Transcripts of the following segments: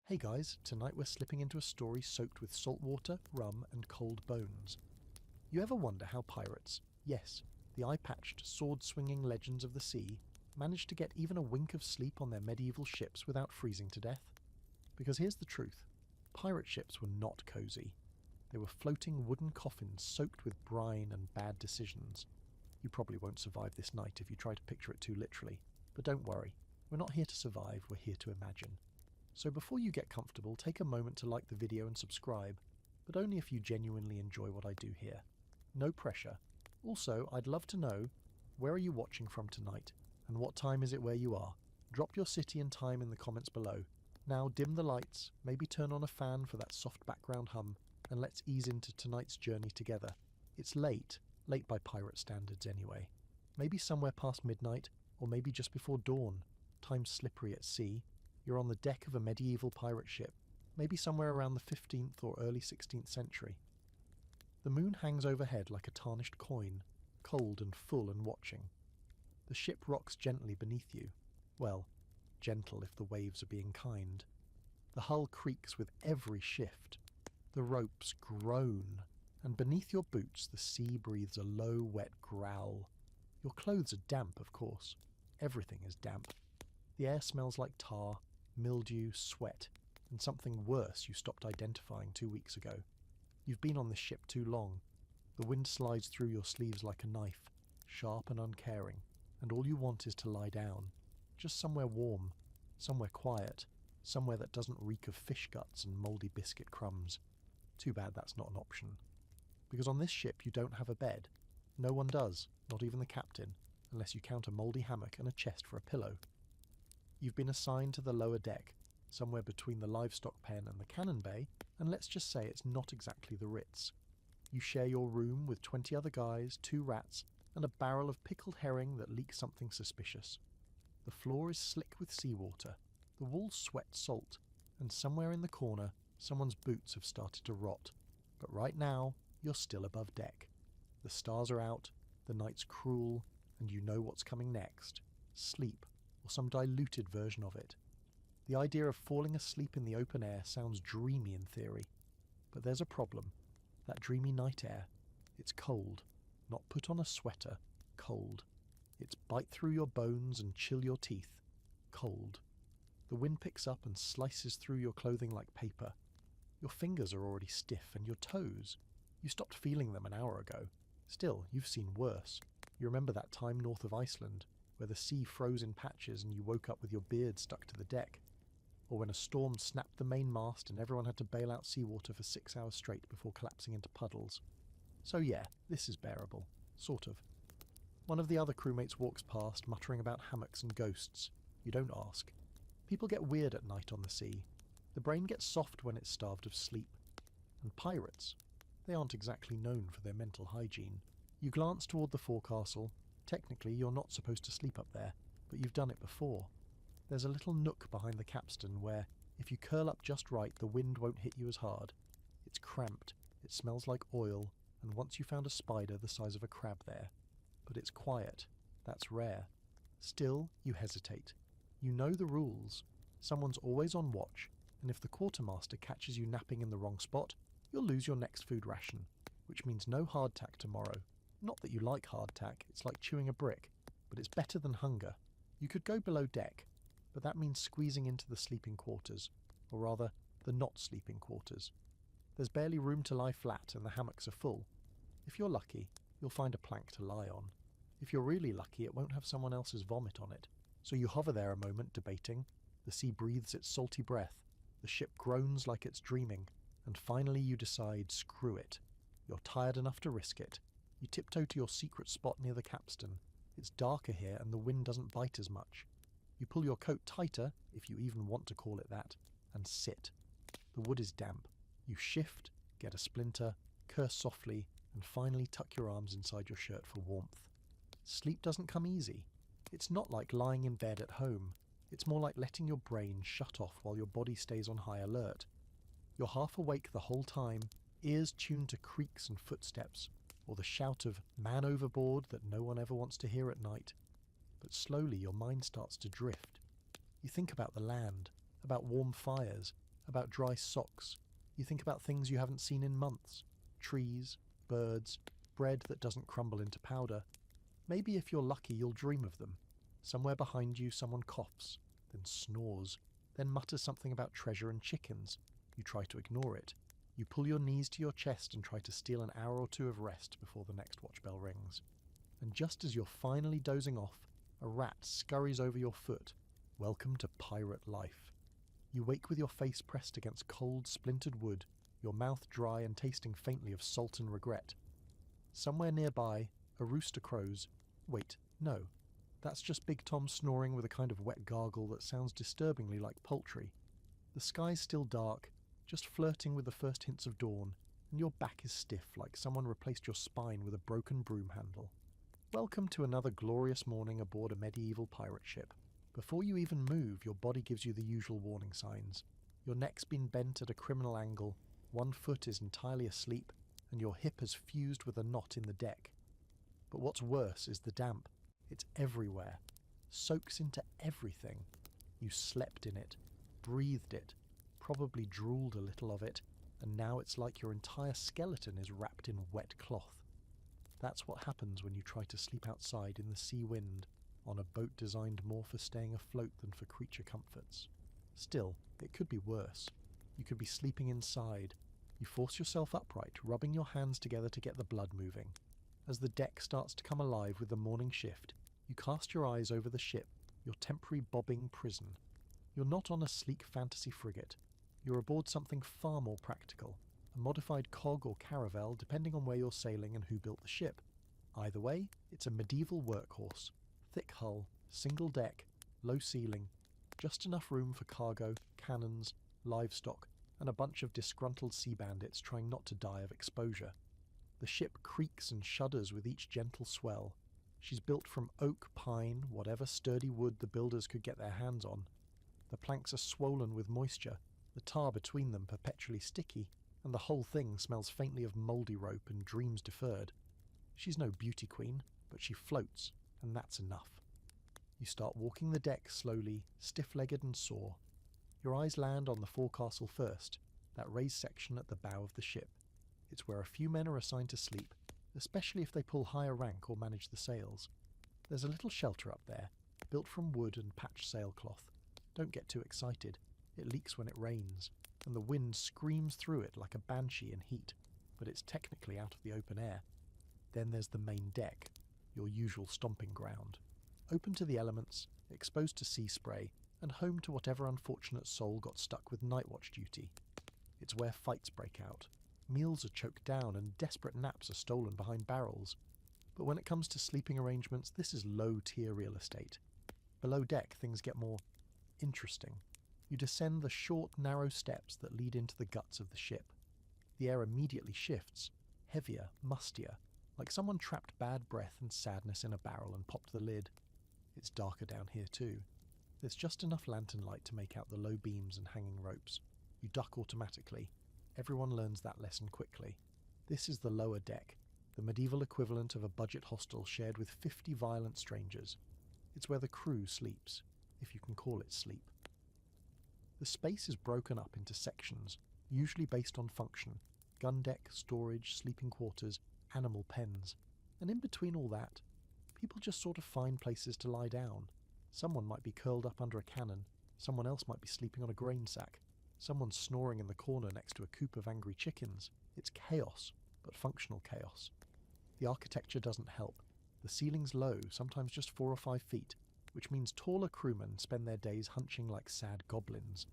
Hey guys, tonight we're slipping into a story soaked with salt water, rum and cold bones. You ever wonder how pirates, yes, the eye-patched, sword-swinging legends of the sea, managed to get even a wink of sleep on their medieval ships without freezing to death? Because here's the truth. Pirate ships were not cosy. They were floating wooden coffins soaked with brine and bad decisions. You probably won't survive this night if you try to picture it too literally, but don't worry, we're not here to survive, we're here to imagine. So before you get comfortable, take a moment to like the video and subscribe, but only if you genuinely enjoy what I do here. No pressure. Also, I'd love to know, where are you watching from tonight, and what time is it where you are? Drop your city and time in the comments below. Now dim the lights, maybe turn on a fan for that soft background hum, and let's ease into tonight's journey together. It's late by pirate standards anyway. Maybe somewhere past midnight, or maybe just before dawn. Time's slippery at sea. You're on the deck of a medieval pirate ship, maybe somewhere around the 15th or early 16th century. The moon hangs overhead like a tarnished coin, cold and full and watching. The ship rocks gently beneath you. Well, gentle if the waves are being kind. The hull creaks with every shift. The ropes groan, and beneath your boots the sea breathes a low, wet growl. Your clothes are damp, of course. Everything is damp. The air smells like tar, mildew, sweat, and something worse you stopped identifying 2 weeks ago. You've been on this ship too long. The wind slides through your sleeves like a knife, sharp and uncaring, and all you want is to lie down. Just somewhere warm, somewhere quiet, somewhere that doesn't reek of fish guts and mouldy biscuit crumbs. Too bad that's not an option. Because on this ship you don't have a bed. No one does, not even the captain, unless you count a mouldy hammock and a chest for a pillow. You've been assigned to the lower deck, somewhere between the livestock pen and the cannon bay, and let's just say it's not exactly the Ritz. You share your room with 20 other guys, 2 rats, and a barrel of pickled herring that leaks something suspicious. The floor is slick with seawater, the walls sweat salt, and somewhere in the corner, someone's boots have started to rot. But right now, you're still above deck. The stars are out, the night's cruel, and you know what's coming next. Sleep. Or some diluted version of it. The idea of falling asleep in the open air sounds dreamy in theory. But there's a problem. That dreamy night air. It's cold. Not put on a sweater. Cold. It's bite through your bones and chill your teeth. Cold. The wind picks up and slices through your clothing like paper. Your fingers are already stiff, and your toes. You stopped feeling them an hour ago. Still, you've seen worse. You remember that time north of Iceland, where the sea froze in patches and you woke up with your beard stuck to the deck, or when a storm snapped the main mast and everyone had to bail out seawater for 6 hours straight before collapsing into puddles. So yeah, this is bearable. Sort of. One of the other crewmates walks past, muttering about hammocks and ghosts. You don't ask. People get weird at night on the sea. The brain gets soft when it's starved of sleep. And pirates, they aren't exactly known for their mental hygiene. You glance toward the forecastle. Technically, you're not supposed to sleep up there, but you've done it before. There's a little nook behind the capstan where, if you curl up just right, the wind won't hit you as hard. It's cramped, it smells like oil, and once you found a spider the size of a crab there. But it's quiet. That's rare. Still, you hesitate. You know the rules. Someone's always on watch, and if the quartermaster catches you napping in the wrong spot, you'll lose your next food ration, which means no hardtack tomorrow. Not that you like hardtack, it's like chewing a brick, but it's better than hunger. You could go below deck, but that means squeezing into the sleeping quarters, or rather, the not sleeping quarters. There's barely room to lie flat and the hammocks are full. If you're lucky, you'll find a plank to lie on. If you're really lucky, it won't have someone else's vomit on it. So you hover there a moment, debating. The sea breathes its salty breath, the ship groans like it's dreaming, and finally you decide, screw it. You're tired enough to risk it. You tiptoe to your secret spot near the capstan. It's darker here and the wind doesn't bite as much. You pull your coat tighter, if you even want to call it that, and sit. The wood is damp. You shift, get a splinter, curse softly, and finally tuck your arms inside your shirt for warmth. Sleep doesn't come easy. It's not like lying in bed at home. It's more like letting your brain shut off while your body stays on high alert. You're half awake the whole time, ears tuned to creaks and footsteps, or the shout of man overboard that no one ever wants to hear at night. But slowly your mind starts to drift. You think about the land, about warm fires, about dry socks. You think about things you haven't seen in months. Trees, birds, bread that doesn't crumble into powder. Maybe if you're lucky you'll dream of them. Somewhere behind you someone coughs, then snores, then mutters something about treasure and chickens. You try to ignore it. You pull your knees to your chest and try to steal an hour or two of rest before the next watch bell rings. And just as you're finally dozing off, a rat scurries over your foot. Welcome to pirate life. You wake with your face pressed against cold, splintered wood, your mouth dry and tasting faintly of salt and regret. Somewhere nearby, a rooster crows. Wait, no. That's just Big Tom snoring with a kind of wet gargle that sounds disturbingly like poultry. The sky's still dark, just flirting with the first hints of dawn, and your back is stiff like someone replaced your spine with a broken broom handle. Welcome to another glorious morning aboard a medieval pirate ship. Before you even move, your body gives you the usual warning signs. Your neck's been bent at a criminal angle, one foot is entirely asleep, and your hip has fused with a knot in the deck. But what's worse is the damp. It's everywhere. Soaks into everything. You slept in it, breathed it, probably drooled a little of it, and now it's like your entire skeleton is wrapped in wet cloth. That's what happens when you try to sleep outside in the sea wind, on a boat designed more for staying afloat than for creature comforts. Still, it could be worse. You could be sleeping inside. You force yourself upright, rubbing your hands together to get the blood moving. As the deck starts to come alive with the morning shift, you cast your eyes over the ship, your temporary bobbing prison. You're not on a sleek fantasy frigate. You're aboard something far more practical, a modified cog or caravel depending on where you're sailing and who built the ship. Either way, it's a medieval workhorse. Thick hull, single deck, low ceiling, just enough room for cargo, cannons, livestock, and a bunch of disgruntled sea bandits trying not to die of exposure. The ship creaks and shudders with each gentle swell. She's built from oak, pine, whatever sturdy wood the builders could get their hands on. The planks are swollen with moisture, the tar between them perpetually sticky, and the whole thing smells faintly of mouldy rope and dreams deferred. She's no beauty queen, but she floats, and that's enough. You start walking the deck slowly, stiff-legged and sore. Your eyes land on the forecastle first, that raised section at the bow of the ship. It's where a few men are assigned to sleep, especially if they pull higher rank or manage the sails. There's a little shelter up there, built from wood and patched sailcloth. Don't get too excited. It leaks when it rains, and the wind screams through it like a banshee in heat, but it's technically out of the open air. Then there's the main deck, your usual stomping ground. Open to the elements, exposed to sea spray, and home to whatever unfortunate soul got stuck with night watch duty. It's where fights break out. Meals are choked down and desperate naps are stolen behind barrels. But when it comes to sleeping arrangements, this is low-tier real estate. Below deck, things get more interesting. You descend the short, narrow steps that lead into the guts of the ship. The air immediately shifts, heavier, mustier, like someone trapped bad breath and sadness in a barrel and popped the lid. It's darker down here too. There's just enough lantern light to make out the low beams and hanging ropes. You duck automatically. Everyone learns that lesson quickly. This is the lower deck, the medieval equivalent of a budget hostel shared with 50 violent strangers. It's where the crew sleeps, if you can call it sleep. The space is broken up into sections, usually based on function: gun deck, storage, sleeping quarters, animal pens. And in between all that, people just sort of find places to lie down. Someone might be curled up under a cannon, someone else might be sleeping on a grain sack, someone's snoring in the corner next to a coop of angry chickens. It's chaos, but functional chaos. The architecture doesn't help. The ceiling's low, sometimes just 4 or 5 feet, which means taller crewmen spend their days hunching like sad goblins.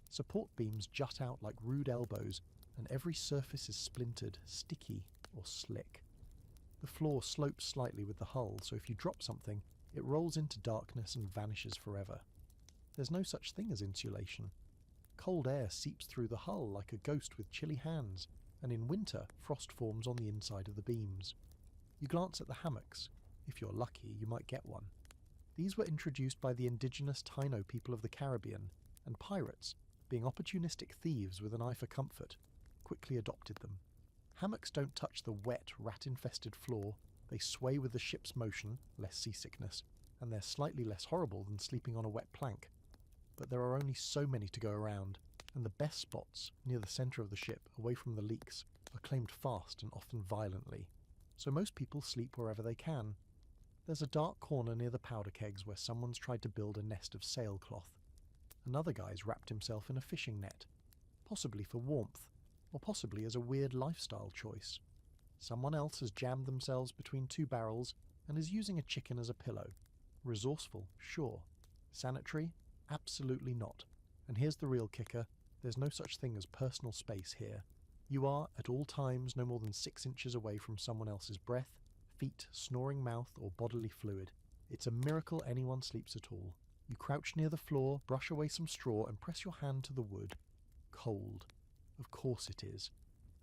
Support beams jut out like rude elbows, and every surface is splintered, sticky, or slick. The floor slopes slightly with the hull, so if you drop something, it rolls into darkness and vanishes forever. There's no such thing as insulation. Cold air seeps through the hull like a ghost with chilly hands, and in winter, frost forms on the inside of the beams. You glance at the hammocks. If you're lucky, you might get one. These were introduced by the indigenous Taino people of the Caribbean, and pirates, being opportunistic thieves with an eye for comfort, quickly adopted them. Hammocks don't touch the wet, rat-infested floor. They sway with the ship's motion, less seasickness, and they're slightly less horrible than sleeping on a wet plank. But there are only so many to go around. and the best spots, near the centre of the ship, away from the leaks, are claimed fast and often violently, so most people sleep wherever they can. There's a dark corner near the powder kegs where someone's tried to build a nest of sailcloth. Another guy's wrapped himself in a fishing net, possibly for warmth, or possibly as a weird lifestyle choice. Someone else has jammed themselves between two barrels and is using a chicken as a pillow. Resourceful, sure. Sanitary? Absolutely not. And here's the real kicker, there's no such thing as personal space here. You are, at all times, no more than 6 inches away from someone else's breath, feet, snoring mouth, or bodily fluid. It's a miracle anyone sleeps at all. You crouch near the floor, brush away some straw, and press your hand to the wood. Cold. Of course it is.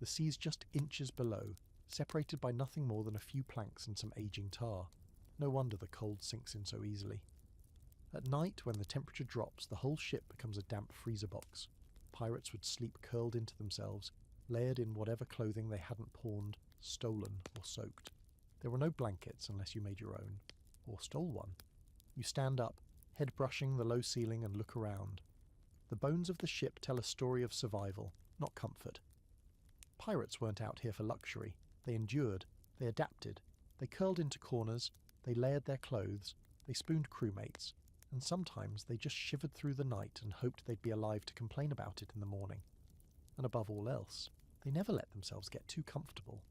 The sea's just inches below, separated by nothing more than a few planks and some aging tar. No wonder the cold sinks in so easily. At night, when the temperature drops, the whole ship becomes a damp freezer box. Pirates would sleep curled into themselves, layered in whatever clothing they hadn't pawned, stolen, or soaked. There were no blankets unless you made your own, or stole one. You stand up, head brushing the low ceiling, and look around. The bones of the ship tell a story of survival, not comfort. Pirates weren't out here for luxury. They endured, they adapted, they curled into corners, they layered their clothes, they spooned crewmates, and sometimes they just shivered through the night and hoped they'd be alive to complain about it in the morning. And above all else, they never let themselves get too comfortable.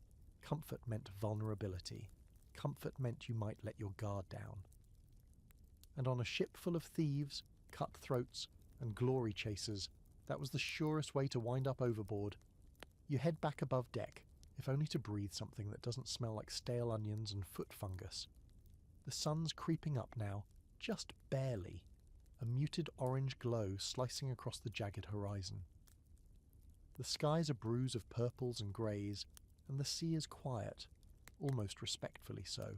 Comfort meant vulnerability. Comfort meant you might let your guard down. And on a ship full of thieves, cutthroats, and glory chasers, that was the surest way to wind up overboard. You head back above deck, if only to breathe something that doesn't smell like stale onions and foot fungus. The sun's creeping up now, just barely, a muted orange glow slicing across the jagged horizon. The sky's a bruise of purples and greys, and the sea is quiet, almost respectfully so.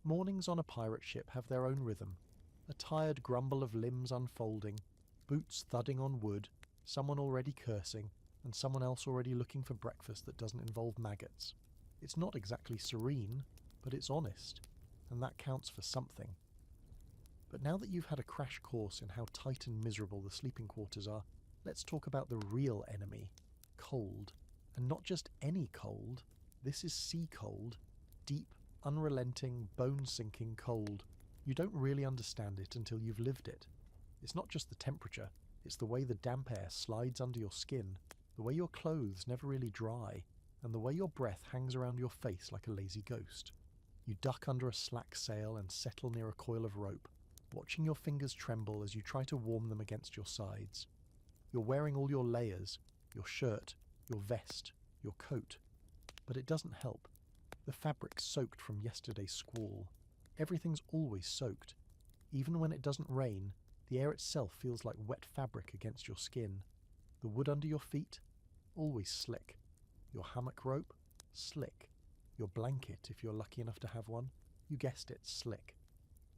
Mornings on a pirate ship have their own rhythm, a tired grumble of limbs unfolding, boots thudding on wood, someone already cursing, and someone else already looking for breakfast that doesn't involve maggots. It's not exactly serene, but it's honest, and that counts for something. But now that you've had a crash course in how tight and miserable the sleeping quarters are, let's talk about the real enemy, cold. And not just any cold, this is sea cold, deep, unrelenting, bone-sinking cold. You don't really understand it until you've lived it. It's not just the temperature, it's the way the damp air slides under your skin, the way your clothes never really dry, and the way your breath hangs around your face like a lazy ghost. You duck under a slack sail and settle near a coil of rope, watching your fingers tremble as you try to warm them against your sides. You're wearing all your layers, your shirt, your vest, your coat. But it doesn't help. The fabric's soaked from yesterday's squall. Everything's always soaked. Even when it doesn't rain, the air itself feels like wet fabric against your skin. The wood under your feet? Always slick. Your hammock rope? Slick. Your blanket, if you're lucky enough to have one? You guessed it, slick.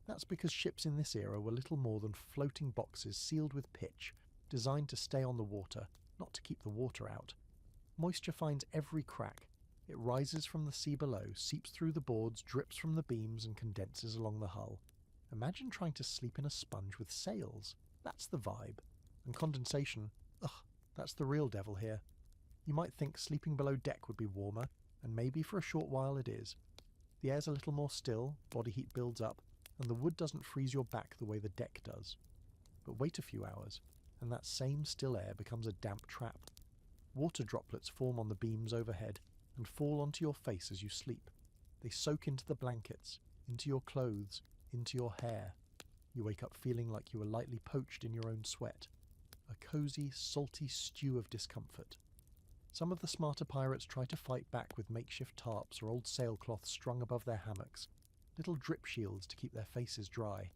That's because ships in this era were little more than floating boxes sealed with pitch, designed to stay on the water, not to keep the water out. Moisture finds every crack. It rises from the sea below, seeps through the boards, drips from the beams, and condenses along the hull. Imagine trying to sleep in a sponge with sails. That's the vibe. And condensation, that's the real devil here. You might think sleeping below deck would be warmer, and maybe for a short while it is. The air's a little more still, body heat builds up, and the wood doesn't freeze your back the way the deck does. But wait a few hours, and that same still air becomes a damp trap. Water droplets form on the beams overhead and fall onto your face as you sleep. They soak into the blankets, into your clothes, into your hair. You wake up feeling like you were lightly poached in your own sweat. A cozy, salty stew of discomfort. Some of the smarter pirates try to fight back with makeshift tarps or old sailcloths strung above their hammocks, little drip shields to keep their faces dry.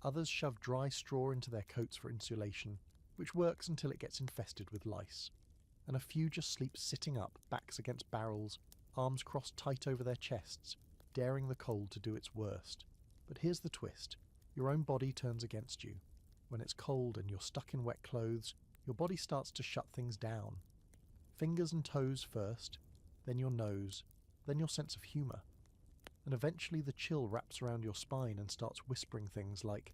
Others shove dry straw into their coats for insulation, which works until it gets infested with lice. And a few just sleep sitting up, backs against barrels, arms crossed tight over their chests, daring the cold to do its worst. But here's the twist. Your own body turns against you. When it's cold and you're stuck in wet clothes, your body starts to shut things down. Fingers and toes first, then your nose, then your sense of humour. And eventually the chill wraps around your spine and starts whispering things like,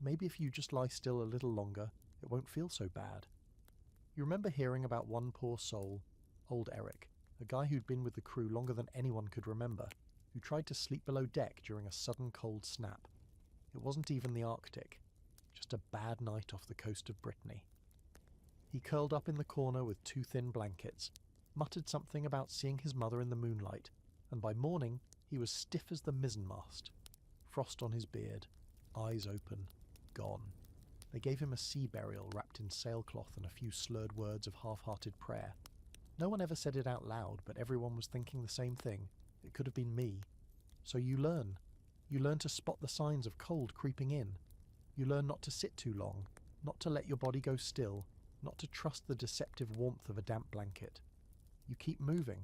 maybe if you just lie still a little longer, it won't feel so bad. You remember hearing about one poor soul, old Eric, a guy who'd been with the crew longer than anyone could remember, who tried to sleep below deck during a sudden cold snap. It wasn't even the Arctic, just a bad night off the coast of Brittany. He curled up in the corner with 2 thin blankets, muttered something about seeing his mother in the moonlight, and by morning he was stiff as the mizzenmast. Frost on his beard, eyes open, gone. They gave him a sea burial wrapped in sailcloth and a few slurred words of half-hearted prayer. No one ever said it out loud, but everyone was thinking the same thing. It could have been me. So you learn. You learn to spot the signs of cold creeping in. You learn not to sit too long, not to let your body go still, not to trust the deceptive warmth of a damp blanket. You keep moving.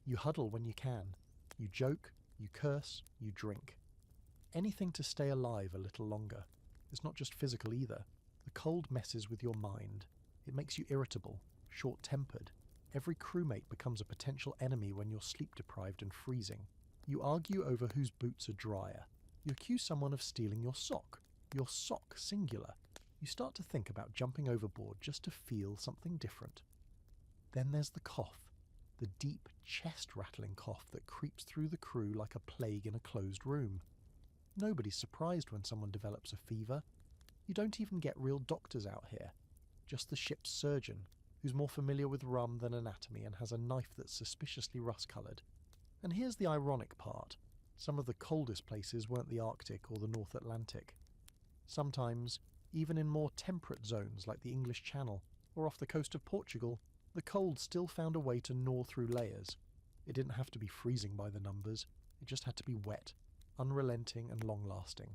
You huddle when you can. You joke, you curse, you drink. Anything to stay alive a little longer. It's not just physical either. The cold messes with your mind. It makes you irritable, short-tempered. Every crewmate becomes a potential enemy when you're sleep-deprived and freezing. You argue over whose boots are drier. You accuse someone of stealing your sock singular. You start to think about jumping overboard just to feel something different. Then there's the cough, the deep chest-rattling cough that creeps through the crew like a plague in a closed room. Nobody's surprised when someone develops a fever. You don't even get real doctors out here, just the ship's surgeon, who's more familiar with rum than anatomy and has a knife that's suspiciously rust-coloured. And here's the ironic part. Some of the coldest places weren't the Arctic or the North Atlantic. Sometimes, even in more temperate zones like the English Channel or off the coast of Portugal, the cold still found a way to gnaw through layers. It didn't have to be freezing by the numbers, it just had to be wet, unrelenting and long-lasting.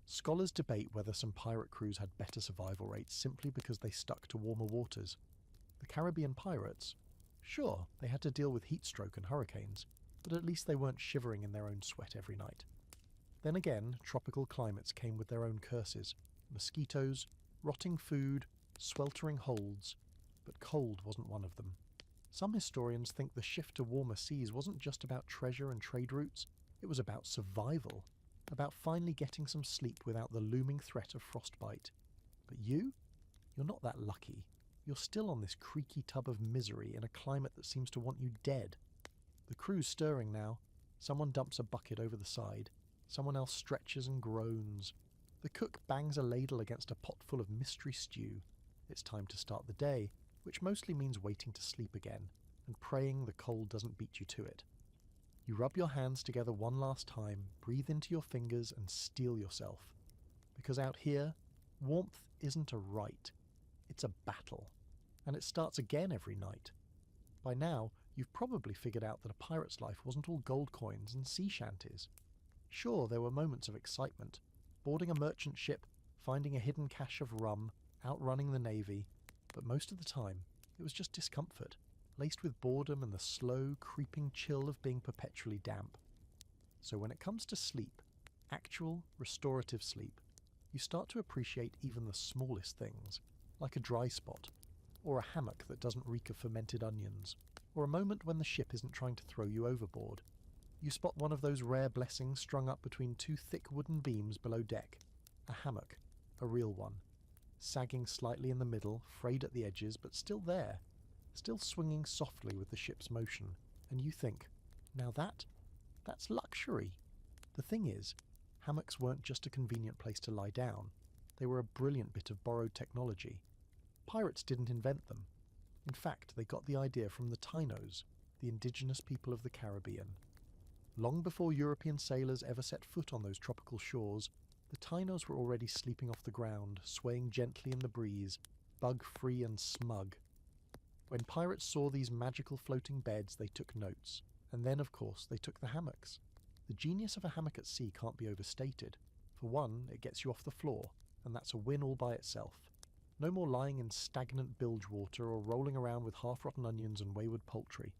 Scholars debate whether some pirate crews had better survival rates simply because they stuck to warmer waters. The Caribbean pirates? Sure, they had to deal with heat stroke and hurricanes, but at least they weren't shivering in their own sweat every night. Then again, tropical climates came with their own curses. Mosquitoes, rotting food, sweltering holds, but cold wasn't one of them. Some historians think the shift to warmer seas wasn't just about treasure and trade routes, it was about survival, about finally getting some sleep without the looming threat of frostbite. But you're not that lucky. You're still on this creaky tub of misery in a climate that seems to want you dead. The crew's stirring now. Someone dumps a bucket over the side. Someone else stretches and groans. The cook bangs a ladle against a pot full of mystery stew. It's time to start the day, which mostly means waiting to sleep again, and praying the cold doesn't beat you to it. You rub your hands together one last time, breathe into your fingers and steel yourself. Because out here, warmth isn't a right, it's a battle. And it starts again every night. By now, you've probably figured out that a pirate's life wasn't all gold coins and sea shanties. Sure, there were moments of excitement, boarding a merchant ship, finding a hidden cache of rum, outrunning the navy, but most of the time, it was just discomfort, laced with boredom and the slow, creeping chill of being perpetually damp. So when it comes to sleep, actual, restorative sleep, you start to appreciate even the smallest things, like a dry spot, or a hammock that doesn't reek of fermented onions, or a moment when the ship isn't trying to throw you overboard. You spot one of those rare blessings strung up between 2 thick wooden beams below deck, a hammock, a real one, sagging slightly in the middle, frayed at the edges, but still there, still swinging softly with the ship's motion, and you think, now that's luxury. The thing is, hammocks weren't just a convenient place to lie down, they were a brilliant bit of borrowed technology. Pirates didn't invent them. In fact, they got the idea from the Tainos, the indigenous people of the Caribbean. Long before European sailors ever set foot on those tropical shores, the Tainos were already sleeping off the ground, swaying gently in the breeze, bug-free and smug. When pirates saw these magical floating beds, they took notes, and then, of course, they took the hammocks. The genius of a hammock at sea can't be overstated. For one, it gets you off the floor, and that's a win all by itself. No more lying in stagnant bilge water or rolling around with half-rotten onions and wayward poultry.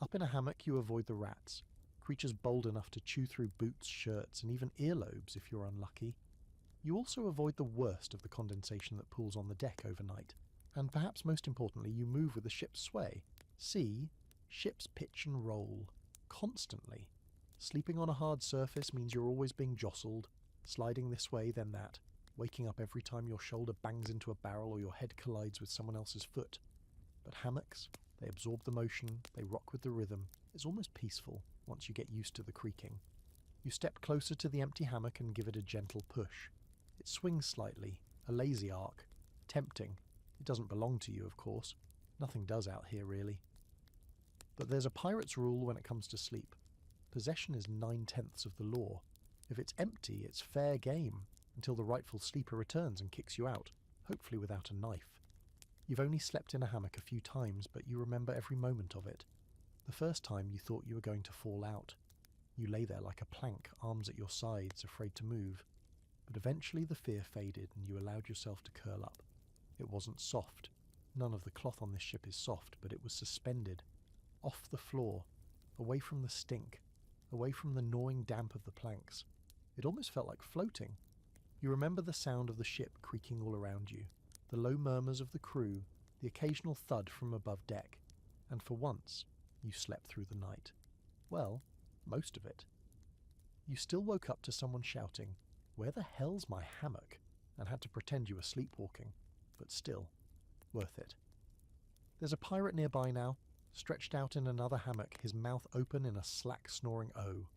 Up in a hammock you avoid the rats, creatures bold enough to chew through boots, shirts, and even earlobes if you're unlucky. You also avoid the worst of the condensation that pools on the deck overnight. And perhaps most importantly, you move with the ship's sway. See, ships pitch and roll, constantly. Sleeping on a hard surface means you're always being jostled, sliding this way then that. waking up every time your shoulder bangs into a barrel or your head collides with someone else's foot. But hammocks, they absorb the motion, they rock with the rhythm. It's almost peaceful once you get used to the creaking. You step closer to the empty hammock and give it a gentle push. It swings slightly, a lazy arc, tempting. It doesn't belong to you, of course. Nothing does out here, really. But there's a pirate's rule when it comes to sleep. Possession is 9/10 of the law. If it's empty, it's fair game, until the rightful sleeper returns and kicks you out, hopefully without a knife. You've only slept in a hammock a few times, but you remember every moment of it. The first time you thought you were going to fall out. You lay there like a plank, arms at your sides, afraid to move. But eventually the fear faded and you allowed yourself to curl up. It wasn't soft. None of the cloth on this ship is soft, but it was suspended. Off the floor, away from the stink, away from the gnawing damp of the planks. It almost felt like floating. You remember the sound of the ship creaking all around you, the low murmurs of the crew, the occasional thud from above deck, and for once, you slept through the night. Well, most of it. You still woke up to someone shouting, "Where the hell's my hammock?" and had to pretend you were sleepwalking, but still, worth it. There's a pirate nearby now, stretched out in another hammock, his mouth open in a slack snoring O.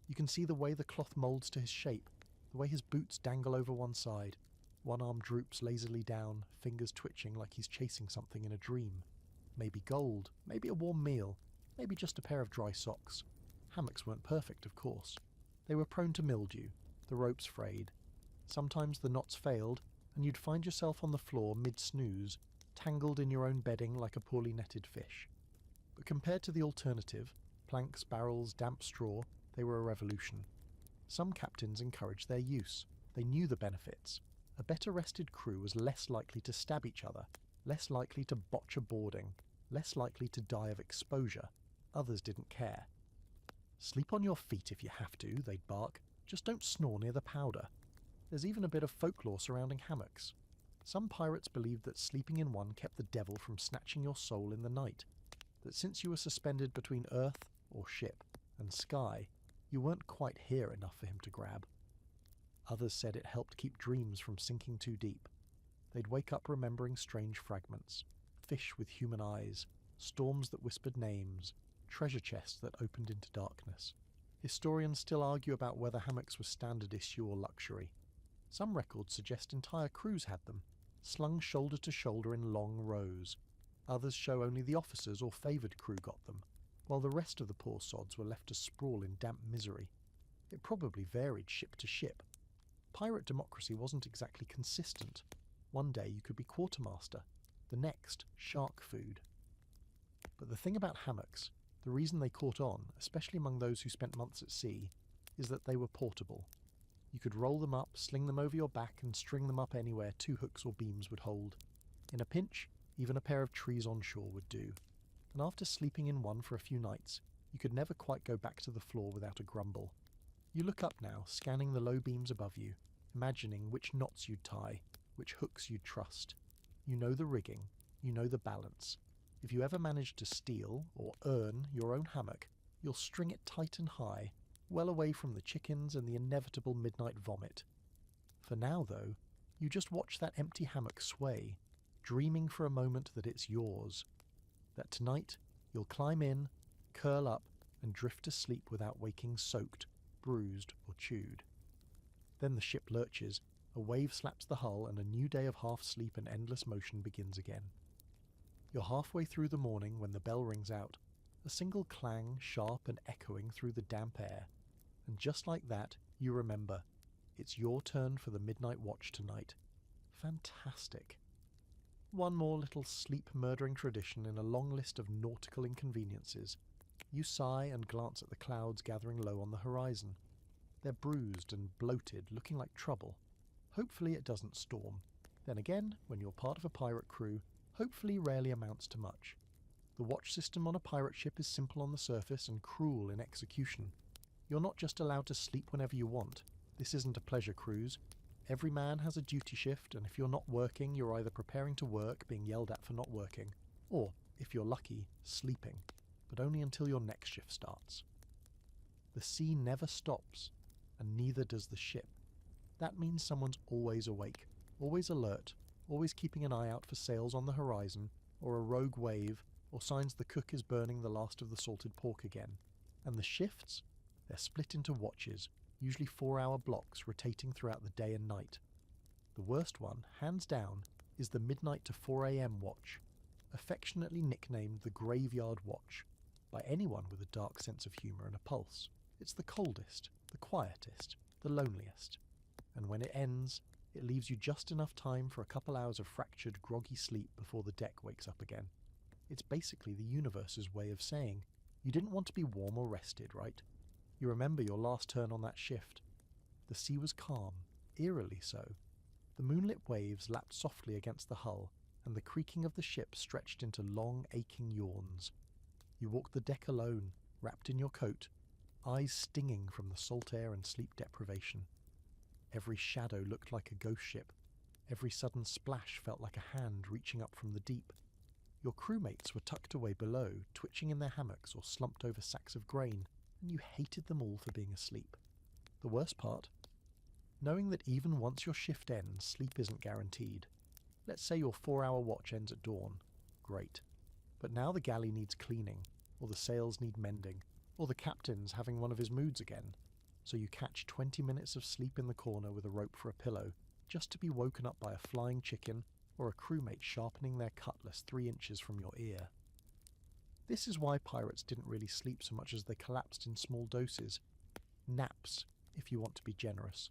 You can see the way the cloth moulds to his shape, the way his boots dangle over one side. One arm droops lazily down, fingers twitching like he's chasing something in a dream. Maybe gold, maybe a warm meal, maybe just a pair of dry socks. Hammocks weren't perfect, of course. They were prone to mildew, the ropes frayed. Sometimes the knots failed, and you'd find yourself on the floor mid-snooze, tangled in your own bedding like a poorly netted fish. But compared to the alternative, planks, barrels, damp straw, they were a revolution. Some captains encouraged their use. They knew the benefits. A better rested crew was less likely to stab each other, less likely to botch a boarding, less likely to die of exposure. Others didn't care. "Sleep on your feet if you have to," they'd bark. "Just don't snore near the powder." There's even a bit of folklore surrounding hammocks. Some pirates believed that sleeping in one kept the devil from snatching your soul in the night, that since you were suspended between earth, or ship, and sky, you weren't quite here enough for him to grab. Others said it helped keep dreams from sinking too deep. They'd wake up remembering strange fragments, fish with human eyes, storms that whispered names, treasure chests that opened into darkness. Historians still argue about whether hammocks were standard issue or luxury. Some records suggest entire crews had them, slung shoulder to shoulder in long rows. Others show only the officers or favoured crew got them, while the rest of the poor sods were left to sprawl in damp misery. It probably varied ship to ship. Pirate democracy wasn't exactly consistent. One day you could be quartermaster, the next shark food. But the thing about hammocks, the reason they caught on, especially among those who spent months at sea, is that they were portable. You could roll them up, sling them over your back, and string them up anywhere 2 hooks or beams would hold. In a pinch, even a pair of trees on shore would do. And after sleeping in one for a few nights, you could never quite go back to the floor without a grumble. You look up now, scanning the low beams above you, imagining which knots you'd tie, which hooks you'd trust. You know the rigging, you know the balance. If you ever manage to steal, or earn, your own hammock, you'll string it tight and high, well away from the chickens and the inevitable midnight vomit. For now, though, you just watch that empty hammock sway, dreaming for a moment that it's yours. That tonight, you'll climb in, curl up, and drift to sleep without waking soaked, bruised, or chewed. Then the ship lurches, a wave slaps the hull, and a new day of half-sleep and endless motion begins again. You're halfway through the morning when the bell rings out, a single clang sharp and echoing through the damp air, and just like that, you remember, it's your turn for the midnight watch tonight. Fantastic. One more little sleep-murdering tradition in a long list of nautical inconveniences. You sigh and glance at the clouds gathering low on the horizon. They're bruised and bloated, looking like trouble. Hopefully it doesn't storm. Then again, when you're part of a pirate crew, hopefully rarely amounts to much. The watch system on a pirate ship is simple on the surface and cruel in execution. You're not just allowed to sleep whenever you want. This isn't a pleasure cruise. Every man has a duty shift, and if you're not working, you're either preparing to work, being yelled at for not working, or, if you're lucky, sleeping, but only until your next shift starts. The sea never stops, and neither does the ship. That means someone's always awake, always alert, always keeping an eye out for sails on the horizon, or a rogue wave, or signs the cook is burning the last of the salted pork again. And the shifts? They're split into watches, usually 4-hour blocks rotating throughout the day and night. The worst one, hands down, is the midnight to 4 a.m. watch, affectionately nicknamed the graveyard watch, by anyone with a dark sense of humour and a pulse. It's the coldest, the quietest, the loneliest. And when it ends, it leaves you just enough time for a couple hours of fractured, groggy sleep before the deck wakes up again. It's basically the universe's way of saying, you didn't want to be warm or rested, right? You remember your last turn on that shift. The sea was calm, eerily so. The moonlit waves lapped softly against the hull, and the creaking of the ship stretched into long, aching yawns. You walked the deck alone, wrapped in your coat, eyes stinging from the salt air and sleep deprivation. Every shadow looked like a ghost ship. Every sudden splash felt like a hand reaching up from the deep. Your crewmates were tucked away below, twitching in their hammocks or slumped over sacks of grain, and you hated them all for being asleep. The worst part? Knowing that even once your shift ends, sleep isn't guaranteed. Let's say your 4-hour watch ends at dawn. Great. But now the galley needs cleaning, or the sails need mending, or the captain's having one of his moods again. So you catch 20 minutes of sleep in the corner with a rope for a pillow, just to be woken up by a flying chicken or a crewmate sharpening their cutlass 3 inches from your ear. This is why pirates didn't really sleep so much as they collapsed in small doses. Naps, if you want to be generous.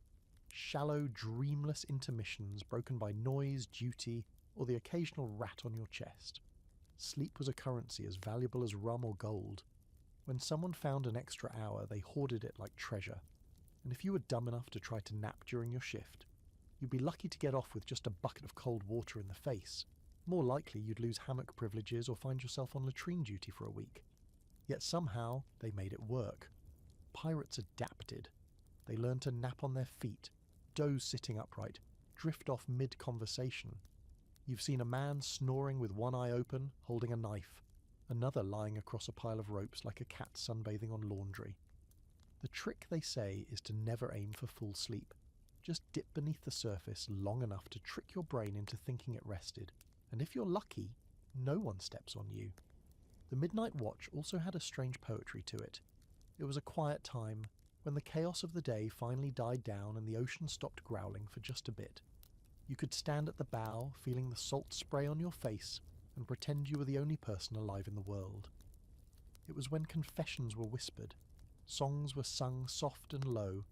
Shallow, dreamless intermissions broken by noise, duty, or the occasional rat on your chest. Sleep was a currency as valuable as rum or gold. When someone found an extra hour, they hoarded it like treasure. And if you were dumb enough to try to nap during your shift, you'd be lucky to get off with just a bucket of cold water in the face. More likely you'd lose hammock privileges or find yourself on latrine duty for a week. Yet somehow they made it work. Pirates adapted. They learned to nap on their feet, doze sitting upright, drift off mid-conversation. You've seen a man snoring with one eye open, holding a knife, another lying across a pile of ropes like a cat sunbathing on laundry. The trick, they say, is to never aim for full sleep. Just dip beneath the surface long enough to trick your brain into thinking it rested. And if you're lucky, no one steps on you. The midnight watch also had a strange poetry to it. It was a quiet time, when the chaos of the day finally died down and the ocean stopped growling for just a bit. You could stand at the bow, feeling the salt spray on your face, and pretend you were the only person alive in the world. It was when confessions were whispered, songs were sung soft and low,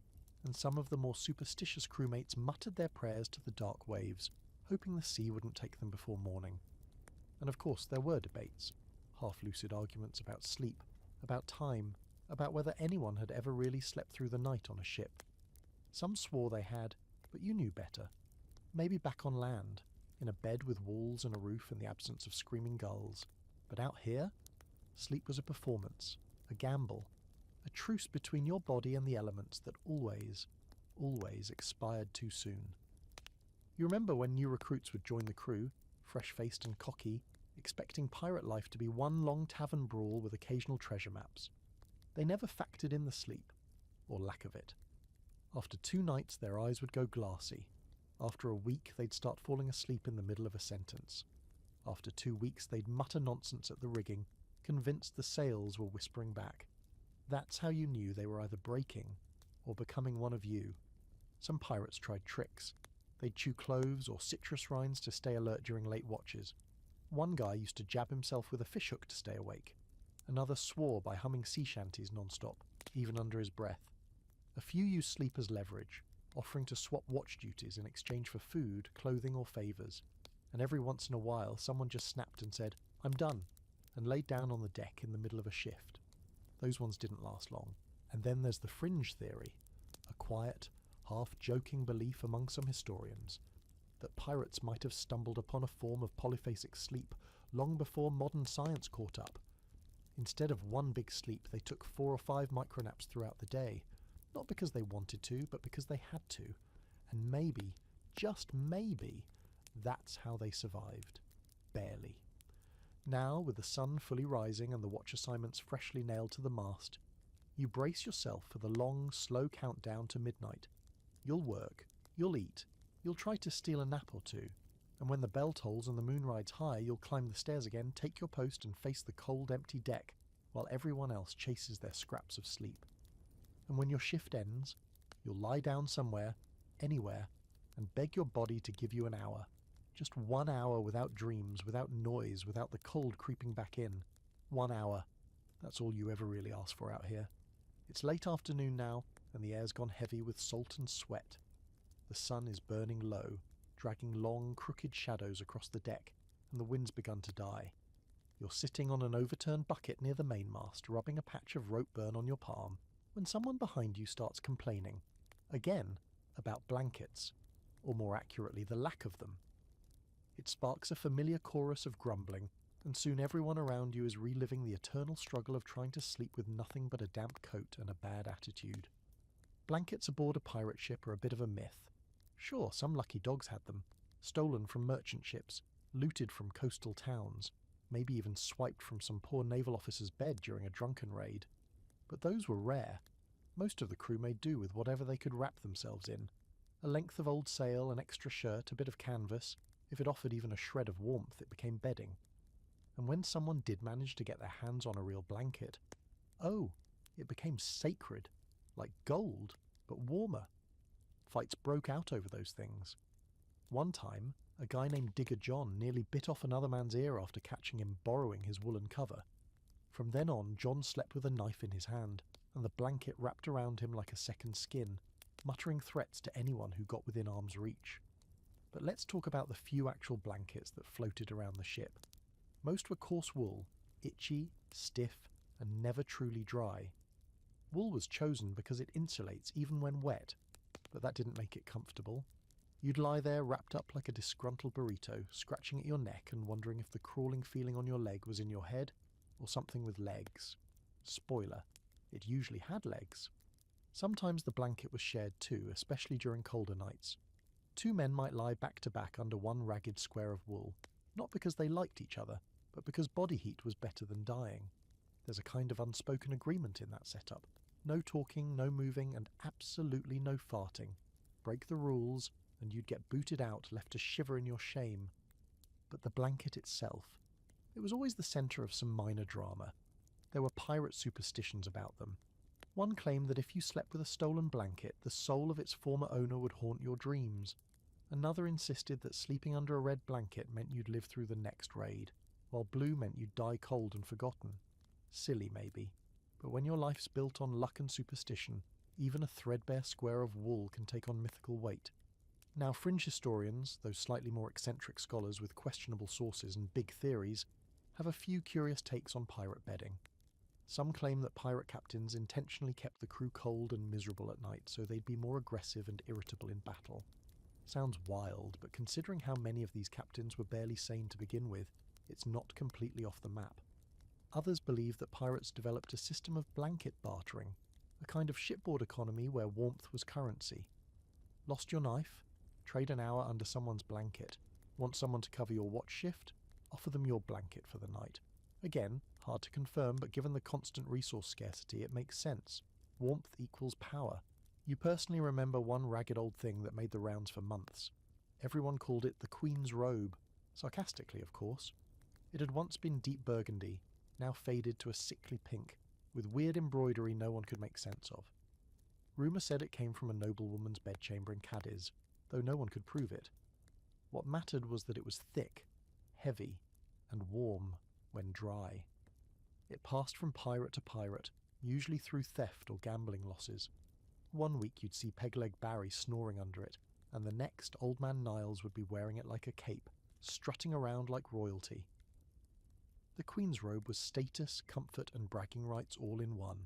and some of the more superstitious crewmates muttered their prayers to the dark waves, hoping the sea wouldn't take them before morning. And of course there were debates, half-lucid arguments about sleep, about time, about whether anyone had ever really slept through the night on a ship. Some swore they had, but you knew better. Maybe back on land, in a bed with walls and a roof in the absence of screaming gulls. But out here, sleep was a performance, a gamble, a truce between your body and the elements that always, always expired too soon. You remember when new recruits would join the crew, fresh-faced and cocky, expecting pirate life to be one long tavern brawl with occasional treasure maps. They never factored in the sleep, or lack of it. After 2 nights their eyes would go glassy. After a week they'd start falling asleep in the middle of a sentence. After 2 weeks they'd mutter nonsense at the rigging, convinced the sails were whispering back. That's how you knew they were either breaking or becoming one of you. Some pirates tried tricks. They'd chew cloves or citrus rinds to stay alert during late watches. One guy used to jab himself with a fishhook to stay awake. Another swore by humming sea shanties non-stop, even under his breath. A few used sleep as leverage, offering to swap watch duties in exchange for food, clothing or favours. And every once in a while someone just snapped and said, "I'm done," and laid down on the deck in the middle of a shift. Those ones didn't last long. And then there's the fringe theory, a quiet, half-joking belief among some historians, that pirates might have stumbled upon a form of polyphasic sleep long before modern science caught up. Instead of one big sleep, they took 4 or 5 micronaps throughout the day, not because they wanted to, but because they had to. And maybe, just maybe, that's how they survived. Barely. Now, with the sun fully rising and the watch assignments freshly nailed to the mast, you brace yourself for the long, slow countdown to midnight. You'll work, You'll eat, you'll try to steal a nap or two, and when the bell tolls and the moon rides high, you'll climb the stairs again, take your post and face the cold, empty deck, while everyone else chases their scraps of sleep. And when your shift ends, you'll lie down somewhere, anywhere, and beg your body to give you an hour. Just 1 hour without dreams, without noise, without the cold creeping back in. 1 hour. That's all you ever really ask for out here. It's late afternoon now, and the air's gone heavy with salt and sweat. The sun is burning low, dragging long, crooked shadows across the deck, and the wind's begun to die. You're sitting on an overturned bucket near the mainmast, rubbing a patch of rope burn on your palm, when someone behind you starts complaining, again, about blankets, or more accurately, the lack of them. It sparks a familiar chorus of grumbling, and soon everyone around you is reliving the eternal struggle of trying to sleep with nothing but a damp coat and a bad attitude. Blankets aboard a pirate ship are a bit of a myth. Sure, some lucky dogs had them, stolen from merchant ships, looted from coastal towns, maybe even swiped from some poor naval officer's bed during a drunken raid. But those were rare. Most of the crew made do with whatever they could wrap themselves in. A length of old sail, an extra shirt, a bit of canvas. If it offered even a shred of warmth, it became bedding. And when someone did manage to get their hands on a real blanket, oh, it became sacred, like gold, but warmer. Fights broke out over those things. One time, a guy named Digger John nearly bit off another man's ear after catching him borrowing his woolen cover. From then on, John slept with a knife in his hand, and the blanket wrapped around him like a second skin, muttering threats to anyone who got within arm's reach. But let's talk about the few actual blankets that floated around the ship. Most were coarse wool, itchy, stiff, and never truly dry. Wool was chosen because it insulates even when wet, but that didn't make it comfortable. You'd lie there wrapped up like a disgruntled burrito, scratching at your neck and wondering if the crawling feeling on your leg was in your head or something with legs. Spoiler, it usually had legs. Sometimes the blanket was shared too, especially during colder nights. 2 men might lie back to back under one ragged square of wool, not because they liked each other, but because body heat was better than dying. There's a kind of unspoken agreement in that setup. No talking, no moving, and absolutely no farting. Break the rules, and you'd get booted out, left to shiver in your shame. But the blanket itself, it was always the centre of some minor drama. There were pirate superstitions about them. One claimed that if you slept with a stolen blanket, the soul of its former owner would haunt your dreams. Another insisted that sleeping under a red blanket meant you'd live through the next raid, while blue meant you'd die cold and forgotten. Silly, maybe. But when your life's built on luck and superstition, even a threadbare square of wool can take on mythical weight. Now, fringe historians, those slightly more eccentric scholars with questionable sources and big theories, have a few curious takes on pirate bedding. Some claim that pirate captains intentionally kept the crew cold and miserable at night so they'd be more aggressive and irritable in battle. Sounds wild, but considering how many of these captains were barely sane to begin with, it's not completely off the map. Others believe that pirates developed a system of blanket bartering, a kind of shipboard economy where warmth was currency. Lost your knife? Trade an hour under someone's blanket. Want someone to cover your watch shift? Offer them your blanket for the night. Again, hard to confirm, but given the constant resource scarcity, it makes sense. Warmth equals power. You personally remember one ragged old thing that made the rounds for months. Everyone called it the Queen's Robe, sarcastically, of course. It had once been deep burgundy, now faded to a sickly pink, with weird embroidery no one could make sense of. Rumour said it came from a noblewoman's bedchamber in Cadiz, though no one could prove it. What mattered was that it was thick, heavy, and warm when dry. It passed from pirate to pirate, usually through theft or gambling losses. One week you'd see Pegleg Barry snoring under it, and the next Old Man Niles would be wearing it like a cape, strutting around like royalty. The Queen's Robe was status, comfort, and bragging rights all in one,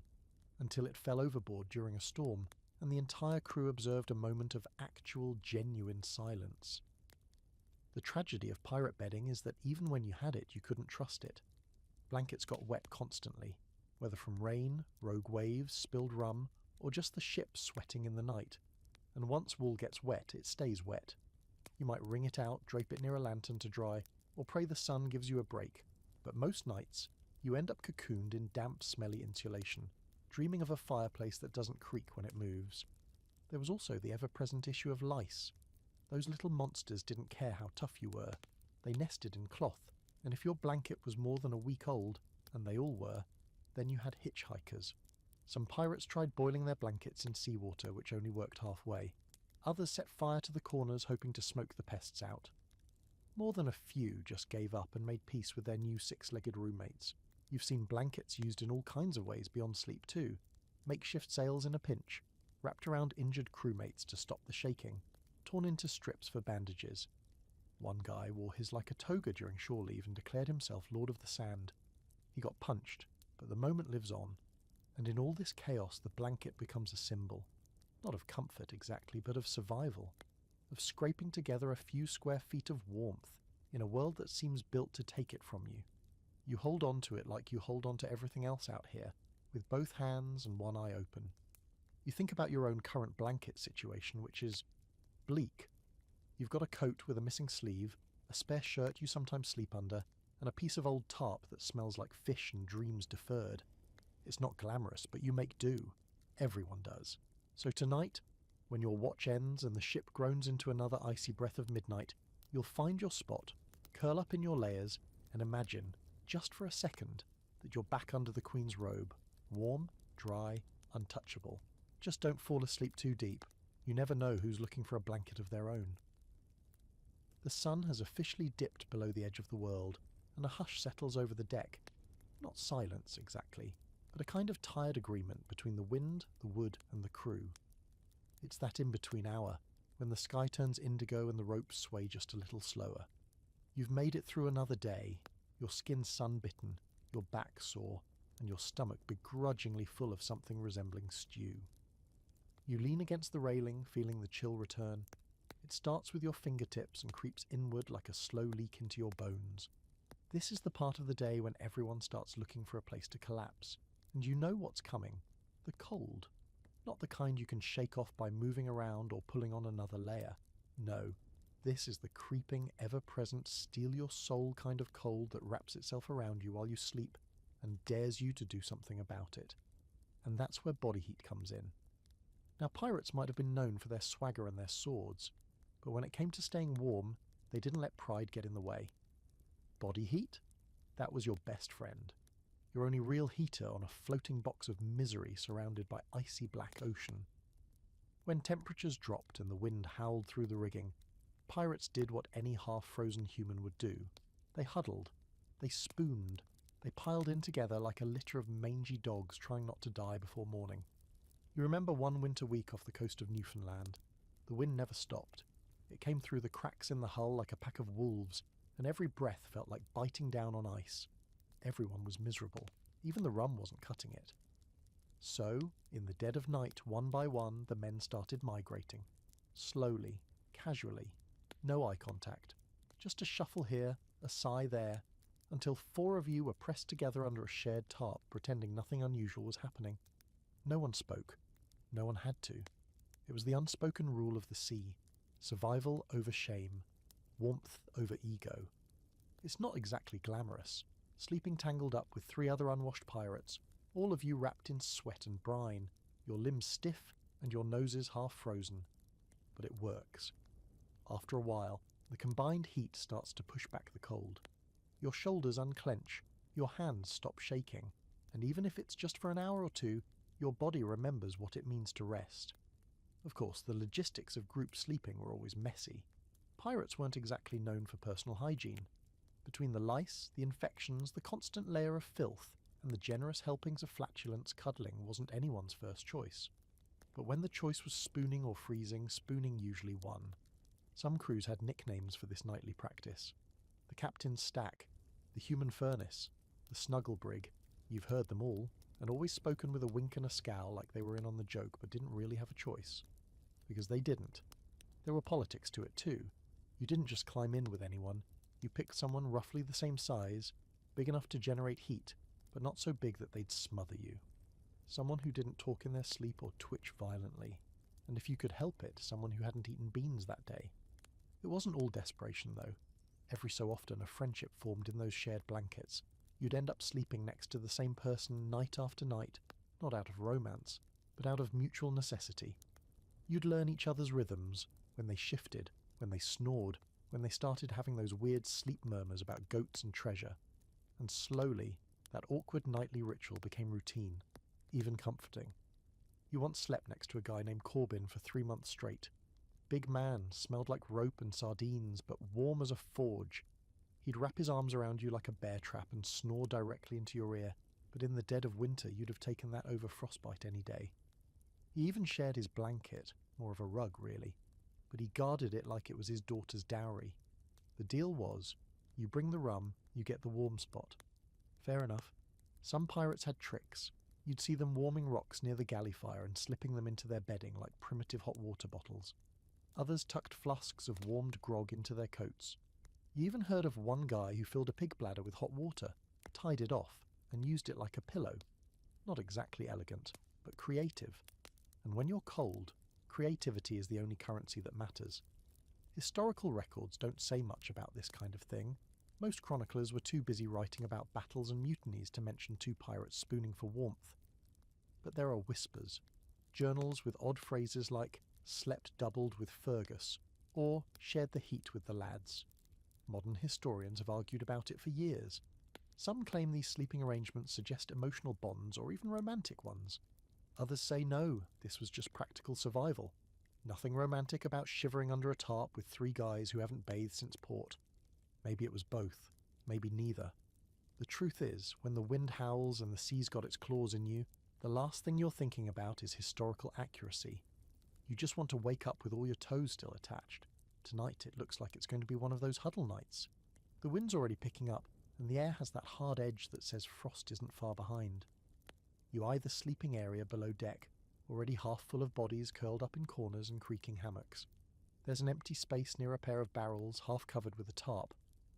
until it fell overboard during a storm, and the entire crew observed a moment of actual, genuine silence. The tragedy of pirate bedding is that even when you had it, you couldn't trust it. Blankets got wet constantly, whether from rain, rogue waves, spilled rum, or just the ship sweating in the night. And once wool gets wet, it stays wet. You might wring it out, drape it near a lantern to dry, or pray the sun gives you a break. But most nights, you end up cocooned in damp, smelly insulation, dreaming of a fireplace that doesn't creak when it moves. There was also the ever-present issue of lice. Those little monsters didn't care how tough you were. They nested in cloth, and if your blanket was more than a week old, and they all were, then you had hitchhikers. Some pirates tried boiling their blankets in seawater, which only worked halfway. Others set fire to the corners, hoping to smoke the pests out. More than a few just gave up and made peace with their new six-legged roommates. You've seen blankets used in all kinds of ways beyond sleep too. Makeshift sails in a pinch, wrapped around injured crewmates to stop the shaking, torn into strips for bandages. One guy wore his like a toga during shore leave and declared himself Lord of the Sand. He got punched, but the moment lives on, and in all this chaos the blanket becomes a symbol, not of comfort exactly, but of survival, of scraping together a few square feet of warmth in a world that seems built to take it from you. You hold on to it like you hold on to everything else out here, with both hands and one eye open. You think about your own current blanket situation, which is bleak. You've got a coat with a missing sleeve, a spare shirt you sometimes sleep under, and a piece of old tarp that smells like fish and dreams deferred. It's not glamorous, but you make do. Everyone does. So tonight, when your watch ends and the ship groans into another icy breath of midnight, you'll find your spot, curl up in your layers, and imagine, just for a second, that you're back under the Queen's robe, warm, dry, untouchable. Just don't fall asleep too deep. You never know who's looking for a blanket of their own. The sun has officially dipped below the edge of the world, and a hush settles over the deck. Not silence, exactly, but a kind of tired agreement between the wind, the wood, and the crew. It's that in-between hour, when the sky turns indigo and the ropes sway just a little slower. You've made it through another day, your skin sun-bitten, your back sore, and your stomach begrudgingly full of something resembling stew. You lean against the railing, feeling the chill return. It starts with your fingertips and creeps inward like a slow leak into your bones. This is the part of the day when everyone starts looking for a place to collapse, and you know what's coming. The cold. Not the kind you can shake off by moving around or pulling on another layer. No, this is the creeping, ever-present, steal-your-soul kind of cold that wraps itself around you while you sleep and dares you to do something about it. And that's where body heat comes in. Now, pirates might have been known for their swagger and their swords, but when it came to staying warm, they didn't let pride get in the way. Body heat? That was your best friend. Your only real heater on a floating box of misery surrounded by icy black ocean. When temperatures dropped and the wind howled through the rigging, pirates did what any half-frozen human would do. They huddled. They spooned. They piled in together like a litter of mangy dogs trying not to die before morning. You remember one winter week off the coast of Newfoundland. The wind never stopped. It came through the cracks in the hull like a pack of wolves, and every breath felt like biting down on ice. Everyone was miserable. Even the rum wasn't cutting it. So, in the dead of night, one by one, the men started migrating. Slowly, casually. No eye contact. Just a shuffle here, a sigh there, until 4 of you were pressed together under a shared tarp, pretending nothing unusual was happening. No one spoke. No one had to. It was the unspoken rule of the sea. Survival over shame. Warmth over ego. It's not exactly glamorous. Sleeping tangled up with 3 other unwashed pirates, all of you wrapped in sweat and brine, your limbs stiff and your noses half frozen. But it works. After a while, the combined heat starts to push back the cold. Your shoulders unclench, your hands stop shaking, and even if it's just for an hour or 2, your body remembers what it means to rest. Of course, the logistics of group sleeping were always messy. Pirates weren't exactly known for personal hygiene. Between the lice, the infections, the constant layer of filth, and the generous helpings of flatulence, cuddling wasn't anyone's first choice. But when the choice was spooning or freezing, spooning usually won. Some crews had nicknames for this nightly practice. The captain's stack, the human furnace, the snuggle brig. You've heard them all, and always spoken with a wink and a scowl like they were in on the joke but didn't really have a choice. Because they didn't. There were politics to it too. You didn't just climb in with anyone. You picked someone roughly the same size, big enough to generate heat, but not so big that they'd smother you. Someone who didn't talk in their sleep or twitch violently. And if you could help it, someone who hadn't eaten beans that day. It wasn't all desperation though. Every so often a friendship formed in those shared blankets. You'd end up sleeping next to the same person night after night, not out of romance, but out of mutual necessity. You'd learn each other's rhythms, when they shifted, when they snored, when they started having those weird sleep murmurs about goats and treasure. And slowly, that awkward nightly ritual became routine, even comforting. You once slept next to a guy named Corbin for 3 months straight. Big man, smelled like rope and sardines, but warm as a forge. He'd wrap his arms around you like a bear trap and snore directly into your ear, but in the dead of winter you'd have taken that over frostbite any day. He even shared his blanket, more of a rug really, but he guarded it like it was his daughter's dowry. The deal was, you bring the rum, you get the warm spot. Fair enough. Some pirates had tricks. You'd see them warming rocks near the galley fire and slipping them into their bedding like primitive hot water bottles. Others tucked flasks of warmed grog into their coats. You even heard of one guy who filled a pig bladder with hot water, tied it off, and used it like a pillow. Not exactly elegant, but creative. And when you're cold, creativity is the only currency that matters. Historical records don't say much about this kind of thing. Most chroniclers were too busy writing about battles and mutinies to mention two pirates spooning for warmth. But there are whispers. Journals with odd phrases like, slept doubled with Fergus, or shared the heat with the lads. Modern historians have argued about it for years. Some claim these sleeping arrangements suggest emotional bonds or even romantic ones. Others say no, this was just practical survival. Nothing romantic about shivering under a tarp with 3 guys who haven't bathed since port. Maybe it was both, maybe neither. The truth is, when the wind howls and the sea's got its claws in you, the last thing you're thinking about is historical accuracy. You just want to wake up with all your toes still attached. Tonight it looks like it's going to be one of those huddle nights. The wind's already picking up, and the air has that hard edge that says frost isn't far behind. You eye the sleeping area below deck, already half full of bodies curled up in corners and creaking hammocks. There's an empty space near a pair of barrels half covered with a tarp.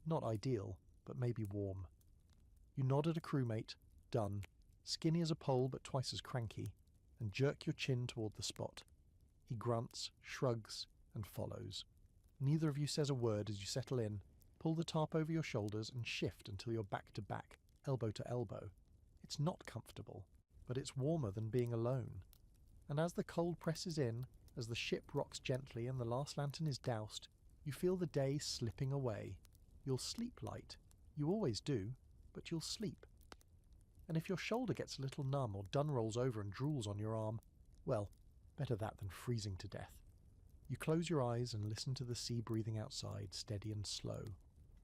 Not ideal, but maybe warm. You nod at a crewmate, done, skinny as a pole but twice as cranky, and jerk your chin toward the spot. He grunts, shrugs, and follows. Neither of you says a word as you settle in, pull the tarp over your shoulders and shift until you're back to back, elbow to elbow. It's not comfortable, but it's warmer than being alone. And as the cold presses in, as the ship rocks gently and the last lantern is doused, you feel the day slipping away. You'll sleep light. You always do, but you'll sleep. And if your shoulder gets a little numb or Dunn rolls over and drools on your arm, well, better that than freezing to death. You close your eyes and listen to the sea breathing outside, steady and slow.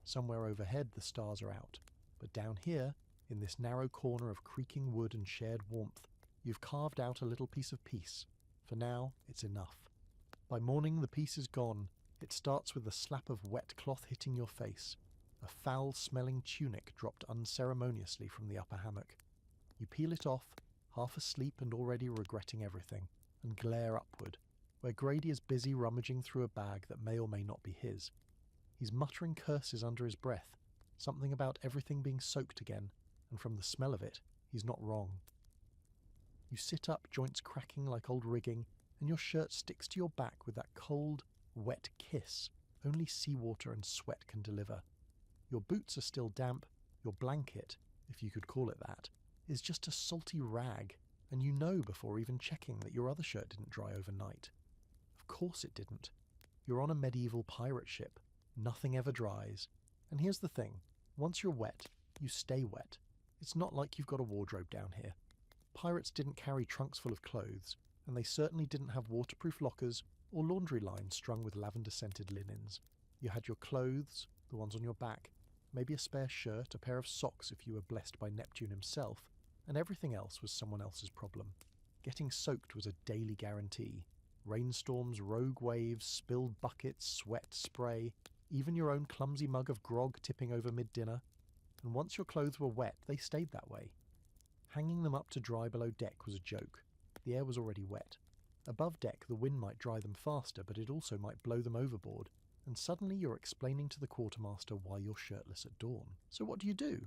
Somewhere overhead the stars are out, but down here, in this narrow corner of creaking wood and shared warmth, you've carved out a little piece of peace. For now, it's enough. By morning the peace is gone. It starts with the slap of wet cloth hitting your face, a foul-smelling tunic dropped unceremoniously from the upper hammock. You peel it off, half asleep and already regretting everything, and glare upward, where Grady is busy rummaging through a bag that may or may not be his. He's muttering curses under his breath, something about everything being soaked again, and from the smell of it, he's not wrong. You sit up, joints cracking like old rigging, and your shirt sticks to your back with that cold, wet kiss only seawater and sweat can deliver. Your boots are still damp, your blanket, if you could call it that, is just a salty rag, and you know before even checking that your other shirt didn't dry overnight. Of course it didn't. You're on a medieval pirate ship. Nothing ever dries. And here's the thing, once you're wet, you stay wet. It's not like you've got a wardrobe down here. Pirates didn't carry trunks full of clothes, and they certainly didn't have waterproof lockers or laundry lines strung with lavender-scented linens. You had your clothes, the ones on your back, maybe a spare shirt, a pair of socks if you were blessed by Neptune himself, and everything else was someone else's problem. Getting soaked was a daily guarantee. Rainstorms, rogue waves, spilled buckets, sweat, spray, even your own clumsy mug of grog tipping over mid-dinner. And once your clothes were wet, they stayed that way. Hanging them up to dry below deck was a joke. The air was already wet. Above deck, the wind might dry them faster, but it also might blow them overboard, and suddenly you're explaining to the quartermaster why you're shirtless at dawn. So what do?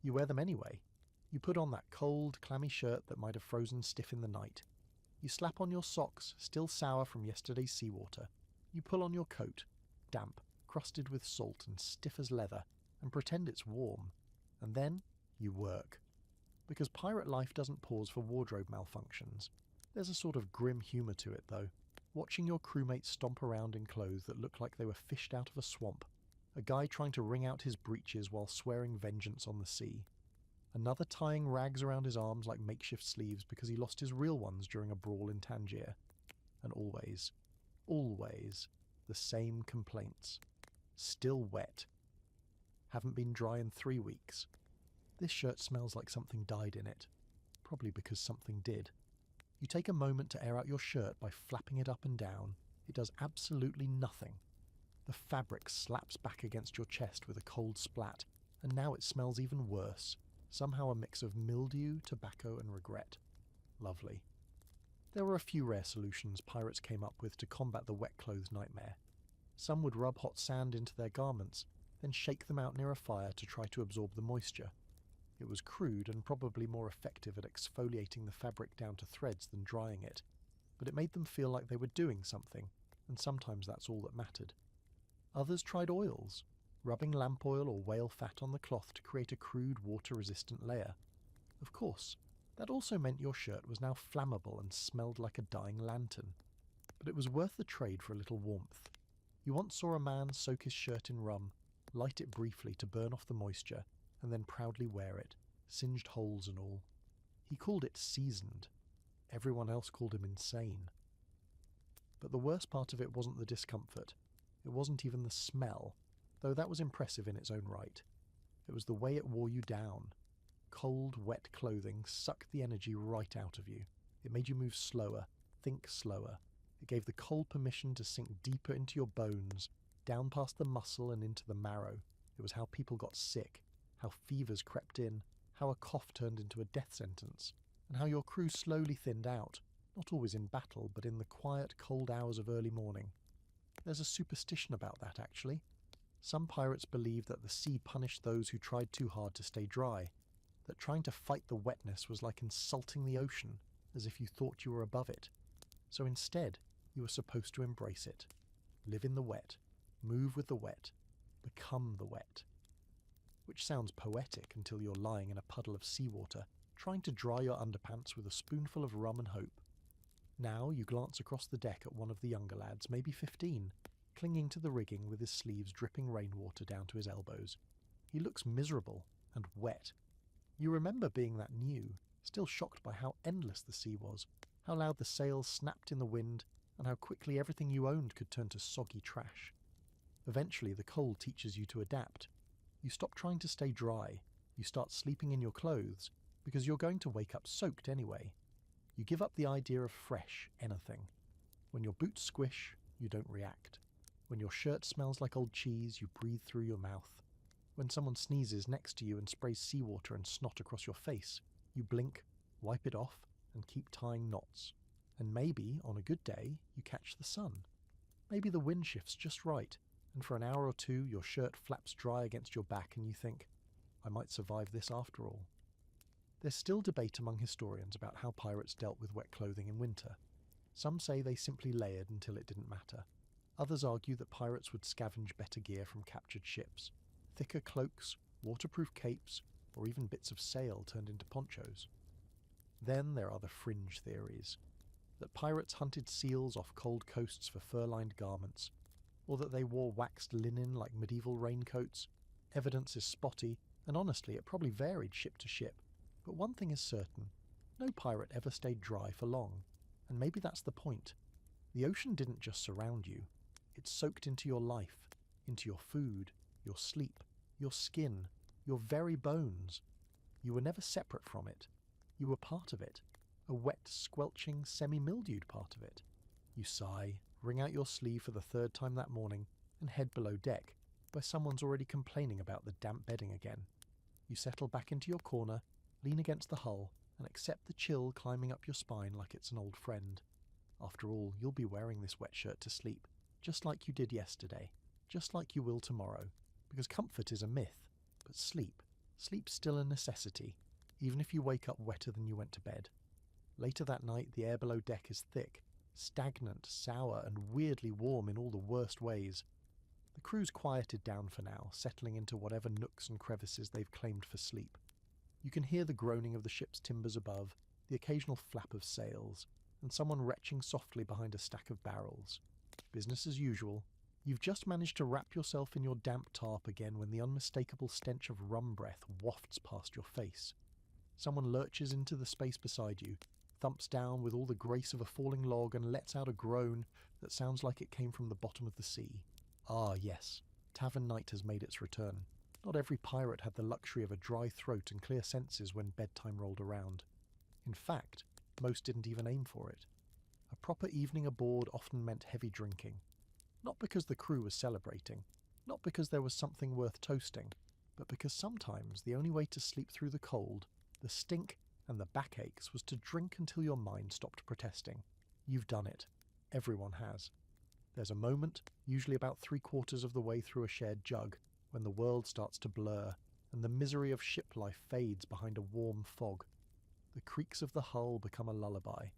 You wear them anyway. You put on that cold, clammy shirt that might have frozen stiff in the night. You slap on your socks, still sour from yesterday's seawater. You pull on your coat, damp, crusted with salt and stiff as leather, and pretend it's warm. And then you work. Because pirate life doesn't pause for wardrobe malfunctions. There's a sort of grim humour to it, though. Watching your crewmates stomp around in clothes that look like they were fished out of a swamp. A guy trying to wring out his breeches while swearing vengeance on the sea. Another tying rags around his arms like makeshift sleeves because he lost his real ones during a brawl in Tangier. And always, always, the same complaints. Still wet. Haven't been dry in 3 weeks. This shirt smells like something died in it. Probably because something did. You take a moment to air out your shirt by flapping it up and down. It does absolutely nothing. The fabric slaps back against your chest with a cold splat, and now it smells even worse. Somehow a mix of mildew, tobacco, and regret. Lovely. There were a few rare solutions pirates came up with to combat the wet clothes nightmare. Some would rub hot sand into their garments, then shake them out near a fire to try to absorb the moisture. It was crude and probably more effective at exfoliating the fabric down to threads than drying it, but it made them feel like they were doing something, and sometimes that's all that mattered. Others tried oils, rubbing lamp oil or whale fat on the cloth to create a crude water-resistant layer. Of course, that also meant your shirt was now flammable and smelled like a dying lantern. But it was worth the trade for a little warmth. You once saw a man soak his shirt in rum, light it briefly to burn off the moisture, and then proudly wear it, singed holes and all. He called it seasoned. Everyone else called him insane. But the worst part of it wasn't the discomfort. It wasn't even the smell, though that was impressive in its own right. It was the way it wore you down. Cold, wet clothing sucked the energy right out of you. It made you move slower, think slower. It gave the cold permission to sink deeper into your bones, down past the muscle and into the marrow. It was how people got sick, how fevers crept in, how a cough turned into a death sentence, and how your crew slowly thinned out, not always in battle, but in the quiet, cold hours of early morning. There's a superstition about that, actually. Some pirates believed that the sea punished those who tried too hard to stay dry, that trying to fight the wetness was like insulting the ocean, as if you thought you were above it. So instead, you were supposed to embrace it. Live in the wet, move with the wet, become the wet. Which sounds poetic until you're lying in a puddle of seawater, trying to dry your underpants with a spoonful of rum and hope. Now you glance across the deck at one of the younger lads, maybe 15, clinging to the rigging with his sleeves dripping rainwater down to his elbows. He looks miserable and wet. You remember being that new, still shocked by how endless the sea was, how loud the sails snapped in the wind, and how quickly everything you owned could turn to soggy trash. Eventually the cold teaches you to adapt. You stop trying to stay dry. You start sleeping in your clothes, because you're going to wake up soaked anyway. You give up the idea of fresh anything. When your boots squish, you don't react. When your shirt smells like old cheese, you breathe through your mouth. When someone sneezes next to you and sprays seawater and snot across your face, you blink, wipe it off, and keep tying knots. And maybe, on a good day, you catch the sun. Maybe the wind shifts just right, and for an hour or two your shirt flaps dry against your back and you think, I might survive this after all. There's still debate among historians about how pirates dealt with wet clothing in winter. Some say they simply layered until it didn't matter. Others argue that pirates would scavenge better gear from captured ships. Thicker cloaks, waterproof capes, or even bits of sail turned into ponchos. Then there are the fringe theories. That pirates hunted seals off cold coasts for fur-lined garments, or that they wore waxed linen like medieval raincoats. Evidence is spotty, and honestly it probably varied ship to ship. But one thing is certain, no pirate ever stayed dry for long, and maybe that's the point. The ocean didn't just surround you, it soaked into your life, into your food, your sleep, your skin, your very bones. You were never separate from it. You were part of it, a wet, squelching, semi-mildewed part of it. You sigh, wring out your sleeve for the 3rd time that morning, and head below deck, where someone's already complaining about the damp bedding again. You settle back into your corner, lean against the hull, and accept the chill climbing up your spine like it's an old friend. After all, you'll be wearing this wet shirt to sleep, just like you did yesterday, just like you will tomorrow, because comfort is a myth, but sleep's still a necessity, even if you wake up wetter than you went to bed. Later that night, the air below deck is thick, stagnant, sour, and weirdly warm in all the worst ways. The crew's quieted down for now, settling into whatever nooks and crevices they've claimed for sleep. You can hear the groaning of the ship's timbers above, the occasional flap of sails, and someone retching softly behind a stack of barrels. Business as usual. You've just managed to wrap yourself in your damp tarp again when the unmistakable stench of rum breath wafts past your face. Someone lurches into the space beside you, thumps down with all the grace of a falling log, and lets out a groan that sounds like it came from the bottom of the sea. Ah, yes, tavern night has made its return. Not every pirate had the luxury of a dry throat and clear senses when bedtime rolled around. In fact, most didn't even aim for it. A proper evening aboard often meant heavy drinking. Not because the crew was celebrating, not because there was something worth toasting, but because sometimes the only way to sleep through the cold, the stink, and the backaches was to drink until your mind stopped protesting. You've done it. Everyone has. There's a moment, usually about 3/4 of the way through a shared jug, when the world starts to blur, and the misery of ship life fades behind a warm fog. The creaks of the hull become a lullaby.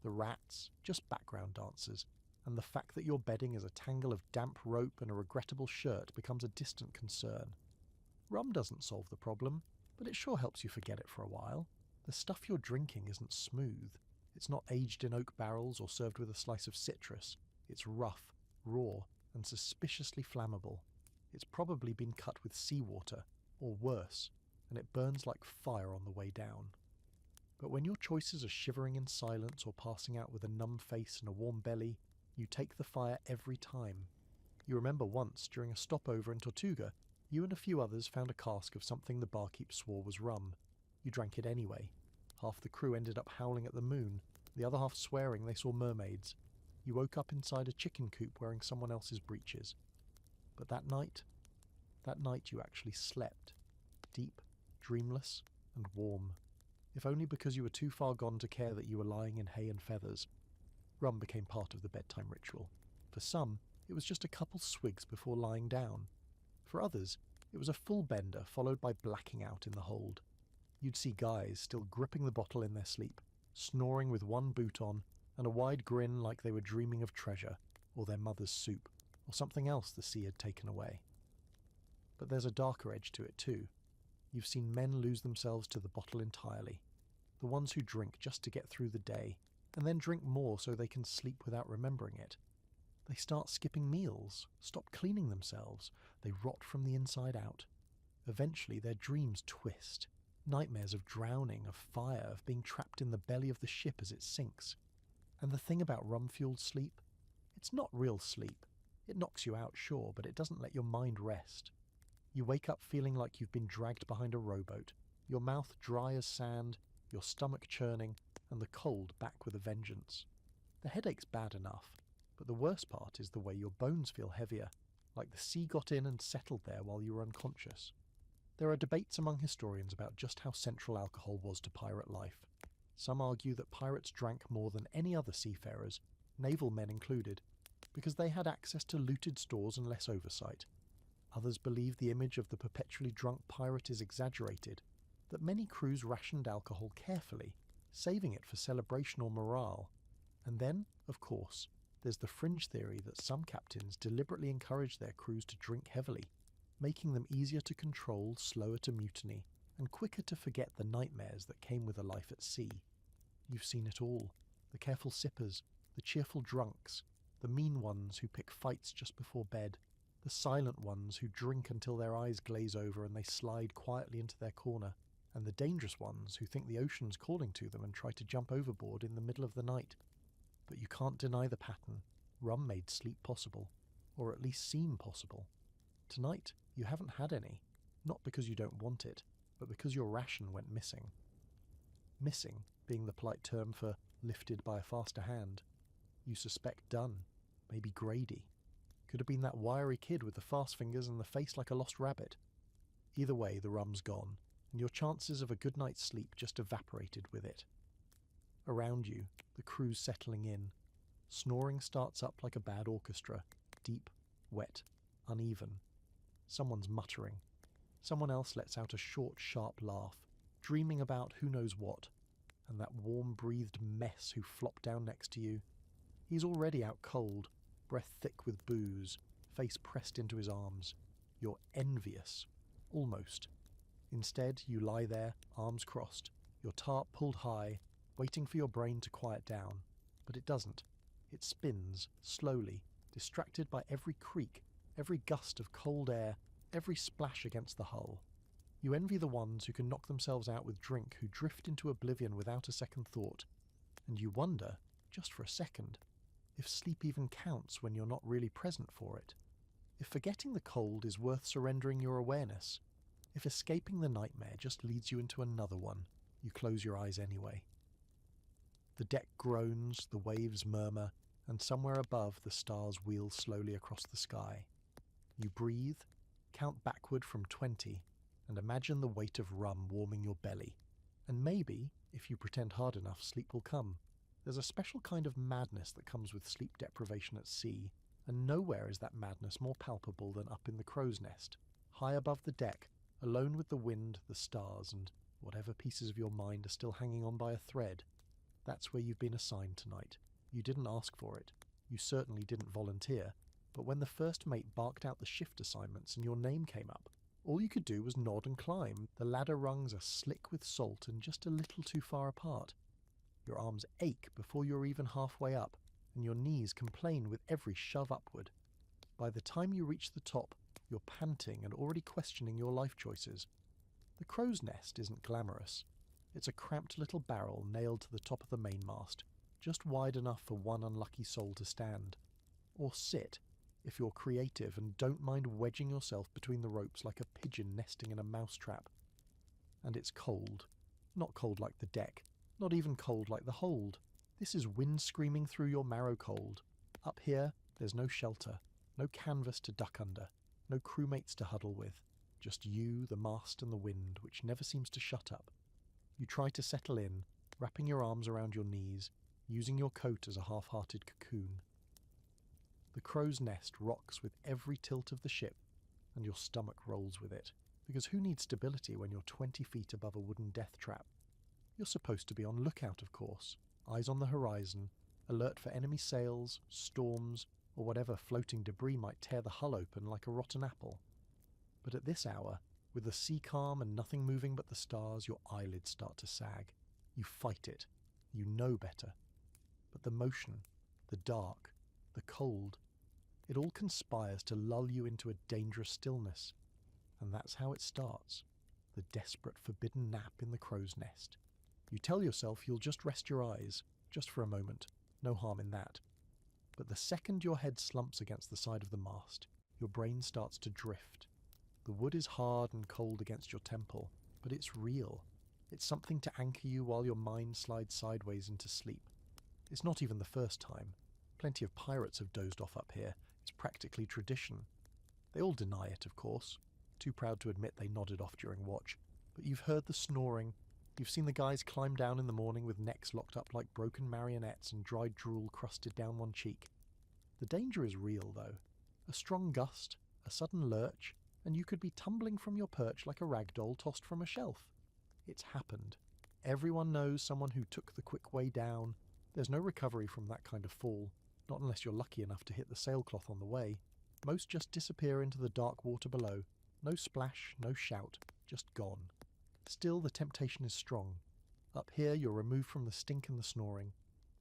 The rats, just background dancers, and the fact that your bedding is a tangle of damp rope and a regrettable shirt becomes a distant concern. Rum doesn't solve the problem, but it sure helps you forget it for a while. The stuff you're drinking isn't smooth. It's not aged in oak barrels or served with a slice of citrus. It's rough, raw, and suspiciously flammable. It's probably been cut with seawater, or worse, and it burns like fire on the way down. But when your choices are shivering in silence or passing out with a numb face and a warm belly, you take the fire every time. You remember once, during a stopover in Tortuga, you and a few others found a cask of something the barkeep swore was rum. You drank it anyway. Half the crew ended up howling at the moon, the other half swearing they saw mermaids. You woke up inside a chicken coop wearing someone else's breeches. But that night you actually slept. Deep, dreamless, and warm. If only because you were too far gone to care that you were lying in hay and feathers. Rum became part of the bedtime ritual. For some, it was just a couple swigs before lying down. For others, it was a full bender followed by blacking out in the hold. You'd see guys still gripping the bottle in their sleep, snoring with one boot on, and a wide grin like they were dreaming of treasure, or their mother's soup, or something else the sea had taken away. But there's a darker edge to it too. You've seen men lose themselves to the bottle entirely. The ones who drink just to get through the day, and then drink more so they can sleep without remembering it. They start skipping meals, stop cleaning themselves, they rot from the inside out. Eventually their dreams twist. Nightmares of drowning, of fire, of being trapped in the belly of the ship as it sinks. And the thing about rum-fueled sleep? It's not real sleep. It knocks you out, sure, but it doesn't let your mind rest. You wake up feeling like you've been dragged behind a rowboat, your mouth dry as sand, your stomach churning, and the cold back with a vengeance. The headache's bad enough, but the worst part is the way your bones feel heavier, like the sea got in and settled there while you were unconscious. There are debates among historians about just how central alcohol was to pirate life. Some argue that pirates drank more than any other seafarers, naval men included, because they had access to looted stores and less oversight. Others believe the image of the perpetually drunk pirate is exaggerated, that many crews rationed alcohol carefully, saving it for celebration or morale. And then, of course, there's the fringe theory that some captains deliberately encouraged their crews to drink heavily, making them easier to control, slower to mutiny, and quicker to forget the nightmares that came with a life at sea. You've seen it all. The careful sippers, the cheerful drunks, the mean ones who pick fights just before bed, the silent ones who drink until their eyes glaze over and they slide quietly into their corner, and the dangerous ones who think the ocean's calling to them and try to jump overboard in the middle of the night. But you can't deny the pattern. Rum made sleep possible, or at least seem possible. Tonight, you haven't had any, not because you don't want it, but because your ration went missing. Missing being the polite term for lifted by a faster hand. You suspect done, maybe Grady. Could have been that wiry kid with the fast fingers and the face like a lost rabbit. Either way, the rum's gone, and your chances of a good night's sleep just evaporated with it. Around you, the crew's settling in. Snoring starts up like a bad orchestra, deep, wet, uneven. Someone's muttering. Someone else lets out a short, sharp laugh, dreaming about who knows what, and that warm-breathed mess who flopped down next to you. He's already out cold, breath thick with booze, face pressed into his arms. You're envious. Almost. Instead, you lie there, arms crossed, your tarp pulled high, waiting for your brain to quiet down. But it doesn't. It spins, slowly, distracted by every creak, every gust of cold air, every splash against the hull. You envy the ones who can knock themselves out with drink, who drift into oblivion without a second thought. And you wonder, just for a second, if sleep even counts when you're not really present for it. If forgetting the cold is worth surrendering your awareness. If escaping the nightmare just leads you into another one, you close your eyes anyway. The deck groans, the waves murmur, and somewhere above the stars wheel slowly across the sky. You breathe, count backward from 20, and imagine the weight of rum warming your belly. And maybe, if you pretend hard enough, sleep will come. There's a special kind of madness that comes with sleep deprivation at sea, and nowhere is that madness more palpable than up in the crow's nest, high above the deck, alone with the wind, the stars, and whatever pieces of your mind are still hanging on by a thread. That's where you've been assigned tonight. You didn't ask for it. You certainly didn't volunteer. But when the first mate barked out the shift assignments and your name came up, all you could do was nod and climb. The ladder rungs are slick with salt and just a little too far apart. Your arms ache before you're even halfway up, and your knees complain with every shove upward. By the time you reach the top, you're panting and already questioning your life choices. The crow's nest isn't glamorous. It's a cramped little barrel nailed to the top of the mainmast, just wide enough for one unlucky soul to stand. Or sit, if you're creative and don't mind wedging yourself between the ropes like a pigeon nesting in a mousetrap. And it's cold. Not cold like the deck. Not even cold like the hold. This is wind screaming through your marrow cold. Up here, there's no shelter, no canvas to duck under, no crewmates to huddle with. Just you, the mast and the wind, which never seems to shut up. You try to settle in, wrapping your arms around your knees, using your coat as a half-hearted cocoon. The crow's nest rocks with every tilt of the ship, and your stomach rolls with it, because who needs stability when you're 20 feet above a wooden death trap? You're supposed to be on lookout, of course, eyes on the horizon, alert for enemy sails, storms, or whatever floating debris might tear the hull open like a rotten apple. But at this hour, with the sea calm and nothing moving but the stars, your eyelids start to sag. You fight it. You know better. But the motion, the dark, the cold, it all conspires to lull you into a dangerous stillness. And that's how it starts. The desperate forbidden nap in the crow's nest. You tell yourself you'll just rest your eyes, just for a moment. No harm in that. But the second your head slumps against the side of the mast, your brain starts to drift. The wood is hard and cold against your temple, but it's real. It's something to anchor you while your mind slides sideways into sleep. It's not even the first time. Plenty of pirates have dozed off up here. It's practically tradition. They all deny it, of course. Too proud to admit they nodded off during watch. But you've heard the snoring. You've seen the guys climb down in the morning with necks locked up like broken marionettes and dried drool crusted down one cheek. The danger is real, though. A strong gust, a sudden lurch, and you could be tumbling from your perch like a rag doll tossed from a shelf. It's happened. Everyone knows someone who took the quick way down. There's no recovery from that kind of fall, not unless you're lucky enough to hit the sailcloth on the way. Most just disappear into the dark water below. No splash, no shout, just gone. Still, the temptation is strong. Up here, you're removed from the stink and the snoring.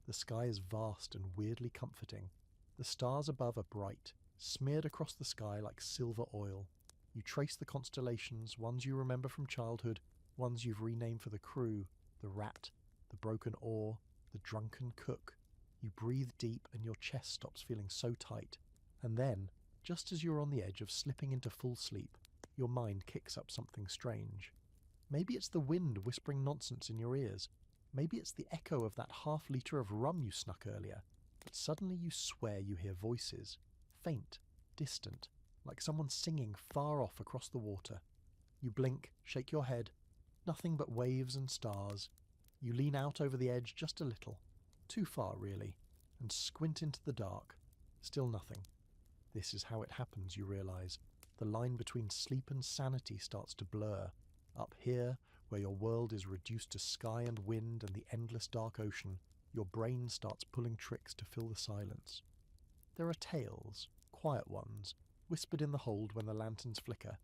The sky is vast and weirdly comforting. The stars above are bright, smeared across the sky like silver oil. You trace the constellations, ones you remember from childhood, ones you've renamed for the crew, the rat, the broken oar, the drunken cook. You breathe deep and your chest stops feeling so tight. And then, just as you're on the edge of slipping into full sleep, your mind kicks up something strange. Maybe it's the wind whispering nonsense in your ears. Maybe it's the echo of that half-litre of rum you snuck earlier. But suddenly you swear you hear voices. Faint, distant, like someone singing far off across the water. You blink, shake your head. Nothing but waves and stars. You lean out over the edge just a little. Too far, really. And squint into the dark. Still nothing. This is how it happens, you realise. The line between sleep and sanity starts to blur. Up here, where your world is reduced to sky and wind and the endless dark ocean, your brain starts pulling tricks to fill the silence. There are tales, quiet ones, whispered in the hold when the lanterns flicker,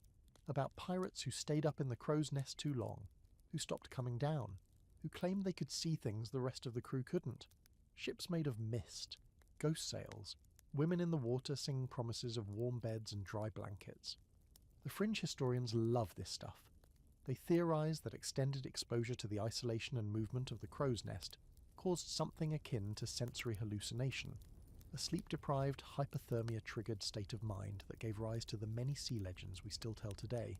about pirates who stayed up in the crow's nest too long, who stopped coming down, who claimed they could see things the rest of the crew couldn't. Ships made of mist, ghost sails, women in the water singing promises of warm beds and dry blankets. The fringe historians love this stuff. They theorise that extended exposure to the isolation and movement of the crow's nest caused something akin to sensory hallucination, a sleep-deprived, hypothermia-triggered state of mind that gave rise to the many sea legends we still tell today.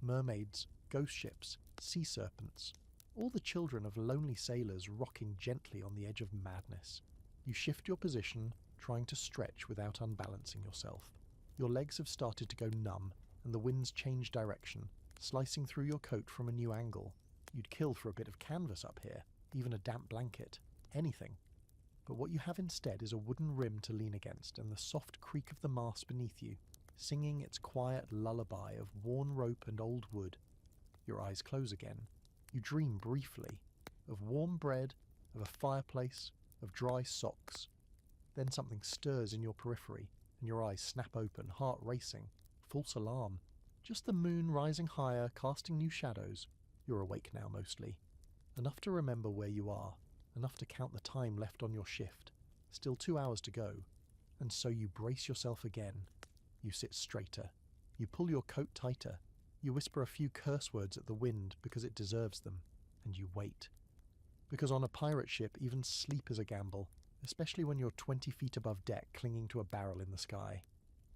Mermaids, ghost ships, sea serpents, all the children of lonely sailors rocking gently on the edge of madness. You shift your position, trying to stretch without unbalancing yourself. Your legs have started to go numb, and the winds change direction, slicing through your coat from a new angle. You'd kill for a bit of canvas up here, even a damp blanket, anything. But what you have instead is a wooden rim to lean against and the soft creak of the mast beneath you, singing its quiet lullaby of worn rope and old wood. Your eyes close again. You dream briefly of warm bread, of a fireplace, of dry socks. Then something stirs in your periphery, and your eyes snap open, heart racing. False alarm. Just the moon rising higher, casting new shadows. You're awake now mostly. Enough to remember where you are, enough to count the time left on your shift. Still 2 hours to go. And so you brace yourself again. You sit straighter. You pull your coat tighter. You whisper a few curse words at the wind because it deserves them. And you wait. Because on a pirate ship, even sleep is a gamble, especially when you're 20 feet above deck clinging to a barrel in the sky.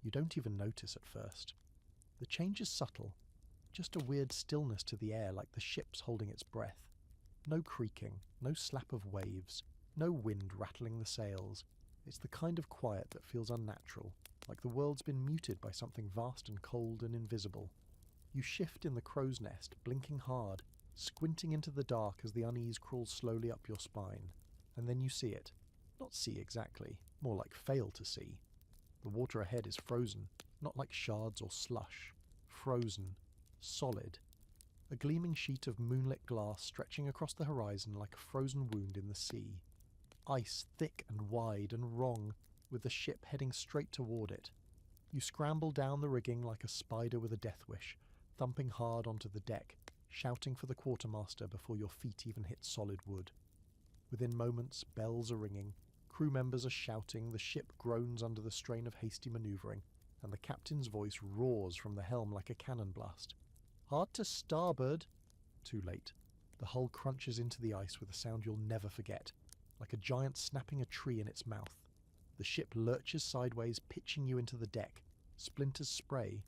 You don't even notice at first. The change is subtle. Just a weird stillness to the air like the ship's holding its breath. No creaking, no slap of waves, no wind rattling the sails. It's the kind of quiet that feels unnatural, like the world's been muted by something vast and cold and invisible. You shift in the crow's nest, blinking hard, squinting into the dark as the unease crawls slowly up your spine. And then you see it. Not see exactly, more like fail to see. The water ahead is frozen, not like shards or slush. Frozen. Solid. A gleaming sheet of moonlit glass stretching across the horizon like a frozen wound in the sea. Ice thick and wide and wrong, with the ship heading straight toward it. You scramble down the rigging like a spider with a death wish, thumping hard onto the deck, shouting for the quartermaster before your feet even hit solid wood. Within moments, bells are ringing, crew members are shouting, the ship groans under the strain of hasty manoeuvring, and the captain's voice roars from the helm like a cannon blast. Hard to starboard! Too late. The hull crunches into the ice with a sound you'll never forget, like a giant snapping a tree in its mouth. The ship lurches sideways, pitching you into the deck. Splinters spray.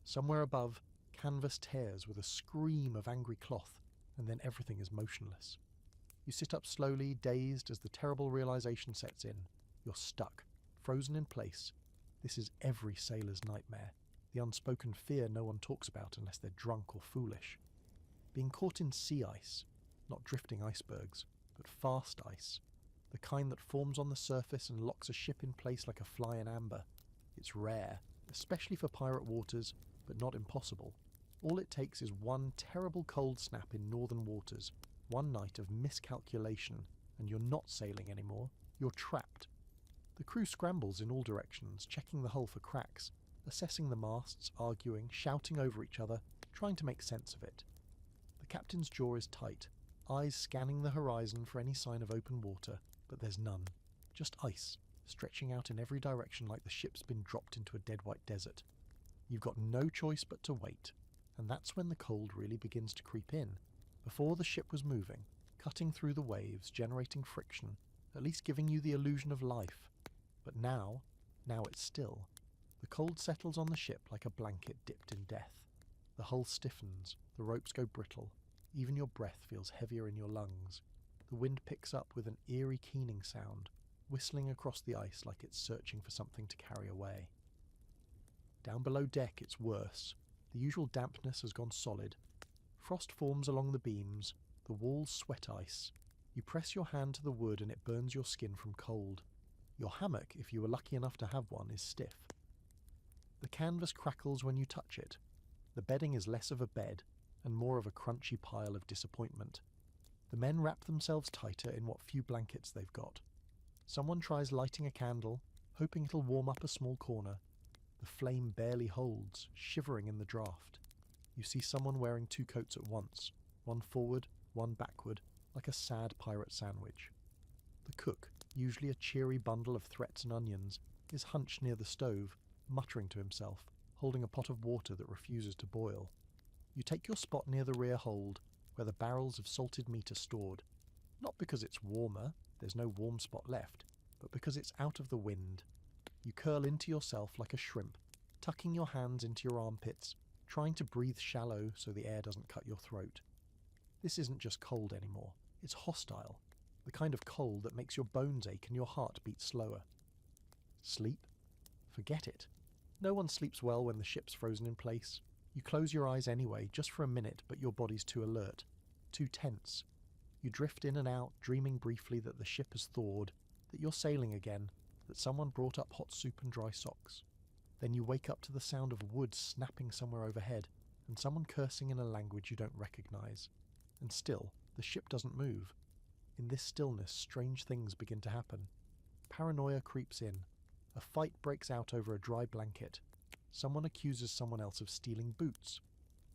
Somewhere above, canvas tears with a scream of angry cloth, and then everything is motionless. You sit up slowly, dazed as the terrible realization sets in. You're stuck, frozen in place. This is every sailor's nightmare, the unspoken fear no one talks about unless they're drunk or foolish. Being caught in sea ice, not drifting icebergs, but fast ice, the kind that forms on the surface and locks a ship in place like a fly in amber. It's rare, especially for pirate waters, but not impossible. All it takes is one terrible cold snap in northern waters, one night of miscalculation, and you're not sailing anymore, you're trapped. The crew scrambles in all directions, checking the hull for cracks, assessing the masts, arguing, shouting over each other, trying to make sense of it. The captain's jaw is tight, eyes scanning the horizon for any sign of open water, but there's none. Just ice, stretching out in every direction like the ship's been dropped into a dead white desert. You've got no choice but to wait, and that's when the cold really begins to creep in. Before the ship was moving, cutting through the waves, generating friction, at least giving you the illusion of life. But now it's still. The cold settles on the ship like a blanket dipped in death. The hull stiffens, the ropes go brittle, even your breath feels heavier in your lungs. The wind picks up with an eerie keening sound, whistling across the ice like it's searching for something to carry away. Down below deck it's worse. The usual dampness has gone solid. Frost forms along the beams, the walls sweat ice. You press your hand to the wood and it burns your skin from cold. Your hammock, if you were lucky enough to have one, is stiff. The canvas crackles when you touch it. The bedding is less of a bed, and more of a crunchy pile of disappointment. The men wrap themselves tighter in what few blankets they've got. Someone tries lighting a candle, hoping it'll warm up a small corner. The flame barely holds, shivering in the draught. You see someone wearing 2 coats at once, one forward, one backward, like a sad pirate sandwich. The cook, usually a cheery bundle of threats and onions, is hunched near the stove, muttering to himself, holding a pot of water that refuses to boil. You take your spot near the rear hold, where the barrels of salted meat are stored, not because it's warmer, there's no warm spot left, but because it's out of the wind. You curl into yourself like a shrimp, tucking your hands into your armpits, trying to breathe shallow so the air doesn't cut your throat. This isn't just cold anymore, it's hostile, the kind of cold that makes your bones ache and your heart beat slower. Sleep? Forget it. No one sleeps well when the ship's frozen in place. You close your eyes anyway, just for a minute, but your body's too alert, too tense. You drift in and out, dreaming briefly that the ship has thawed, that you're sailing again, that someone brought up hot soup and dry socks. Then you wake up to the sound of wood snapping somewhere overhead, and someone cursing in a language you don't recognize. And still, the ship doesn't move. In this stillness, strange things begin to happen. Paranoia creeps in. A fight breaks out over a dry blanket. Someone accuses someone else of stealing boots.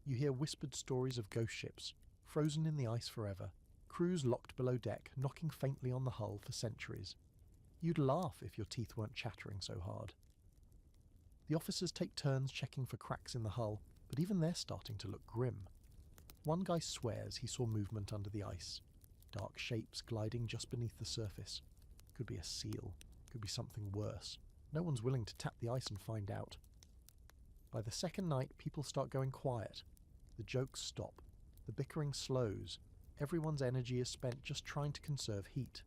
You hear whispered stories of ghost ships, frozen in the ice forever, crews locked below deck, knocking faintly on the hull for centuries. You'd laugh if your teeth weren't chattering so hard. The officers take turns checking for cracks in the hull, but even they're starting to look grim. One guy swears he saw movement under the ice. Dark shapes gliding just beneath the surface. Could be a seal. Could be something worse. No one's willing to tap the ice and find out. By the second night, people start going quiet. The jokes stop. The bickering slows. Everyone's energy is spent just trying to conserve heat.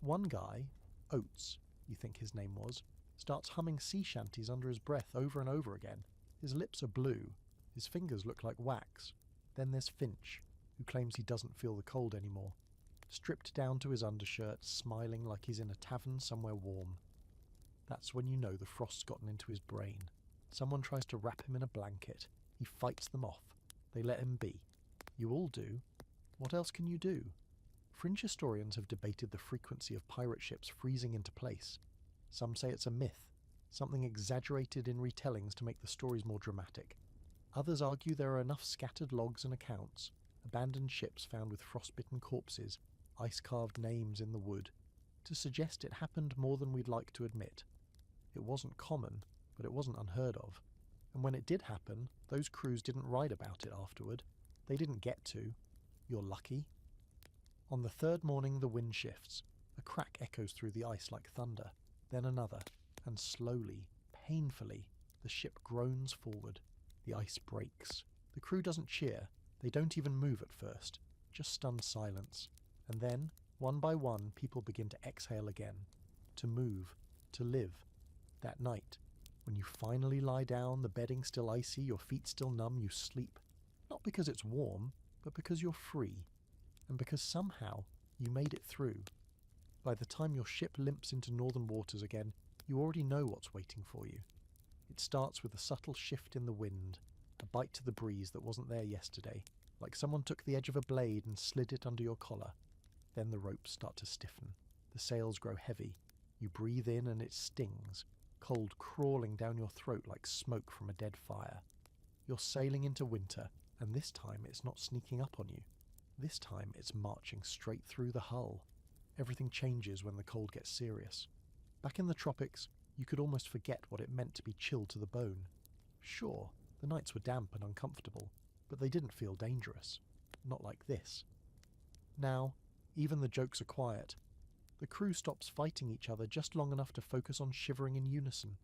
One guy, Oates, you think his name was, starts humming sea shanties under his breath over and over again. His lips are blue. His fingers look like wax. Then there's Finch, who claims he doesn't feel the cold anymore. Stripped down to his undershirt, smiling like he's in a tavern somewhere warm. That's when you know the frost's gotten into his brain. Someone tries to wrap him in a blanket. He fights them off. They let him be. You all do. What else can you do? Fringe historians have debated the frequency of pirate ships freezing into place. Some say it's a myth, something exaggerated in retellings to make the stories more dramatic. Others argue there are enough scattered logs and accounts, abandoned ships found with frostbitten corpses, ice-carved names in the wood, to suggest it happened more than we'd like to admit. It wasn't common, but it wasn't unheard of. And when it did happen, those crews didn't write about it afterward. They didn't get to. You're lucky. On the third morning, the wind shifts. A crack echoes through the ice like thunder, then another, and slowly, painfully, the ship groans forward. The ice breaks. The crew doesn't cheer. They don't even move at first, just stunned silence. And then, one by one, people begin to exhale again, to move, to live. That night, when you finally lie down, the bedding still icy, your feet still numb, you sleep. Not because it's warm, but because you're free, and because somehow you made it through. By the time your ship limps into northern waters again, you already know what's waiting for you. It starts with a subtle shift in the wind, a bite to the breeze that wasn't there yesterday, like someone took the edge of a blade and slid it under your collar. Then the ropes start to stiffen. The sails grow heavy. You breathe in and it stings, cold crawling down your throat like smoke from a dead fire. You're sailing into winter, and this time it's not sneaking up on you. This time it's marching straight through the hull. Everything changes when the cold gets serious. Back in the tropics, you could almost forget what it meant to be chilled to the bone. Sure, the nights were damp and uncomfortable, but they didn't feel dangerous. Not like this. Now, even the jokes are quiet. The crew stops fighting each other just long enough to focus on shivering in unison.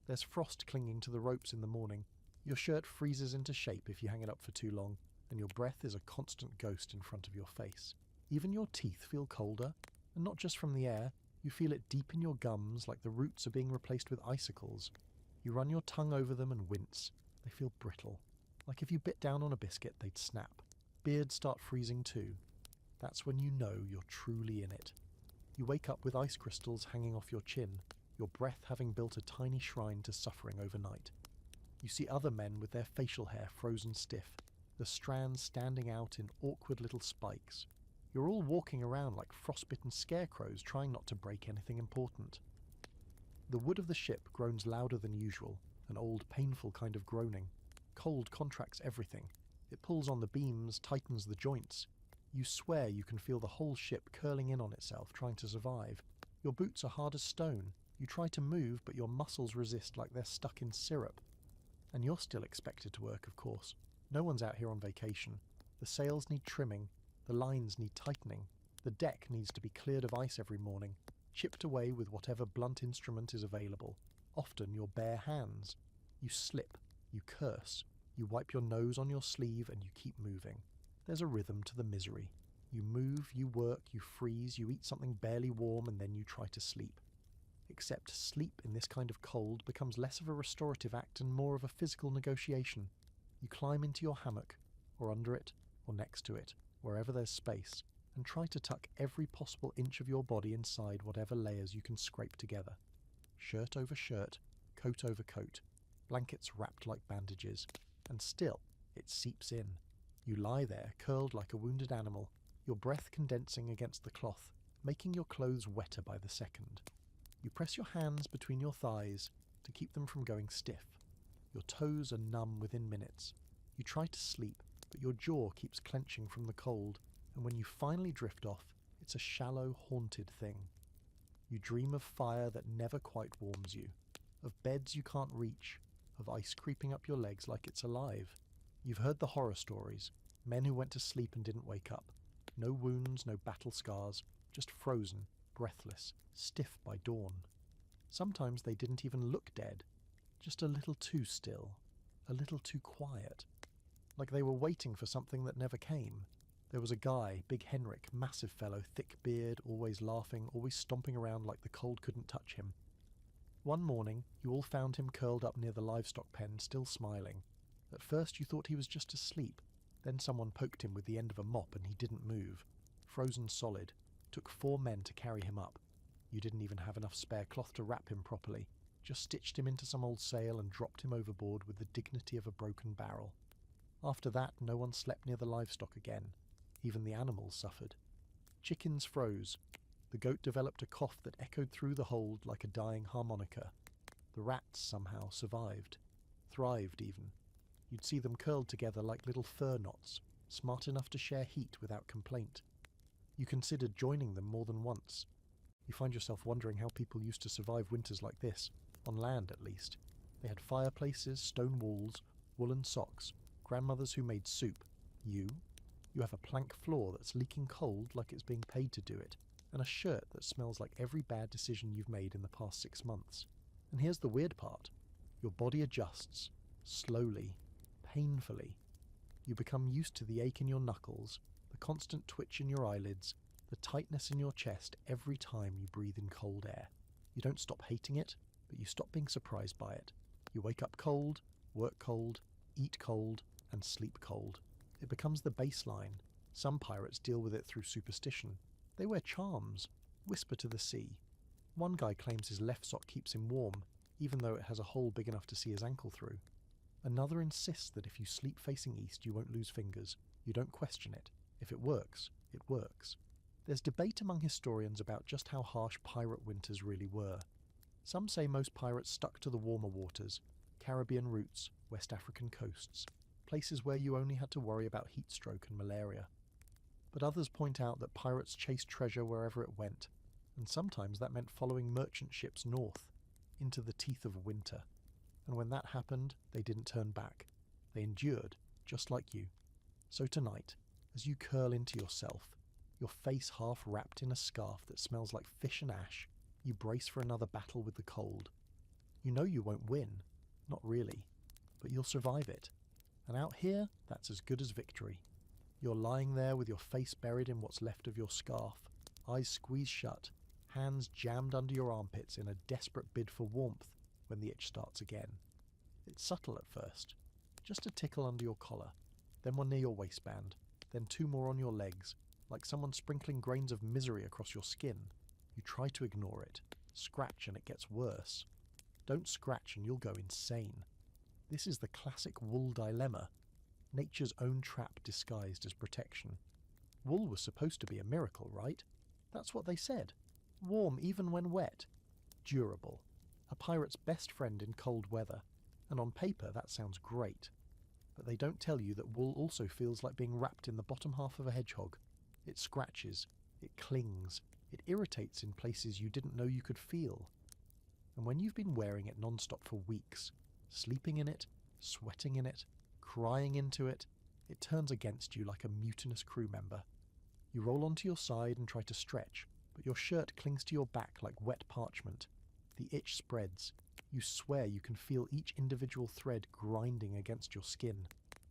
There's frost clinging to the ropes in the morning. Your shirt freezes into shape if you hang it up for too long, and your breath is a constant ghost in front of your face. Even your teeth feel colder, and not just from the air. You feel it deep in your gums like the roots are being replaced with icicles. You run your tongue over them and wince. They feel brittle. Like if you bit down on a biscuit, they'd snap. Beards start freezing too. That's when you know you're truly in it. You wake up with ice crystals hanging off your chin, your breath having built a tiny shrine to suffering overnight. You see other men with their facial hair frozen stiff, the strands standing out in awkward little spikes. You're all walking around like frostbitten scarecrows trying not to break anything important. The wood of the ship groans louder than usual, an old painful kind of groaning. Cold contracts everything. It pulls on the beams, tightens the joints. You swear you can feel the whole ship curling in on itself, trying to survive. Your boots are hard as stone. You try to move, but your muscles resist like they're stuck in syrup. And you're still expected to work, of course. No one's out here on vacation. The sails need trimming, the lines need tightening, the deck needs to be cleared of ice every morning, chipped away with whatever blunt instrument is available, often your bare hands. You slip, you curse, you wipe your nose on your sleeve, and you keep moving. There's a rhythm to the misery. You move, you work, you freeze, you eat something barely warm, and then you try to sleep. Except sleep in this kind of cold becomes less of a restorative act and more of a physical negotiation. You climb into your hammock, or under it, or next to it, wherever there's space, and try to tuck every possible inch of your body inside whatever layers you can scrape together. Shirt over shirt, coat over coat, blankets wrapped like bandages, and still it seeps in. You lie there, curled like a wounded animal, your breath condensing against the cloth, making your clothes wetter by the second. You press your hands between your thighs to keep them from going stiff. Your toes are numb within minutes. You try to sleep, but your jaw keeps clenching from the cold, and when you finally drift off, it's a shallow, haunted thing. You dream of fire that never quite warms you, of beds you can't reach, of ice creeping up your legs like it's alive. You've heard the horror stories, men who went to sleep and didn't wake up. No wounds, no battle scars, just frozen, breathless, stiff by dawn. Sometimes they didn't even look dead, just a little too still, a little too quiet, like they were waiting for something that never came. There was a guy, Big Henrik, massive fellow, thick beard, always laughing, always stomping around like the cold couldn't touch him. One morning, you all found him curled up near the livestock pen, still smiling. At first you thought he was just asleep, then someone poked him with the end of a mop and he didn't move. Frozen solid. Took 4 men to carry him up. You didn't even have enough spare cloth to wrap him properly, just stitched him into some old sail and dropped him overboard with the dignity of a broken barrel. After that, no one slept near the livestock again. Even the animals suffered. Chickens froze. The goat developed a cough that echoed through the hold like a dying harmonica. The rats somehow survived. Thrived, even. You'd see them curled together like little fur knots, smart enough to share heat without complaint. You considered joining them more than once. You find yourself wondering how people used to survive winters like this, on land at least. They had fireplaces, stone walls, woolen socks, grandmothers who made soup. You have a plank floor that's leaking cold like it's being paid to do it, and a shirt that smells like every bad decision you've made in the past 6 months. And here's the weird part. Your body adjusts, slowly, painfully. You become used to the ache in your knuckles, the constant twitch in your eyelids, the tightness in your chest every time you breathe in cold air. You don't stop hating it, but you stop being surprised by it. You wake up cold, work cold, eat cold, and sleep cold. It becomes the baseline. Some pirates deal with it through superstition. They wear charms, whisper to the sea. One guy claims his left sock keeps him warm, even though it has a hole big enough to see his ankle through. Another insists that if you sleep facing east, you won't lose fingers. You don't question it. If it works, it works. There's debate among historians about just how harsh pirate winters really were. Some say most pirates stuck to the warmer waters, Caribbean routes, West African coasts, places where you only had to worry about heat stroke and malaria. But others point out that pirates chased treasure wherever it went, and sometimes that meant following merchant ships north, into the teeth of winter. And when that happened, they didn't turn back. They endured, just like you. So tonight, as you curl into yourself, your face half wrapped in a scarf that smells like fish and ash, you brace for another battle with the cold. You know you won't win, not really, but you'll survive it. And out here, that's as good as victory. You're lying there with your face buried in what's left of your scarf, eyes squeezed shut, hands jammed under your armpits in a desperate bid for warmth when the itch starts again. It's subtle at first, just a tickle under your collar, then one near your waistband, then 2 more on your legs, like someone sprinkling grains of misery across your skin. You try to ignore it, scratch and it gets worse. Don't scratch and you'll go insane. This is the classic wool dilemma, nature's own trap disguised as protection. Wool was supposed to be a miracle, right? That's what they said. Warm even when wet. Durable. A pirate's best friend in cold weather. And on paper that sounds great. But they don't tell you that wool also feels like being wrapped in the bottom half of a hedgehog. It scratches, it clings, It irritates in places you didn't know you could feel. And when you've been wearing it non-stop for weeks, sleeping in it, sweating in it, crying into it, it turns against you like a mutinous crew member. You roll onto your side and try to stretch, but your shirt clings to your back like wet parchment. The itch spreads. You swear you can feel each individual thread grinding against your skin.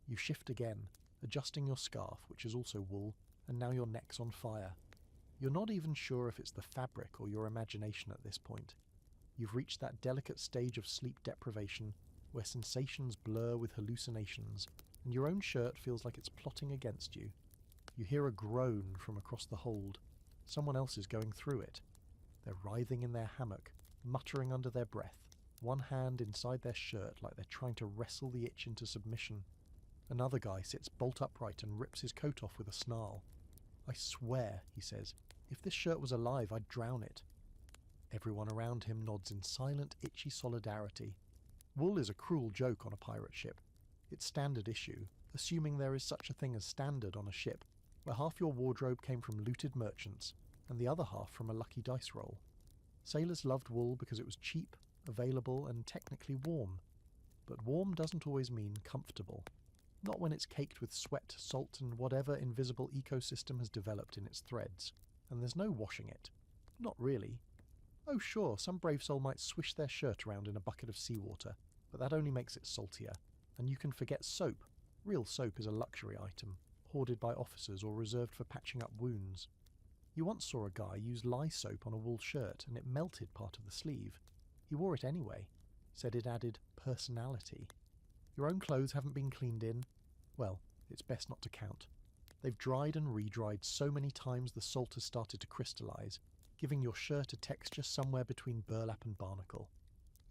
You shift again, adjusting your scarf, which is also wool, and now your neck's on fire. You're not even sure if it's the fabric or your imagination at this point. You've reached that delicate stage of sleep deprivation where sensations blur with hallucinations, and your own shirt feels like it's plotting against you. You hear a groan from across the hold. Someone else is going through it. They're writhing in their hammock, muttering under their breath, one hand inside their shirt like they're trying to wrestle the itch into submission. Another guy sits bolt upright and rips his coat off with a snarl. "I swear," he says, "if this shirt was alive, I'd drown it." Everyone around him nods in silent, itchy solidarity. Wool is a cruel joke on a pirate ship. It's standard issue, assuming there is such a thing as standard on a ship, where half your wardrobe came from looted merchants, and the other half from a lucky dice roll. Sailors loved wool because it was cheap, available, and technically warm. But warm doesn't always mean comfortable. Not when it's caked with sweat, salt, and whatever invisible ecosystem has developed in its threads, and there's no washing it. Not really. Oh sure, some brave soul might swish their shirt around in a bucket of seawater, but that only makes it saltier. And you can forget soap. Real soap is a luxury item, hoarded by officers or reserved for patching up wounds. You once saw a guy use lye soap on a wool shirt and it melted part of the sleeve. He wore it anyway, said it added personality. Your own clothes haven't been cleaned in? Well, it's best not to count. They've dried and re-dried so many times the salt has started to crystallize, giving your shirt a texture somewhere between burlap and barnacle.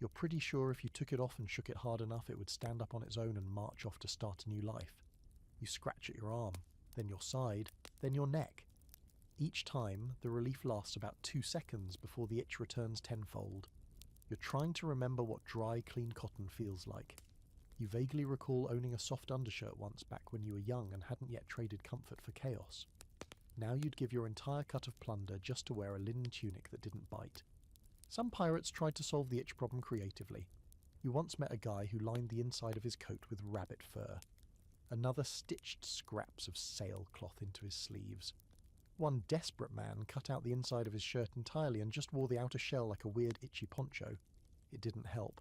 You're pretty sure if you took it off and shook it hard enough it would stand up on its own and march off to start a new life. You scratch at your arm, then your side, then your neck. Each time, the relief lasts about 2 seconds before the itch returns tenfold. You're trying to remember what dry, clean cotton feels like. You vaguely recall owning a soft undershirt once back when you were young and hadn't yet traded comfort for chaos. Now you'd give your entire cut of plunder just to wear a linen tunic that didn't bite. Some pirates tried to solve the itch problem creatively. You once met a guy who lined the inside of his coat with rabbit fur. Another stitched scraps of sailcloth into his sleeves. One desperate man cut out the inside of his shirt entirely and just wore the outer shell like a weird itchy poncho. It didn't help.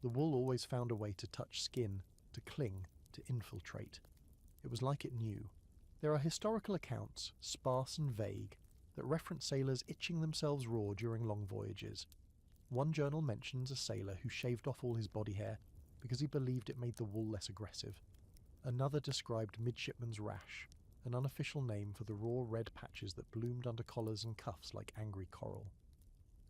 The wool always found a way to touch skin, to cling, to infiltrate. It was like it knew. There are historical accounts, sparse and vague, that reference sailors itching themselves raw during long voyages. One journal mentions a sailor who shaved off all his body hair because he believed it made the wool less aggressive. Another described midshipman's rash, an unofficial name for the raw red patches that bloomed under collars and cuffs like angry coral.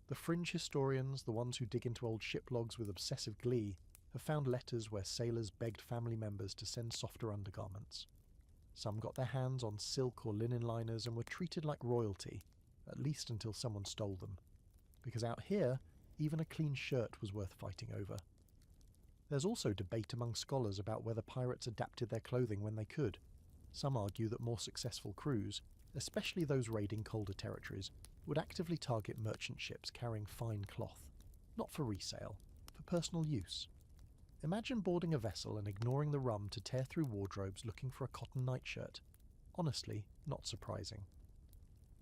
The fringe historians, the ones who dig into old ship logs with obsessive glee, have found letters where sailors begged family members to send softer undergarments. Some got their hands on silk or linen liners and were treated like royalty, at least until someone stole them. Because out here, even a clean shirt was worth fighting over. There's also debate among scholars about whether pirates adapted their clothing when they could. Some argue that more successful crews, especially those raiding colder territories, would actively target merchant ships carrying fine cloth, not for resale, for personal use. Imagine boarding a vessel and ignoring the rum to tear through wardrobes looking for a cotton nightshirt. Honestly, not surprising.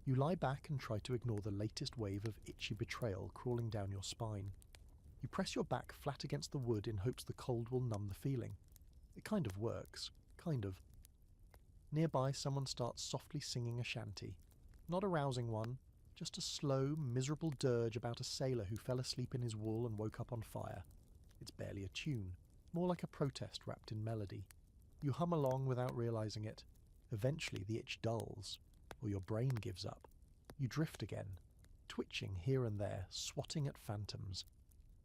You lie back and try to ignore the latest wave of itchy betrayal crawling down your spine. You press your back flat against the wood in hopes the cold will numb the feeling. It kind of works. Kind of. Nearby, someone starts softly singing a shanty. Not a rousing one, just a slow, miserable dirge about a sailor who fell asleep in his wool and woke up on fire. It's barely a tune, more like a protest wrapped in melody. You hum along without realizing it. Eventually the itch dulls, or your brain gives up. You drift again, twitching here and there, swatting at phantoms.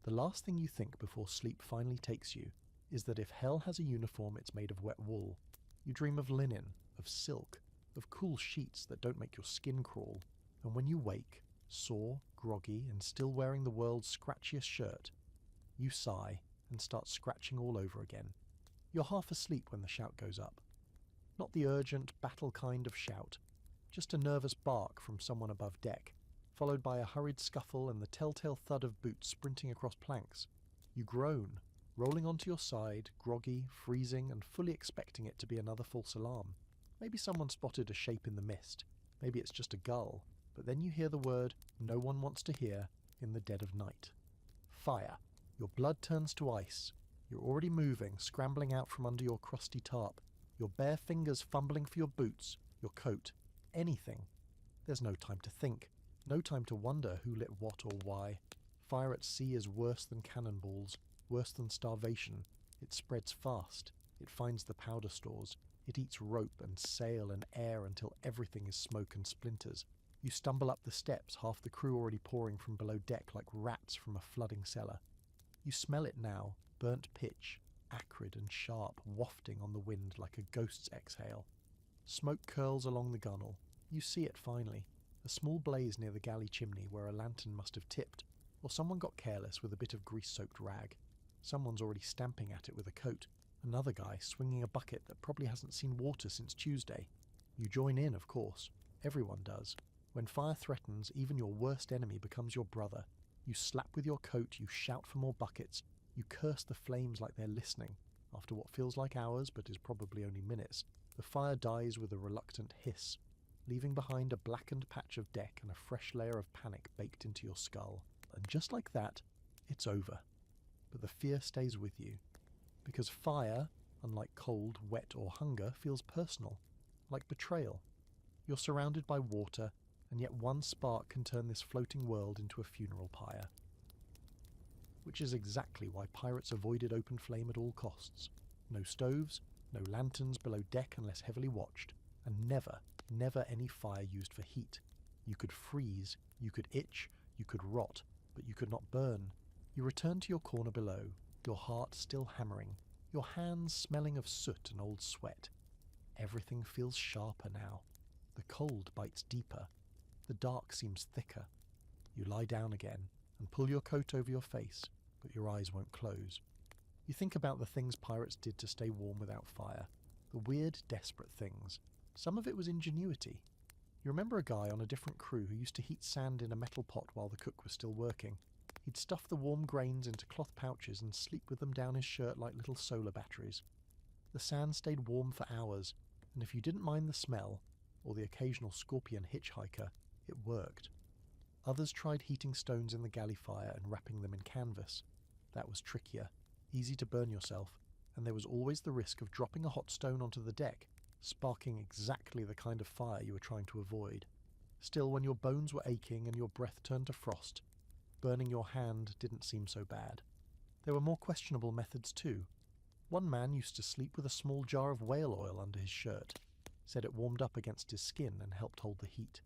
The last thing you think before sleep finally takes you is that if hell has a uniform, it's made of wet wool. You dream of linen, of silk, of cool sheets that don't make your skin crawl, and when you wake, sore, groggy, and still wearing the world's scratchiest shirt, you sigh and start scratching all over again. You're half asleep when the shout goes up. Not the urgent, battle kind of shout, just a nervous bark from someone above deck, followed by a hurried scuffle and the telltale thud of boots sprinting across planks. You groan, rolling onto your side, groggy, freezing, and fully expecting it to be another false alarm. Maybe someone spotted a shape in the mist. Maybe it's just a gull. But then you hear the word no one wants to hear in the dead of night. Fire. Your blood turns to ice. You're already moving, scrambling out from under your crusty tarp, your bare fingers fumbling for your boots, your coat, anything. There's no time to think, no time to wonder who lit what or why. Fire at sea is worse than cannonballs, worse than starvation. It spreads fast. It finds the powder stores. It eats rope and sail and air until everything is smoke and splinters. You stumble up the steps, half the crew already pouring from below deck like rats from a flooding cellar. You smell it now, burnt pitch, acrid and sharp, wafting on the wind like a ghost's exhale. Smoke curls along the gunwale. You see it finally, a small blaze near the galley chimney where a lantern must have tipped, or someone got careless with a bit of grease-soaked rag. Someone's already stamping at it with a coat. Another guy swinging a bucket that probably hasn't seen water since Tuesday. You join in, of course. Everyone does. When fire threatens, even your worst enemy becomes your brother. You slap with your coat, you shout for more buckets, you curse the flames like they're listening. After what feels like hours, but is probably only minutes, the fire dies with a reluctant hiss, leaving behind a blackened patch of deck and a fresh layer of panic baked into your skull. And just like that, it's over. But the fear stays with you. Because fire, unlike cold, wet, or hunger, feels personal, like betrayal. You're surrounded by water, and yet one spark can turn this floating world into a funeral pyre. Which is exactly why pirates avoided open flame at all costs. No stoves, no lanterns below deck unless heavily watched, and never, never any fire used for heat. You could freeze, you could itch, you could rot, but you could not burn. You return to your corner below, your heart still hammering, your hands smelling of soot and old sweat. Everything feels sharper now. The cold bites deeper. The dark seems thicker. You lie down again and pull your coat over your face, but your eyes won't close. You think about the things pirates did to stay warm without fire. The weird, desperate things. Some of it was ingenuity. You remember a guy on a different crew who used to heat sand in a metal pot while the cook was still working. He'd stuff the warm grains into cloth pouches and sleep with them down his shirt like little solar batteries. The sand stayed warm for hours, and if you didn't mind the smell, or the occasional scorpion hitchhiker, it worked. Others tried heating stones in the galley fire and wrapping them in canvas. That was trickier, easy to burn yourself, and there was always the risk of dropping a hot stone onto the deck, sparking exactly the kind of fire you were trying to avoid. Still, when your bones were aching and your breath turned to frost, burning your hand didn't seem so bad. There were more questionable methods too. One man used to sleep with a small jar of whale oil under his shirt, said it warmed up against his skin and helped hold the heat.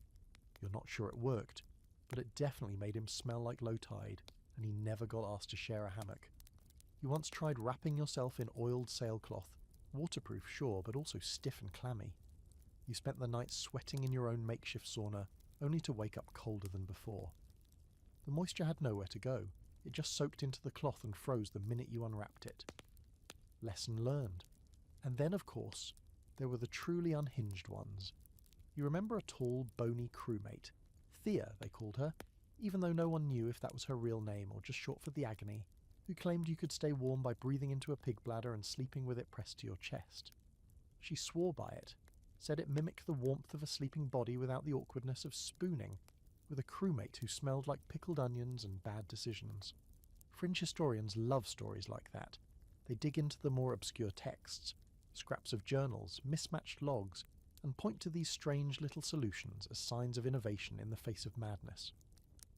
You're not sure it worked, but it definitely made him smell like low tide, and he never got asked to share a hammock. You once tried wrapping yourself in oiled sailcloth, waterproof sure, but also stiff and clammy. You spent the night sweating in your own makeshift sauna, only to wake up colder than before. The moisture had nowhere to go. It just soaked into the cloth and froze the minute you unwrapped it. Lesson learned. And then, of course, there were the truly unhinged ones. You remember a tall, bony crewmate. Thea, they called her, even though no one knew if that was her real name or just short for the agony, who claimed you could stay warm by breathing into a pig bladder and sleeping with it pressed to your chest. She swore by it, said it mimicked the warmth of a sleeping body without the awkwardness of spooning, with a crewmate who smelled like pickled onions and bad decisions. Fringe historians love stories like that. They dig into the more obscure texts, scraps of journals, mismatched logs, and point to these strange little solutions as signs of innovation in the face of madness.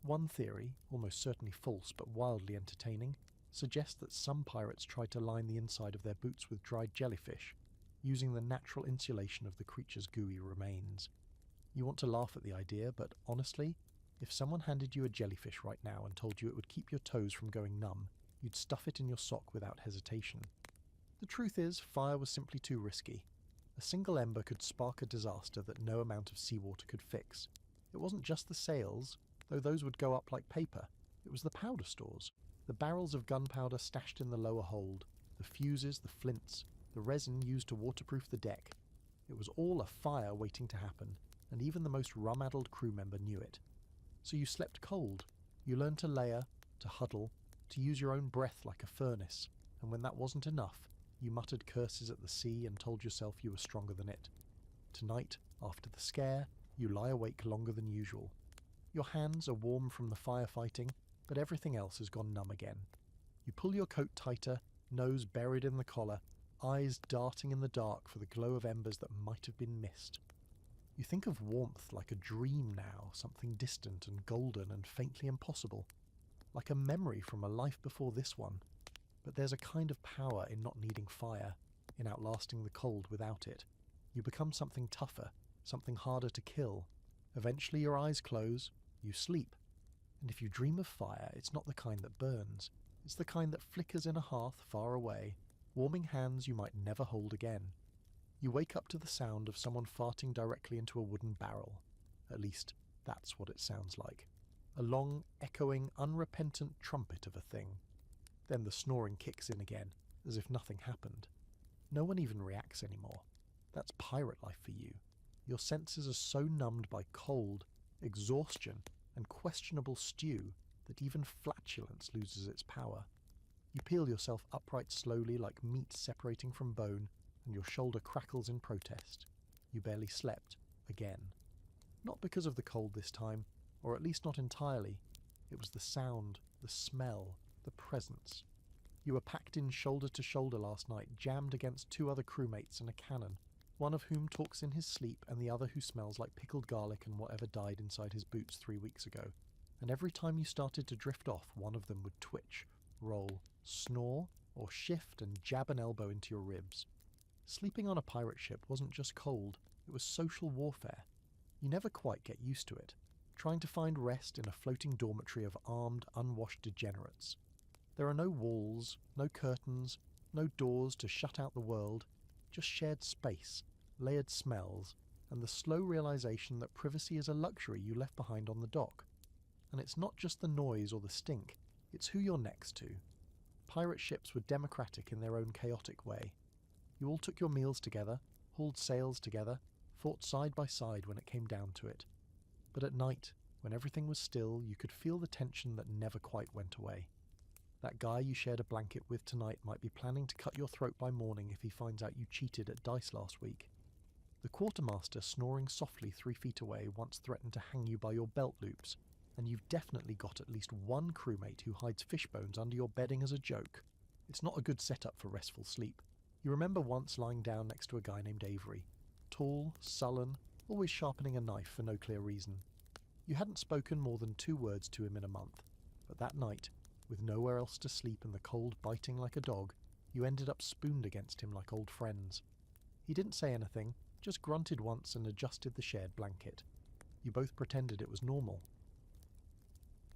One theory, almost certainly false but wildly entertaining, suggests that some pirates tried to line the inside of their boots with dried jellyfish, using the natural insulation of the creature's gooey remains. You want to laugh at the idea, but honestly, if someone handed you a jellyfish right now and told you it would keep your toes from going numb, you'd stuff it in your sock without hesitation. The truth is, fire was simply too risky. A single ember could spark a disaster that no amount of seawater could fix. It wasn't just the sails, though those would go up like paper. It was the powder stores, the barrels of gunpowder stashed in the lower hold, the fuses, the flints, the resin used to waterproof the deck. It was all a fire waiting to happen, and even the most rum-addled crew member knew it. So you slept cold. You learned to layer, to huddle, to use your own breath like a furnace, and when that wasn't enough, you muttered curses at the sea and told yourself you were stronger than it. Tonight, after the scare, you lie awake longer than usual. Your hands are warm from the firefighting, but everything else has gone numb again. You pull your coat tighter, nose buried in the collar, eyes darting in the dark for the glow of embers that might have been missed. You think of warmth like a dream now, something distant and golden and faintly impossible, like a memory from a life before this one. But there's a kind of power in not needing fire, in outlasting the cold without it. You become something tougher, something harder to kill. Eventually your eyes close, you sleep. And if you dream of fire, it's not the kind that burns. It's the kind that flickers in a hearth far away, warming hands you might never hold again. You wake up to the sound of someone farting directly into a wooden barrel. At least, that's what it sounds like. A long, echoing, unrepentant trumpet of a thing. Then the snoring kicks in again, as if nothing happened. No one even reacts anymore. That's pirate life for you. Your senses are so numbed by cold, exhaustion, and questionable stew that even flatulence loses its power. You peel yourself upright slowly like meat separating from bone, and your shoulder crackles in protest. You barely slept, again. Not because of the cold this time, or at least not entirely. It was the sound, the smell, the presence. You were packed in shoulder to shoulder last night, jammed against two other crewmates and a cannon, one of whom talks in his sleep and the other who smells like pickled garlic and whatever died inside his boots 3 weeks ago. And every time you started to drift off, one of them would twitch, roll, snore, or shift and jab an elbow into your ribs. Sleeping on a pirate ship wasn't just cold, it was social warfare. You never quite get used to it, trying to find rest in a floating dormitory of armed, unwashed degenerates. There are no walls, no curtains, no doors to shut out the world, just shared space, layered smells, and the slow realization that privacy is a luxury you left behind on the dock. And it's not just the noise or the stink, it's who you're next to. Pirate ships were democratic in their own chaotic way. You all took your meals together, hauled sails together, fought side by side when it came down to it. But at night, when everything was still, you could feel the tension that never quite went away. That guy you shared a blanket with tonight might be planning to cut your throat by morning if he finds out you cheated at dice last week. The quartermaster snoring softly 3 feet away once threatened to hang you by your belt loops, and you've definitely got at least one crewmate who hides fish bones under your bedding as a joke. It's not a good setup for restful sleep. You remember once lying down next to a guy named Avery. Tall, sullen, always sharpening a knife for no clear reason. You hadn't spoken more than 2 words to him in a month, but that night, with nowhere else to sleep and the cold biting like a dog, you ended up spooned against him like old friends. He didn't say anything, just grunted once and adjusted the shared blanket. You both pretended it was normal.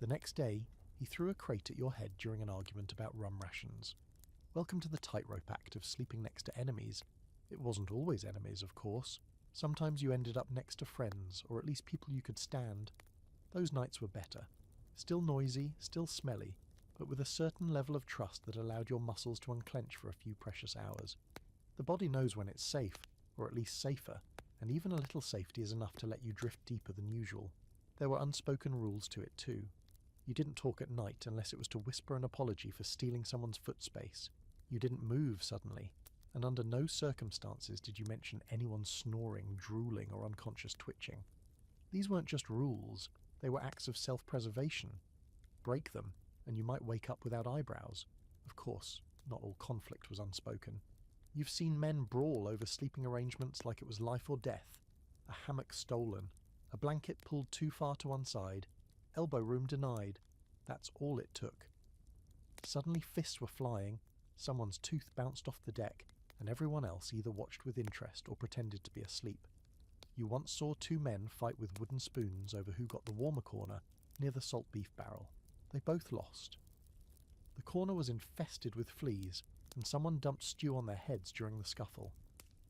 The next day, he threw a crate at your head during an argument about rum rations. Welcome to the tightrope act of sleeping next to enemies. It wasn't always enemies, of course. Sometimes you ended up next to friends, or at least people you could stand. Those nights were better. Still noisy, still smelly, but with a certain level of trust that allowed your muscles to unclench for a few precious hours. The body knows when it's safe, or at least safer, and even a little safety is enough to let you drift deeper than usual. There were unspoken rules to it too. You didn't talk at night unless it was to whisper an apology for stealing someone's foot space. You didn't move suddenly, and under no circumstances did you mention anyone snoring, drooling, or unconscious twitching. These weren't just rules, they were acts of self-preservation. Break them, and you might wake up without eyebrows. Of course, not all conflict was unspoken. You've seen men brawl over sleeping arrangements like it was life or death. A hammock stolen, a blanket pulled too far to one side, elbow room denied. That's all it took. Suddenly fists were flying, someone's tooth bounced off the deck, and everyone else either watched with interest or pretended to be asleep. You once saw 2 men fight with wooden spoons over who got the warmer corner near the salt beef barrel. They both lost. The corner was infested with fleas, and someone dumped stew on their heads during the scuffle.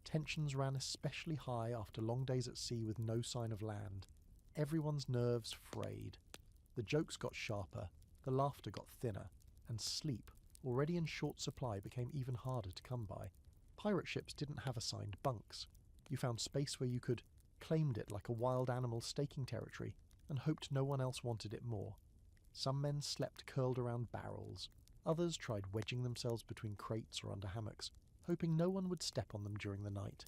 Tensions ran especially high after long days at sea with no sign of land. Everyone's nerves frayed. The jokes got sharper, the laughter got thinner, and sleep, already in short supply, became even harder to come by. Pirate ships didn't have assigned bunks. You found space where you claimed it like a wild animal staking territory, and hoped no one else wanted it more. Some men slept curled around barrels. Others tried wedging themselves between crates or under hammocks, hoping no one would step on them during the night.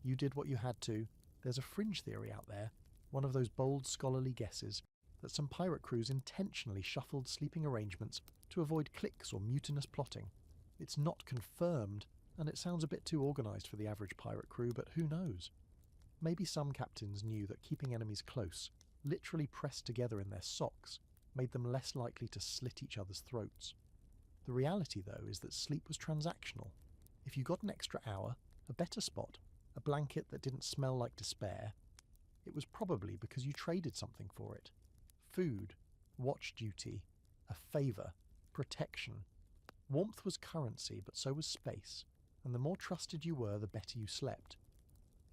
You did what you had to. There's a fringe theory out there, one of those bold scholarly guesses, that some pirate crews intentionally shuffled sleeping arrangements to avoid cliques or mutinous plotting. It's not confirmed, and it sounds a bit too organised for the average pirate crew, but who knows? Maybe some captains knew that keeping enemies close, literally pressed together in their socks, made them less likely to slit each other's throats. The reality, though, is that sleep was transactional. If you got an extra hour, a better spot, a blanket that didn't smell like despair, it was probably because you traded something for it. Food, watch duty, a favour, protection. Warmth was currency, but so was space, and the more trusted you were, the better you slept.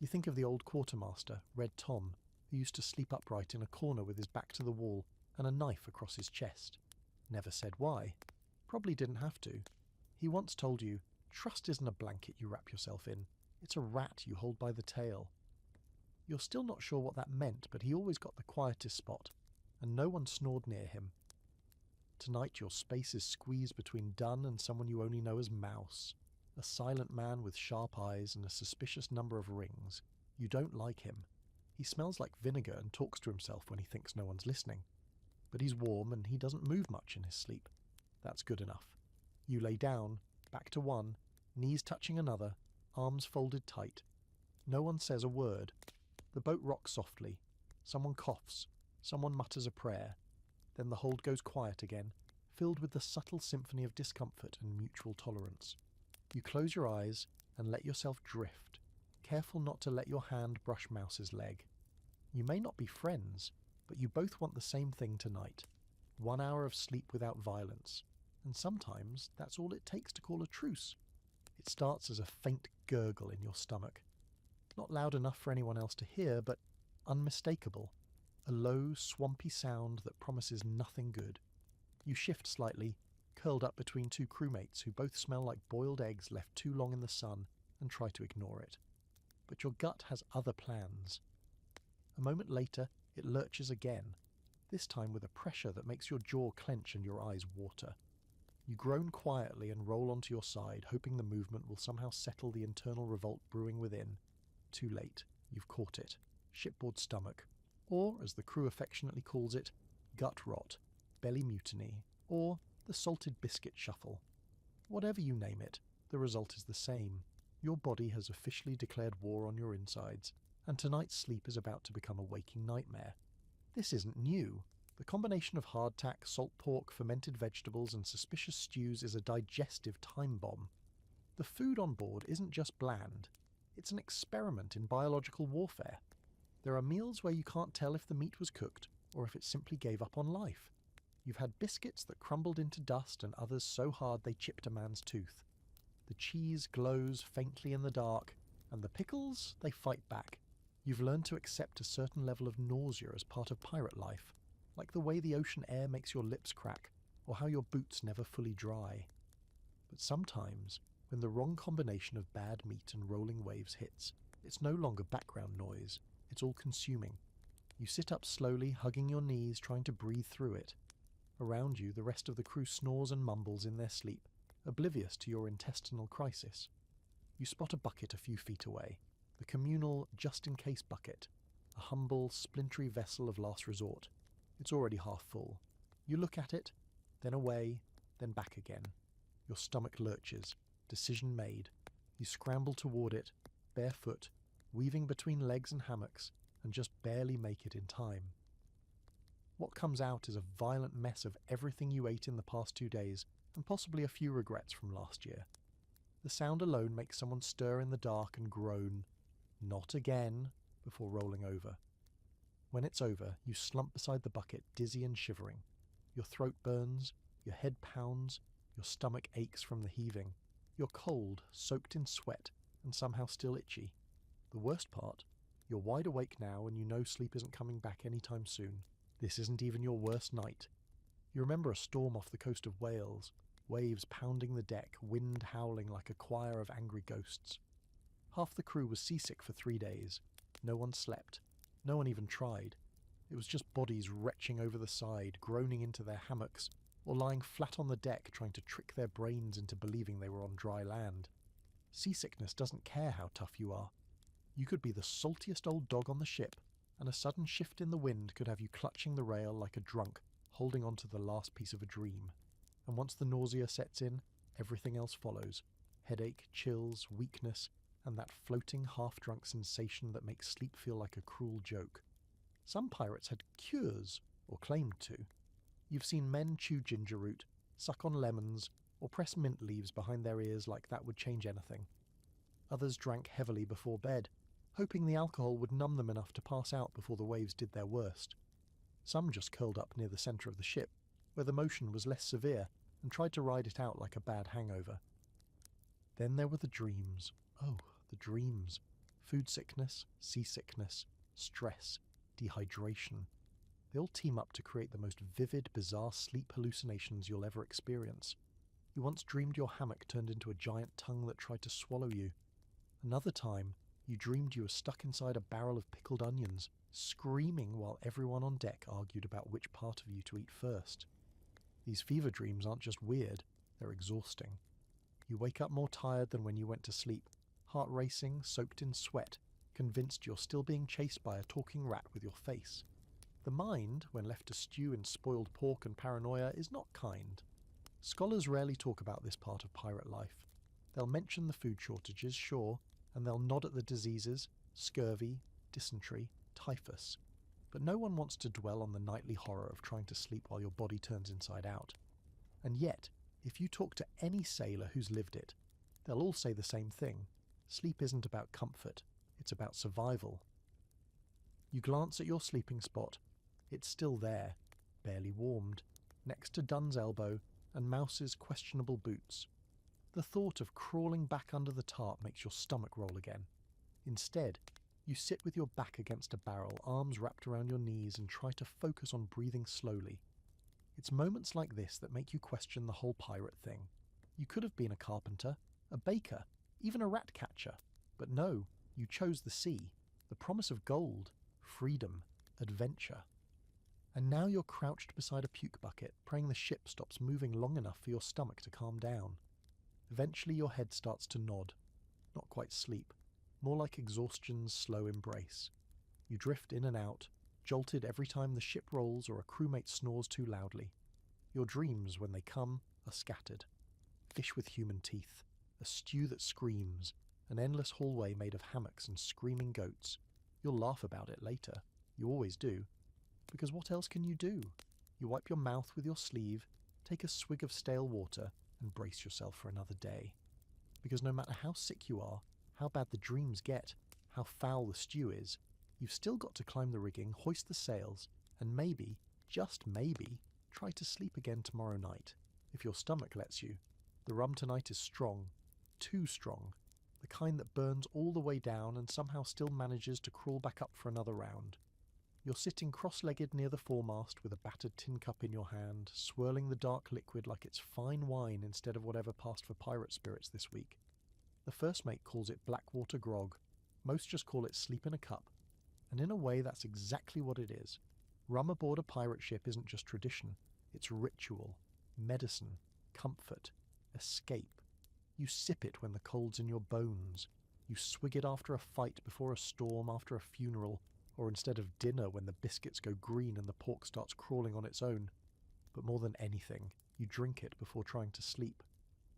You think of the old quartermaster, Red Tom, who used to sleep upright in a corner with his back to the wall and a knife across his chest. Never said why. Probably didn't have to. He once told you, trust isn't a blanket you wrap yourself in, it's a rat you hold by the tail. You're still not sure what that meant, but he always got the quietest spot, and no one snored near him. Tonight your space is squeezed between Dunn and someone you only know as Mouse, a silent man with sharp eyes and a suspicious number of rings. You don't like him. He smells like vinegar and talks to himself when he thinks no one's listening. But he's warm and he doesn't move much in his sleep. That's good enough. You lay down, back to one, knees touching another, arms folded tight. No one says a word. The boat rocks softly. Someone coughs. Someone mutters a prayer. Then the hold goes quiet again, filled with the subtle symphony of discomfort and mutual tolerance. You close your eyes and let yourself drift, careful not to let your hand brush Mouse's leg. You may not be friends, but you both want the same thing tonight. 1 hour of sleep without violence. And sometimes that's all it takes to call a truce. It starts as a faint gurgle in your stomach. Not loud enough for anyone else to hear, but unmistakable. A low, swampy sound that promises nothing good. You shift slightly, curled up between two crewmates who both smell like boiled eggs left too long in the sun, and try to ignore it. But your gut has other plans. A moment later, it lurches again, this time with a pressure that makes your jaw clench and your eyes water. You groan quietly and roll onto your side, hoping the movement will somehow settle the internal revolt brewing within. Too late. You've caught it. Shipboard stomach. Or, as the crew affectionately calls it, gut rot, belly mutiny, or the salted biscuit shuffle. Whatever you name it, the result is the same. Your body has officially declared war on your insides, and tonight's sleep is about to become a waking nightmare. This isn't new. The combination of hardtack, salt pork, fermented vegetables, and suspicious stews is a digestive time bomb. The food on board isn't just bland. It's an experiment in biological warfare. There are meals where you can't tell if the meat was cooked or if it simply gave up on life. You've had biscuits that crumbled into dust and others so hard they chipped a man's tooth. The cheese glows faintly in the dark, and the pickles, they fight back. You've learned to accept a certain level of nausea as part of pirate life, like the way the ocean air makes your lips crack, or how your boots never fully dry. But sometimes, when the wrong combination of bad meat and rolling waves hits, it's no longer background noise, it's all consuming. You sit up slowly, hugging your knees, trying to breathe through it. Around you, the rest of the crew snores and mumbles in their sleep, oblivious to your intestinal crisis. You spot a bucket a few feet away, the communal just-in-case bucket, a humble, splintery vessel of last resort. It's already half full. You look at it, then away, then back again. Your stomach lurches. Decision made. You scramble toward it, barefoot, weaving between legs and hammocks, and just barely make it in time. What comes out is a violent mess of everything you ate in the past 2 days, and possibly a few regrets from last year. The sound alone makes someone stir in the dark and groan, "Not again," before rolling over. When it's over, you slump beside the bucket, dizzy and shivering. Your throat burns, your head pounds, your stomach aches from the heaving. You're cold, soaked in sweat, and somehow still itchy. The worst part, you're wide awake now and you know sleep isn't coming back anytime soon. This isn't even your worst night. You remember a storm off the coast of Wales, waves pounding the deck, wind howling like a choir of angry ghosts. Half the crew was seasick for 3 days. No one slept. No one even tried. It was just bodies retching over the side, groaning into their hammocks, or lying flat on the deck trying to trick their brains into believing they were on dry land. Seasickness doesn't care how tough you are. You could be the saltiest old dog on the ship, and a sudden shift in the wind could have you clutching the rail like a drunk, holding on to the last piece of a dream. And once the nausea sets in, everything else follows. Headache, chills, weakness, and that floating half-drunk sensation that makes sleep feel like a cruel joke. Some pirates had cures, or claimed to. You've seen men chew ginger root, suck on lemons, or press mint leaves behind their ears like that would change anything. Others drank heavily before bed, hoping the alcohol would numb them enough to pass out before the waves did their worst. Some just curled up near the centre of the ship, where the motion was less severe, and tried to ride it out like a bad hangover. Then there were the dreams. Oh, the dreams. Food sickness, seasickness, stress, dehydration. They all team up to create the most vivid, bizarre sleep hallucinations you'll ever experience. You once dreamed your hammock turned into a giant tongue that tried to swallow you. Another time, you dreamed you were stuck inside a barrel of pickled onions, screaming while everyone on deck argued about which part of you to eat first. These fever dreams aren't just weird, they're exhausting. You wake up more tired than when you went to sleep, heart racing, soaked in sweat, convinced you're still being chased by a talking rat with your face. The mind, when left to stew in spoiled pork and paranoia, is not kind. Scholars rarely talk about this part of pirate life. They'll mention the food shortages, sure, and they'll nod at the diseases, scurvy, dysentery, typhus. But no one wants to dwell on the nightly horror of trying to sleep while your body turns inside out. And yet, if you talk to any sailor who's lived it, they'll all say the same thing. Sleep isn't about comfort, it's about survival. You glance at your sleeping spot. It's still there, barely warmed, next to Dunn's elbow and Mouse's questionable boots. The thought of crawling back under the tarp makes your stomach roll again. Instead, you sit with your back against a barrel, arms wrapped around your knees, and try to focus on breathing slowly. It's moments like this that make you question the whole pirate thing. You could have been a carpenter, a baker, even a rat catcher. But no, you chose the sea, the promise of gold, freedom, adventure. And now you're crouched beside a puke bucket, praying the ship stops moving long enough for your stomach to calm down. Eventually your head starts to nod. Not quite sleep, more like exhaustion's slow embrace. You drift in and out, jolted every time the ship rolls or a crewmate snores too loudly. Your dreams, when they come, are scattered. Fish with human teeth, a stew that screams, an endless hallway made of hammocks and screaming goats. You'll laugh about it later. You always do. Because what else can you do? You wipe your mouth with your sleeve, take a swig of stale water, and brace yourself for another day. Because no matter how sick you are, how bad the dreams get, how foul the stew is, you've still got to climb the rigging, hoist the sails, and maybe, just maybe, try to sleep again tomorrow night, if your stomach lets you. The rum tonight is strong, too strong, the kind that burns all the way down and somehow still manages to crawl back up for another round. You're sitting cross-legged near the foremast with a battered tin cup in your hand, swirling the dark liquid like it's fine wine instead of whatever passed for pirate spirits this week. The first mate calls it Blackwater grog. Most just call it sleep in a cup. And in a way, that's exactly what it is. Rum aboard a pirate ship isn't just tradition. It's ritual, medicine, comfort, escape. You sip it when the cold's in your bones. You swig it after a fight, before a storm, after a funeral, or instead of dinner when the biscuits go green and the pork starts crawling on its own. But more than anything, you drink it before trying to sleep.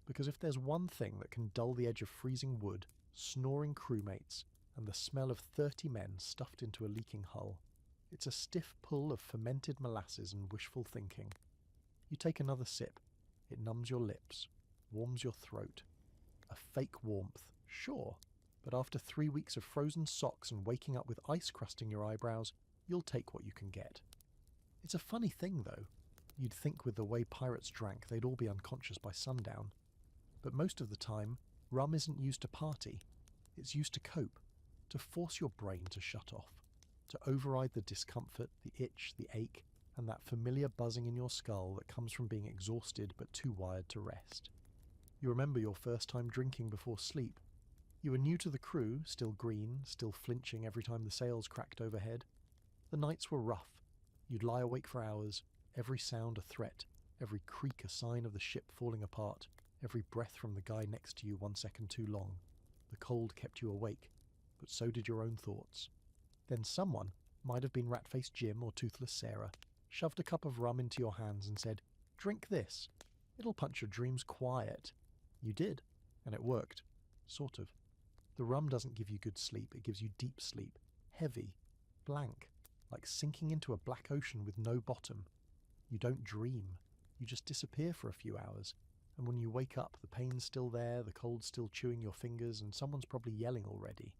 Because if there's one thing that can dull the edge of freezing wood, snoring crewmates, and the smell of 30 men stuffed into a leaking hull, it's a stiff pull of fermented molasses and wishful thinking. You take another sip. It numbs your lips, warms your throat. A fake warmth, sure, but after 3 weeks of frozen socks and waking up with ice crusting your eyebrows, you'll take what you can get. It's a funny thing, though. You'd think with the way pirates drank, they'd all be unconscious by sundown. But most of the time, rum isn't used to party. It's used to cope, to force your brain to shut off, to override the discomfort, the itch, the ache, and that familiar buzzing in your skull that comes from being exhausted but too wired to rest. You remember your first time drinking before sleep. You were new to the crew, still green, still flinching every time the sails cracked overhead. The nights were rough, You'd lie awake for hours, every sound a threat, every creak a sign of the ship falling apart, every breath from the guy next to you 1 second too long. The cold kept you awake, but so did your own thoughts. Then someone, might have been Rat-Faced Jim or Toothless Sarah, shoved a cup of rum into your hands and said, "Drink this. It'll punch your dreams quiet." You did, and it worked. Sort of. The rum doesn't give you good sleep, it gives you deep sleep. Heavy. Blank. Like sinking into a black ocean with no bottom. You don't dream. You just disappear for a few hours. And when you wake up, the pain's still there, the cold's still chewing your fingers, and someone's probably yelling already.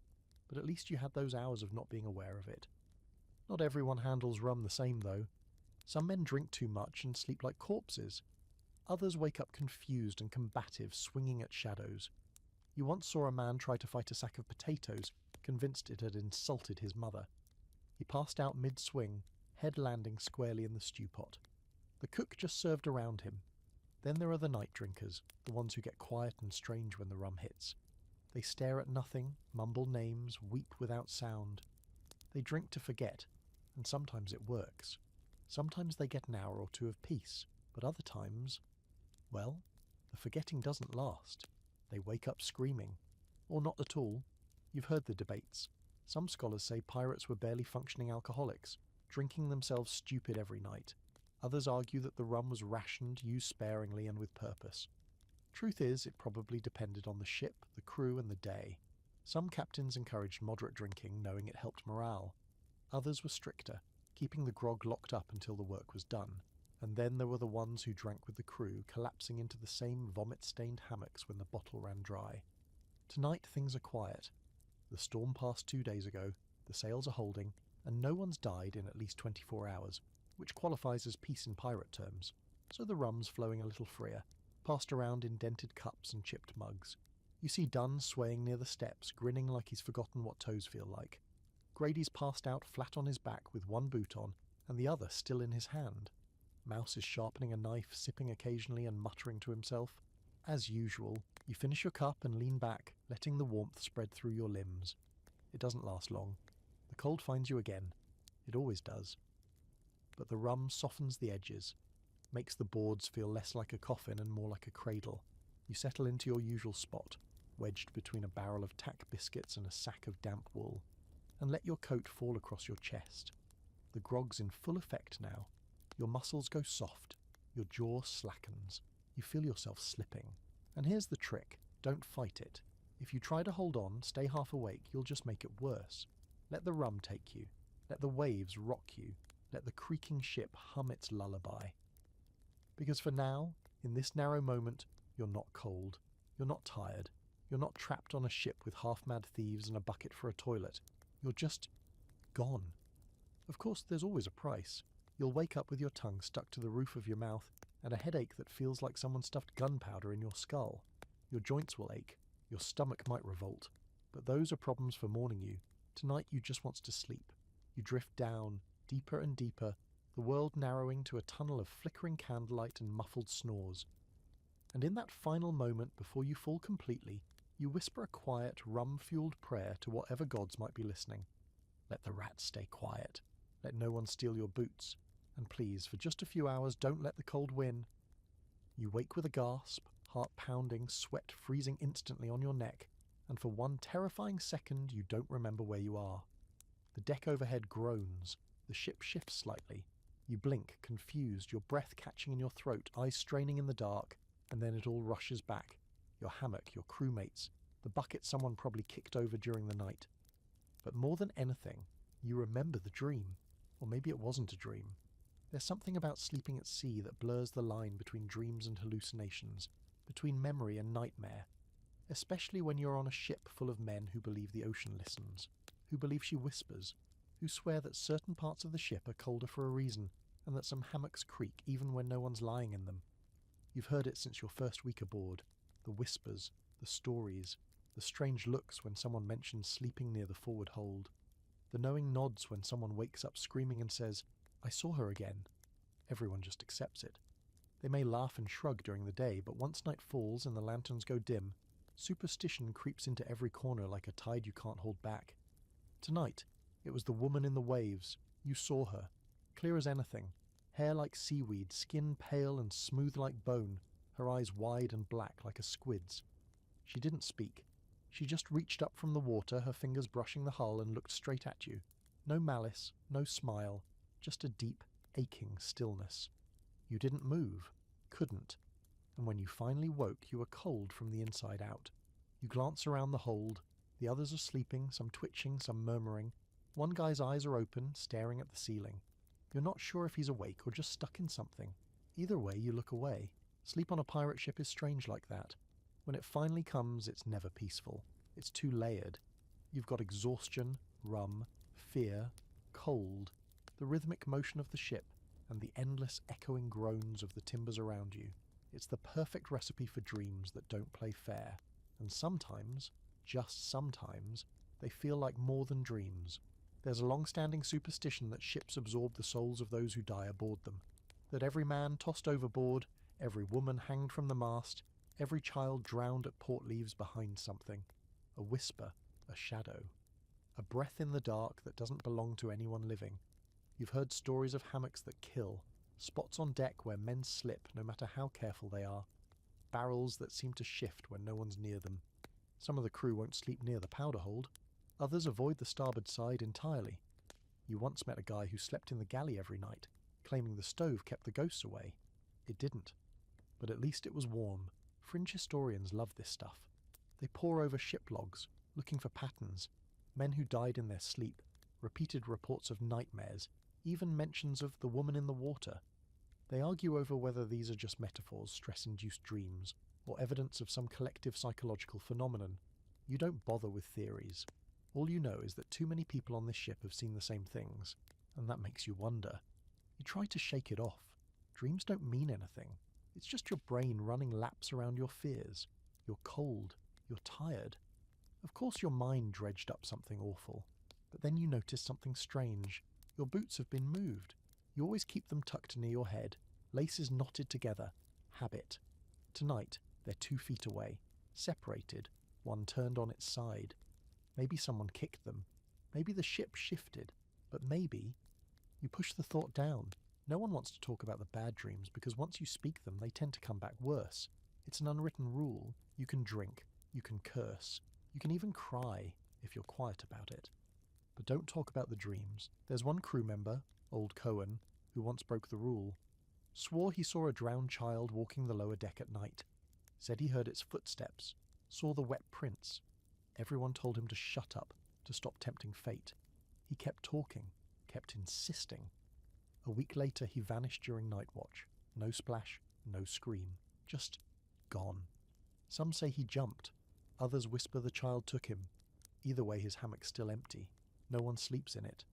But at least you had those hours of not being aware of it. Not everyone handles rum the same, though. Some men drink too much and sleep like corpses. Others wake up confused and combative, swinging at shadows. You once saw a man try to fight a sack of potatoes, convinced it had insulted his mother. He passed out mid-swing, head landing squarely in the stew pot. The cook just served around him. Then there are the night drinkers, the ones who get quiet and strange when the rum hits. They stare at nothing, mumble names, weep without sound. They drink to forget, and sometimes it works. Sometimes they get an hour or two of peace, but other times, well, the forgetting doesn't last. They wake up screaming. Or not at all. You've heard the debates. Some scholars say pirates were barely functioning alcoholics, drinking themselves stupid every night. Others argue that the rum was rationed, used sparingly and with purpose. Truth is, it probably depended on the ship, the crew and the day. Some captains encouraged moderate drinking, knowing it helped morale. Others were stricter, keeping the grog locked up until the work was done. And then there were the ones who drank with the crew, collapsing into the same vomit-stained hammocks when the bottle ran dry. Tonight things are quiet. The storm passed 2 days ago, the sails are holding, and no one's died in at least 24 hours, which qualifies as peace in pirate terms, so the rum's flowing a little freer, passed around in dented cups and chipped mugs. You see Dunn swaying near the steps, grinning like he's forgotten what toes feel like. Grady's passed out flat on his back with one boot on, and the other still in his hand. Mouse is sharpening a knife, sipping occasionally and muttering to himself. As usual, you finish your cup and lean back, letting the warmth spread through your limbs. It doesn't last long. The cold finds you again. It always does. But the rum softens the edges, makes the boards feel less like a coffin and more like a cradle. You settle into your usual spot, wedged between a barrel of tack biscuits and a sack of damp wool, and let your coat fall across your chest. The grog's in full effect now. Your muscles go soft, your jaw slackens, you feel yourself slipping. And here's the trick, don't fight it. If you try to hold on, stay half awake, you'll just make it worse. Let the rum take you, let the waves rock you, let the creaking ship hum its lullaby. Because for now, in this narrow moment, you're not cold, you're not tired, you're not trapped on a ship with half-mad thieves and a bucket for a toilet. You're just gone. Of course, there's always a price. You'll wake up with your tongue stuck to the roof of your mouth and a headache that feels like someone stuffed gunpowder in your skull. Your joints will ache, your stomach might revolt, but those are problems for morning you. Tonight you just wants to sleep. You drift down, deeper and deeper, the world narrowing to a tunnel of flickering candlelight and muffled snores. And in that final moment before you fall completely, you whisper a quiet, rum-fueled prayer to whatever gods might be listening. Let the rats stay quiet. Let no one steal your boots. And please, for just a few hours, don't let the cold win. You wake with a gasp, heart pounding, sweat freezing instantly on your neck, and for one terrifying second you don't remember where you are. The deck overhead groans, the ship shifts slightly. You blink, confused, your breath catching in your throat, eyes straining in the dark, and then it all rushes back. Your hammock, your crewmates, the bucket someone probably kicked over during the night. But more than anything, you remember the dream. Or maybe it wasn't a dream. There's something about sleeping at sea that blurs the line between dreams and hallucinations, between memory and nightmare, especially when you're on a ship full of men who believe the ocean listens, who believe she whispers, who swear that certain parts of the ship are colder for a reason, and that some hammocks creak even when no one's lying in them. You've heard it since your first week aboard, the whispers, the stories, the strange looks when someone mentions sleeping near the forward hold, the knowing nods when someone wakes up screaming and says, "I saw her again." Everyone just accepts it. They may laugh and shrug during the day, but once night falls and the lanterns go dim, superstition creeps into every corner like a tide you can't hold back. Tonight, it was the woman in the waves. You saw her. clear as anything, hair like seaweed, skin pale and smooth like bone, her eyes wide and black like a squid's. She didn't speak. She just reached up from the water, her fingers brushing the hull, and looked straight at you. No malice, no smile, just a deep, aching stillness. You didn't move, couldn't, and when you finally woke, you were cold from the inside out. You glance around the hold. The others are sleeping, some twitching, some murmuring. One guy's eyes are open, staring at the ceiling. You're not sure if he's awake or just stuck in something. Either way, you look away. Sleep on a pirate ship is strange like that. When it finally comes, it's never peaceful. It's too layered. You've got exhaustion, rum, fear, cold, the rhythmic motion of the ship, and the endless echoing groans of the timbers around you. It's the perfect recipe for dreams that don't play fair. And sometimes, just sometimes, they feel like more than dreams. There's a long-standing superstition that ships absorb the souls of those who die aboard them. That every man tossed overboard, every woman hanged from the mast, every child drowned at port leaves behind something. A whisper, a shadow. A breath in the dark that doesn't belong to anyone living. You've heard stories of hammocks that kill, spots on deck where men slip no matter how careful they are, barrels that seem to shift when no one's near them. Some of the crew won't sleep near the powder hold. Others avoid the starboard side entirely. You once met a guy who slept in the galley every night, claiming the stove kept the ghosts away. It didn't. But at least it was warm. Fringe historians love this stuff. They pore over ship logs, looking for patterns. Men who died in their sleep, repeated reports of nightmares, even mentions of the woman in the water. They argue over whether these are just metaphors, stress-induced dreams, or evidence of some collective psychological phenomenon. You don't bother with theories. All you know is that too many people on this ship have seen the same things, and that makes you wonder. You try to shake it off. Dreams don't mean anything. It's just your brain running laps around your fears. You're cold. You're tired. Of course your mind dredged up something awful. But then you notice something strange. Your boots have been moved. You always keep them tucked near your head, laces knotted together. Habit. Tonight, they're 2 feet away, separated, one turned on its side. Maybe someone kicked them. Maybe the ship shifted. But maybe... You push the thought down. No one wants to talk about the bad dreams because once you speak them, they tend to come back worse. It's an unwritten rule. You can drink. You can curse. You can even cry if you're quiet about it. But don't talk about the dreams. There's one crew member, old Cohen, who once broke the rule. Swore he saw a drowned child walking the lower deck at night. Said he heard its footsteps. Saw the wet prints. Everyone told him to shut up, to stop tempting fate. He kept talking, kept insisting. A week later he vanished during night watch. No splash, no scream. Just gone. Some say he jumped. Others whisper the child took him. Either way, his hammock's still empty. No one sleeps in it.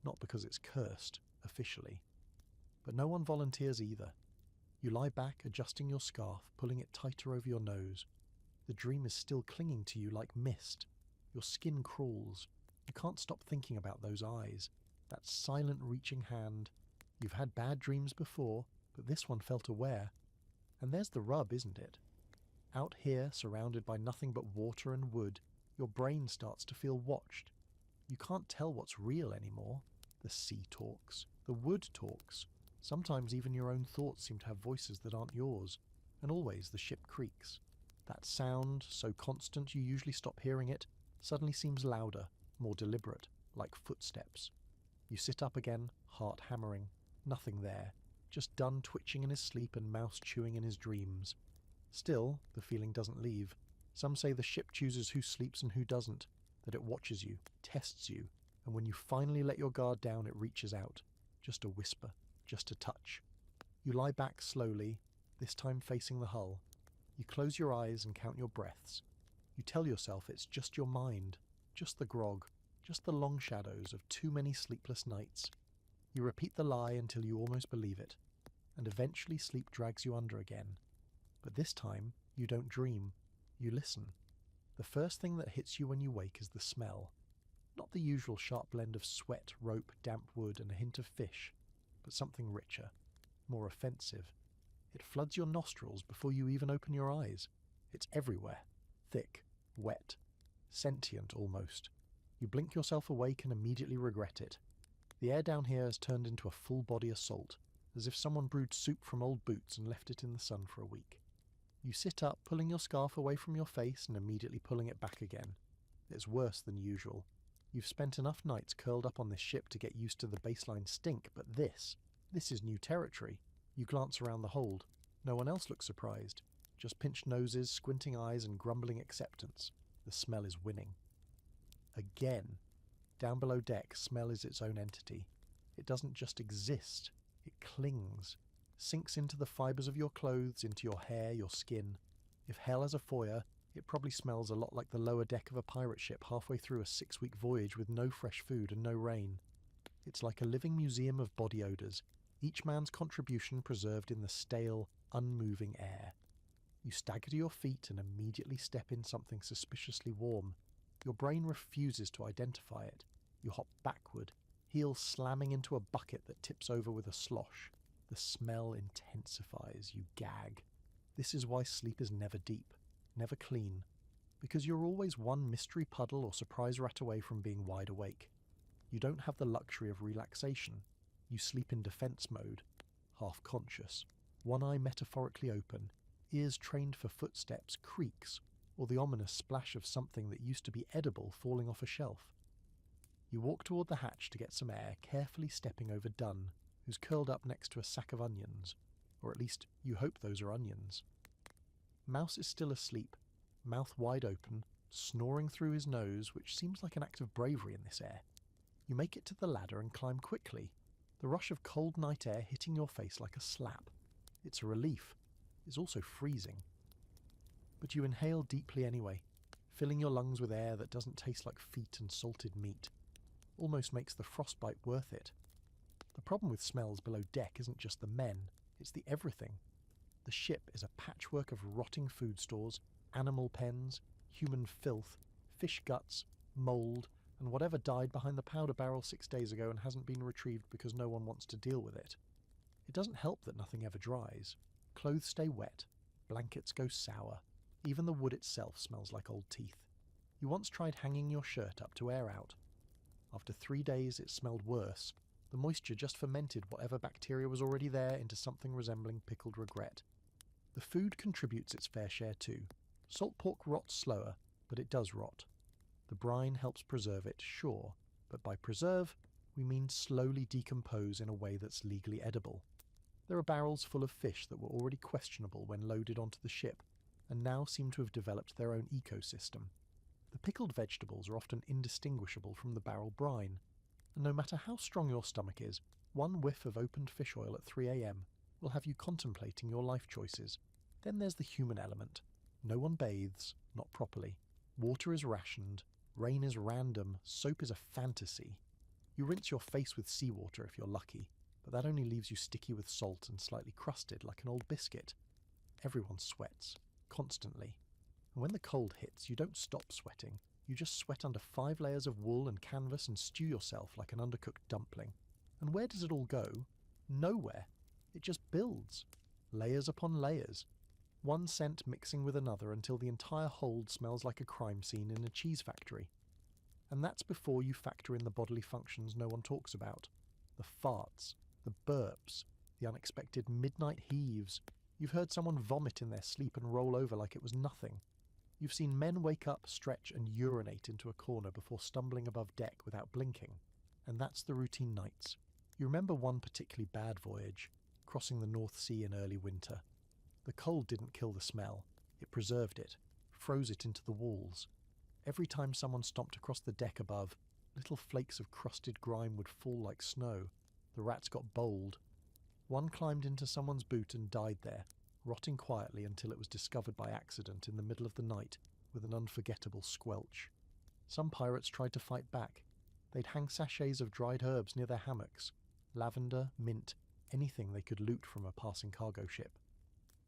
Not because it's cursed, officially. But no one volunteers either. You lie back, adjusting your scarf, pulling it tighter over your nose. The dream is still clinging to you like mist. Your skin crawls. You can't stop thinking about those eyes. That silent reaching hand. You've had bad dreams before, but this one felt aware. And there's the rub, isn't it? Out here, surrounded by nothing but water and wood, your brain starts to feel watched. You can't tell what's real anymore. The sea talks. The wood talks. Sometimes even your own thoughts seem to have voices that aren't yours. And always the ship creaks. That sound, so constant you usually stop hearing it, suddenly seems louder, more deliberate, like footsteps. You sit up again, heart hammering. Nothing there. Just Dunn twitching in his sleep and Mouse chewing in his dreams. Still, the feeling doesn't leave. Some say the ship chooses who sleeps and who doesn't, that it watches you, tests you, and when you finally let your guard down, it reaches out. Just a whisper, just a touch. You lie back slowly, this time facing the hull. You close your eyes and count your breaths. You tell yourself it's just your mind, just the grog, just the long shadows of too many sleepless nights. You repeat the lie until you almost believe it, and eventually sleep drags you under again. But this time, you don't dream. You listen. The first thing that hits you when you wake is the smell. Not the usual sharp blend of sweat, rope, damp wood, and a hint of fish, but something richer, more offensive. It floods your nostrils before you even open your eyes. It's everywhere. Thick, wet, sentient almost. You blink yourself awake and immediately regret it. The air down here has turned into a full-body assault, as if someone brewed soup from old boots and left it in the sun for a week. You sit up, pulling your scarf away from your face and immediately pulling it back again. It's worse than usual. You've spent enough nights curled up on this ship to get used to the baseline stink, but this is new territory. You glance around the hold. No one else looks surprised. Just pinched noses, squinting eyes, and grumbling acceptance. The smell is winning. Again. Down below deck, smell is its own entity. It doesn't just exist. It clings. Sinks into the fibres of your clothes, into your hair, your skin. If hell has a foyer, it probably smells a lot like the lower deck of a pirate ship halfway through a 6-week voyage with no fresh food and no rain. It's like a living museum of body odours, each man's contribution preserved in the stale, unmoving air. You stagger to your feet and immediately step in something suspiciously warm. Your brain refuses to identify it. You hop backward, heels slamming into a bucket that tips over with a slosh. The smell intensifies. You gag. This is why sleep is never deep, never clean, because you're always one mystery puddle or surprise rat away from being wide awake. You don't have the luxury of relaxation. You sleep in defense mode, half conscious, one eye metaphorically open, ears trained for footsteps, creaks, or the ominous splash of something that used to be edible falling off a shelf. You walk toward the hatch to get some air, carefully stepping over Dunn, who's curled up next to a sack of onions, or at least you hope those are onions. Mouse is still asleep, mouth wide open, snoring through his nose, which seems like an act of bravery in this air. You make it to the ladder and climb quickly, the rush of cold night air hitting your face like a slap. It's a relief. It's also freezing. But you inhale deeply anyway, filling your lungs with air that doesn't taste like feet and salted meat. Almost makes the frostbite worth it. The problem with smells below deck isn't just the men, it's the everything. The ship is a patchwork of rotting food stores, animal pens, human filth, fish guts, mould, and whatever died behind the powder barrel 6 days ago and hasn't been retrieved because no one wants to deal with it. It doesn't help that nothing ever dries. Clothes stay wet, blankets go sour, even the wood itself smells like old teeth. You once tried hanging your shirt up to air out. After 3 days it smelled worse. The moisture just fermented whatever bacteria was already there into something resembling pickled regret. The food contributes its fair share too. Salt pork rots slower, but it does rot. The brine helps preserve it, sure, but by preserve, we mean slowly decompose in a way that's legally edible. There are barrels full of fish that were already questionable when loaded onto the ship, and now seem to have developed their own ecosystem. The pickled vegetables are often indistinguishable from the barrel brine, and no matter how strong your stomach is, one whiff of opened fish oil at 3 a.m. will have you contemplating your life choices. Then there's the human element. No one bathes, not properly. Water is rationed, rain is random, soap is a fantasy. You rinse your face with seawater if you're lucky, but that only leaves you sticky with salt and slightly crusted like an old biscuit. Everyone sweats, constantly. And when the cold hits, you don't stop sweating. You just sweat under 5 layers of wool and canvas and stew yourself like an undercooked dumpling. And where does it all go? Nowhere. It just builds. Layers upon layers. One scent mixing with another until the entire hold smells like a crime scene in a cheese factory. And that's before you factor in the bodily functions no one talks about. The farts, the burps, the unexpected midnight heaves. You've heard someone vomit in their sleep and roll over like it was nothing. You've seen men wake up, stretch and urinate into a corner before stumbling above deck without blinking. And that's the routine nights. You remember one particularly bad voyage, crossing the North Sea in early winter. The cold didn't kill the smell. It preserved it, froze it into the walls. Every time someone stomped across the deck above, little flakes of crusted grime would fall like snow. The rats got bold. One climbed into someone's boot and died there, rotting quietly until it was discovered by accident in the middle of the night with an unforgettable squelch. Some pirates tried to fight back. They'd hang sachets of dried herbs near their hammocks, lavender, mint, anything they could loot from a passing cargo ship.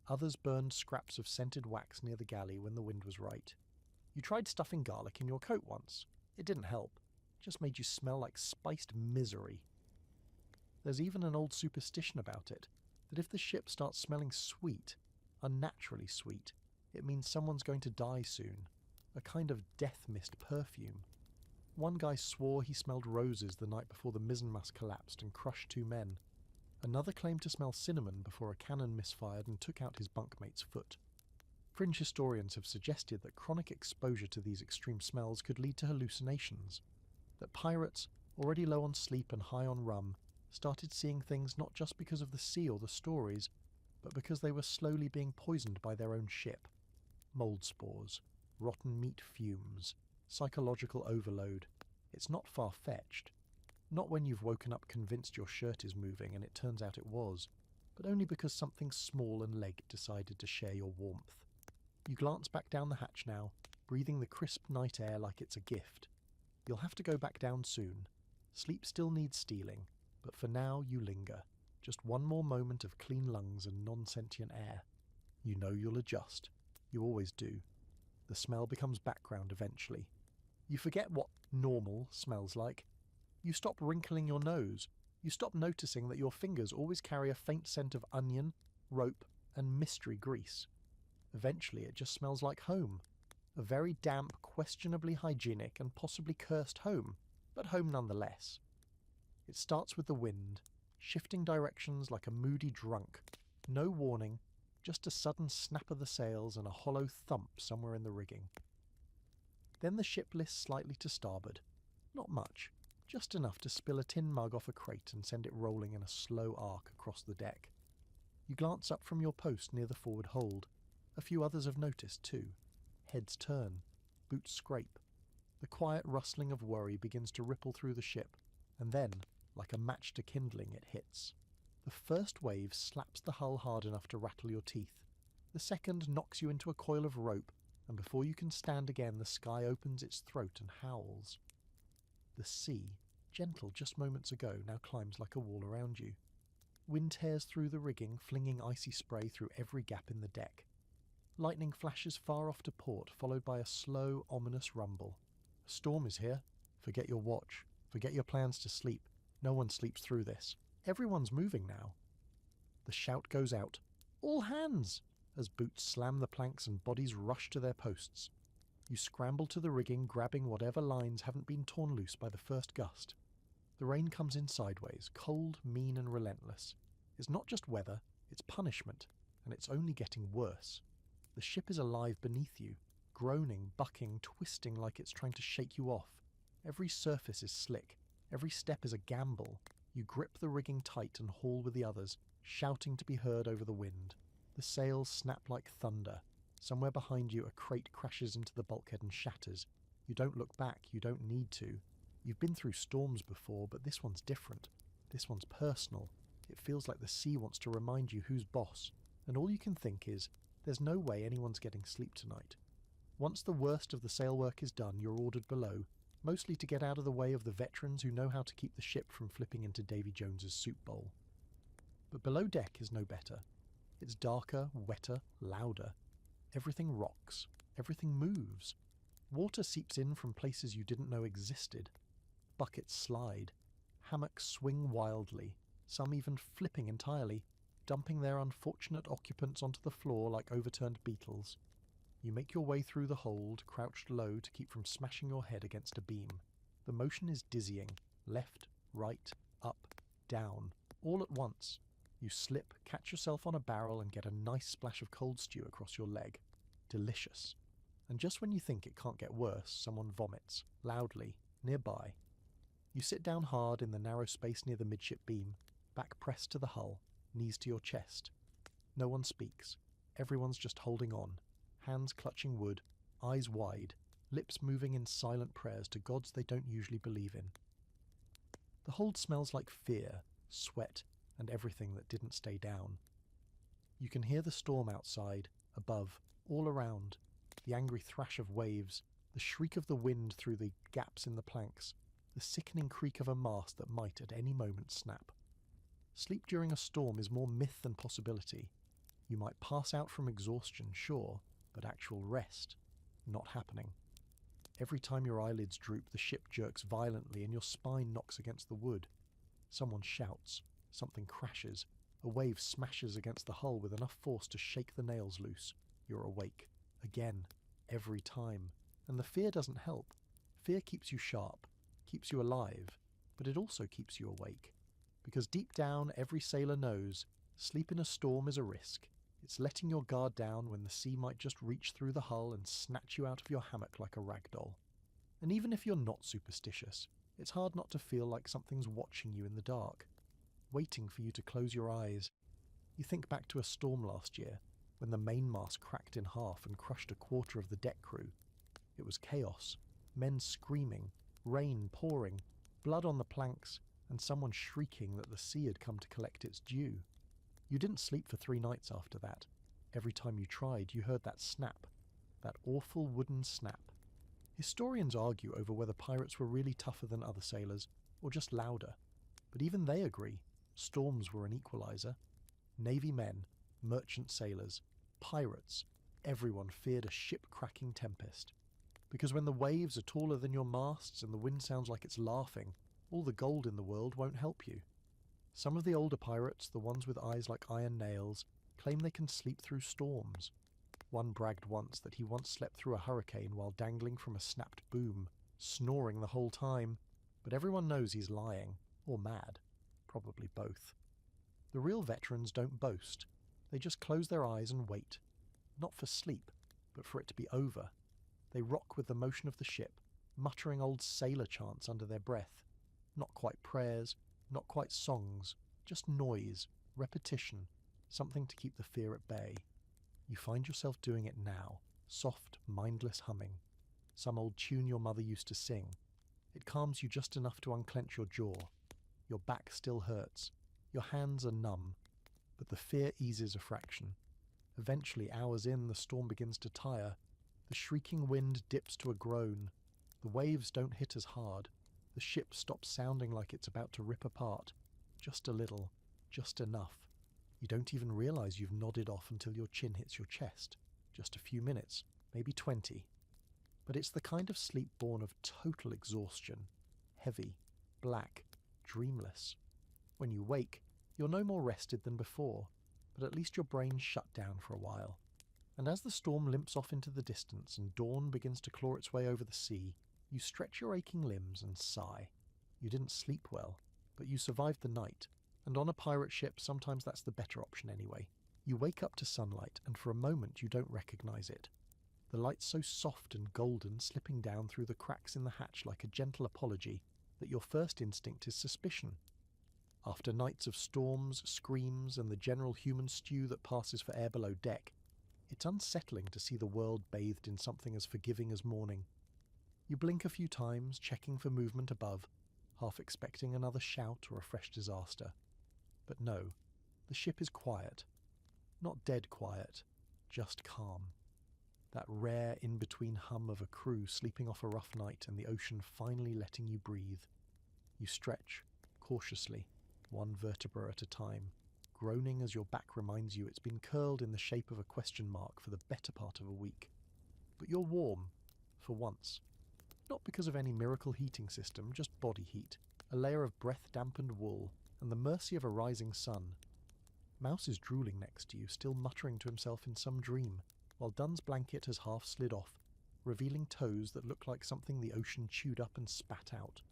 Others burned scraps of scented wax near the galley when the wind was right. You tried stuffing garlic in your coat once. It didn't help. It just made you smell like spiced misery. There's even an old superstition about it, that if the ship starts smelling sweet, unnaturally sweet, it means someone's going to die soon. A kind of death mist perfume. One guy swore he smelled roses the night before the mizzenmast collapsed and crushed 2 men. Another claimed to smell cinnamon before a cannon misfired and took out his bunkmate's foot. Fringe historians have suggested that chronic exposure to these extreme smells could lead to hallucinations, that pirates, already low on sleep and high on rum, started seeing things not just because of the sea or the stories, but because they were slowly being poisoned by their own ship. Mold spores, rotten meat fumes, psychological overload. It's not far-fetched. Not when you've woken up convinced your shirt is moving and it turns out it was, but only because something small and legged decided to share your warmth. You glance back down the hatch now, breathing the crisp night air like it's a gift. You'll have to go back down soon. Sleep still needs stealing, but for now you linger. Just one more moment of clean lungs and non-sentient air. You know you'll adjust. You always do. The smell becomes background eventually. You forget what normal smells like. You stop wrinkling your nose. You stop noticing that your fingers always carry a faint scent of onion, rope, and mystery grease. Eventually it just smells like home. A very damp, questionably hygienic, and possibly cursed home, but home nonetheless. It starts with the wind, shifting directions like a moody drunk. No warning, just a sudden snap of the sails and a hollow thump somewhere in the rigging. Then the ship lists slightly to starboard. Not much, just enough to spill a tin mug off a crate and send it rolling in a slow arc across the deck. You glance up from your post near the forward hold. A few others have noticed too. Heads turn, boots scrape. The quiet rustling of worry begins to ripple through the ship, and then, like a match to kindling, it hits. The first wave slaps the hull hard enough to rattle your teeth. The second knocks you into a coil of rope, and before you can stand again, the sky opens its throat and howls. The sea, gentle just moments ago, now climbs like a wall around you. Wind tears through the rigging, flinging icy spray through every gap in the deck. Lightning flashes far off to port, followed by a slow, ominous rumble. A storm is here. Forget your watch. Forget your plans to sleep. No one sleeps through this. Everyone's moving now. The shout goes out. All hands! As boots slam the planks and bodies rush to their posts. You scramble to the rigging, grabbing whatever lines haven't been torn loose by the first gust. The rain comes in sideways, cold, mean and relentless. It's not just weather, it's punishment, and it's only getting worse. The ship is alive beneath you, groaning, bucking, twisting like it's trying to shake you off. Every surface is slick, every step is a gamble. You grip the rigging tight and haul with the others, shouting to be heard over the wind. The sails snap like thunder. Somewhere behind you a crate crashes into the bulkhead and shatters. You don't look back, you don't need to. You've been through storms before, but this one's different. This one's personal. It feels like the sea wants to remind you who's boss, and all you can think is, there's no way anyone's getting sleep tonight. Once the worst of the sail work is done, you're ordered below, mostly to get out of the way of the veterans who know how to keep the ship from flipping into Davy Jones's soup bowl. But below deck is no better. It's darker, wetter, louder. Everything rocks. Everything moves. Water seeps in from places you didn't know existed. Buckets slide. Hammocks swing wildly, some even flipping entirely, dumping their unfortunate occupants onto the floor like overturned beetles. You make your way through the hold, crouched low to keep from smashing your head against a beam. The motion is dizzying. Left, right, up, down, all at once. You slip, catch yourself on a barrel and get a nice splash of cold stew across your leg. Delicious. And just when you think it can't get worse, someone vomits, loudly, nearby. You sit down hard in the narrow space near the midship beam, back pressed to the hull, knees to your chest. No one speaks. Everyone's just holding on, hands clutching wood, eyes wide, lips moving in silent prayers to gods they don't usually believe in. The hold smells like fear, sweat, and everything that didn't stay down. You can hear the storm outside, above, all around, the angry thrash of waves, the shriek of the wind through the gaps in the planks, the sickening creak of a mast that might at any moment snap. Sleep during a storm is more myth than possibility. You might pass out from exhaustion, sure, but actual rest, not happening. Every time your eyelids droop, the ship jerks violently and your spine knocks against the wood. Someone shouts, something crashes, a wave smashes against the hull with enough force to shake the nails loose. You're awake. Again. Every time. And the fear doesn't help. Fear keeps you sharp, keeps you alive, but it also keeps you awake. Because deep down, every sailor knows sleep in a storm is a risk. It's letting your guard down when the sea might just reach through the hull and snatch you out of your hammock like a rag doll. And even if you're not superstitious, it's hard not to feel like something's watching you in the dark, waiting for you to close your eyes. You think back to a storm last year, when the mainmast cracked in half and crushed a quarter of the deck crew. It was chaos, men screaming, rain pouring, blood on the planks, and someone shrieking that the sea had come to collect its due. You didn't sleep for 3 nights after that. Every time you tried, you heard that snap, that awful wooden snap. Historians argue over whether pirates were really tougher than other sailors, or just louder. But even they agree, storms were an equalizer. Navy men, merchant sailors, pirates, everyone feared a ship-cracking tempest. Because when the waves are taller than your masts and the wind sounds like it's laughing, all the gold in the world won't help you. Some of the older pirates, the ones with eyes like iron nails, claim they can sleep through storms. One bragged once that he once slept through a hurricane while dangling from a snapped boom, snoring the whole time, but everyone knows he's lying, or mad, probably both. The real veterans don't boast. They just close their eyes and wait, not for sleep, but for it to be over. They rock with the motion of the ship, muttering old sailor chants under their breath. Not quite prayers, not quite songs, just noise, repetition, something to keep the fear at bay. You find yourself doing it now, soft, mindless humming. Some old tune your mother used to sing. It calms you just enough to unclench your jaw. Your back still hurts. Your hands are numb. But the fear eases a fraction. Eventually, hours in, the storm begins to tire. The shrieking wind dips to a groan. The waves don't hit as hard. The ship stops sounding like it's about to rip apart. Just a little. Just enough. You don't even realize you've nodded off until your chin hits your chest. Just a few minutes, maybe 20. But it's the kind of sleep born of total exhaustion. Heavy, black, dreamless. When you wake, you're no more rested than before, but at least your brain's shut down for a while. And as the storm limps off into the distance and dawn begins to claw its way over the sea, you stretch your aching limbs and sigh. You didn't sleep well, but you survived the night. And on a pirate ship, sometimes that's the better option anyway. You wake up to sunlight, and for a moment you don't recognize it. The light's so soft and golden, slipping down through the cracks in the hatch like a gentle apology, that your first instinct is suspicion. After nights of storms, screams, and the general human stew that passes for air below deck, it's unsettling to see the world bathed in something as forgiving as morning. You blink a few times, checking for movement above, half expecting another shout or a fresh disaster. But no, the ship is quiet. Not dead quiet, just calm. That rare in-between hum of a crew sleeping off a rough night and the ocean finally letting you breathe. You stretch, cautiously, one vertebra at a time, groaning as your back reminds you it's been curled in the shape of a question mark for the better part of a week. But you're warm, for once. Not because of any miracle heating system, just body heat, a layer of breath-dampened wool, and the mercy of a rising sun. Mouse is drooling next to you, still muttering to himself in some dream, while Dun's blanket has half slid off, revealing toes that look like something the ocean chewed up and spat out.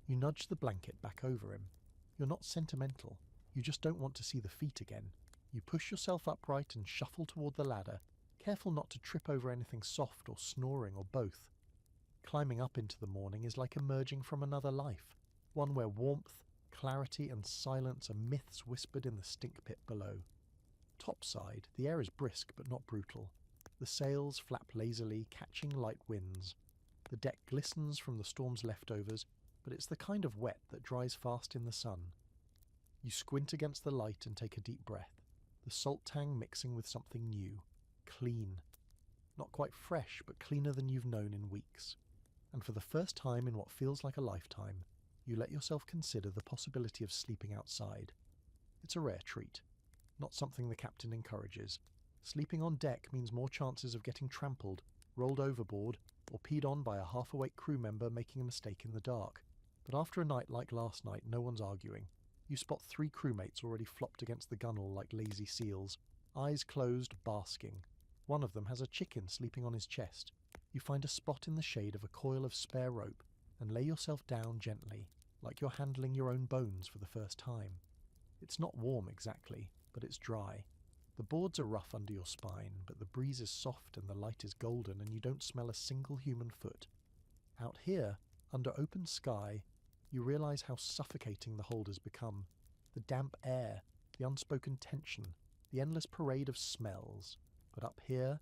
You nudge the blanket back over him. You're not sentimental. You just don't want to see the feet again. You push yourself upright and shuffle toward the ladder, careful not to trip over anything soft or snoring or both. Climbing up into the morning is like emerging from another life, one where warmth, clarity and silence are myths whispered in the stink pit below. Topside, the air is brisk but not brutal. The sails flap lazily, catching light winds. The deck glistens from the storm's leftovers, but it's the kind of wet that dries fast in the sun. You squint against the light and take a deep breath, the salt tang mixing with something new, clean. Not quite fresh, but cleaner than you've known in weeks. And for the first time in what feels like a lifetime, you let yourself consider the possibility of sleeping outside. It's a rare treat, not something the captain encourages. Sleeping on deck means more chances of getting trampled, rolled overboard, or peed on by a half-awake crew member making a mistake in the dark. But after a night like last night, no one's arguing. You spot 3 crewmates already flopped against the gunwale like lazy seals, eyes closed, basking. One of them has a chicken sleeping on his chest. You find a spot in the shade of a coil of spare rope and lay yourself down gently, like you're handling your own bones for the first time. It's not warm exactly, but it's dry. The boards are rough under your spine, but the breeze is soft and the light is golden and you don't smell a single human foot. Out here, under open sky, you realise how suffocating the hold has become. The damp air, the unspoken tension, the endless parade of smells. But up here,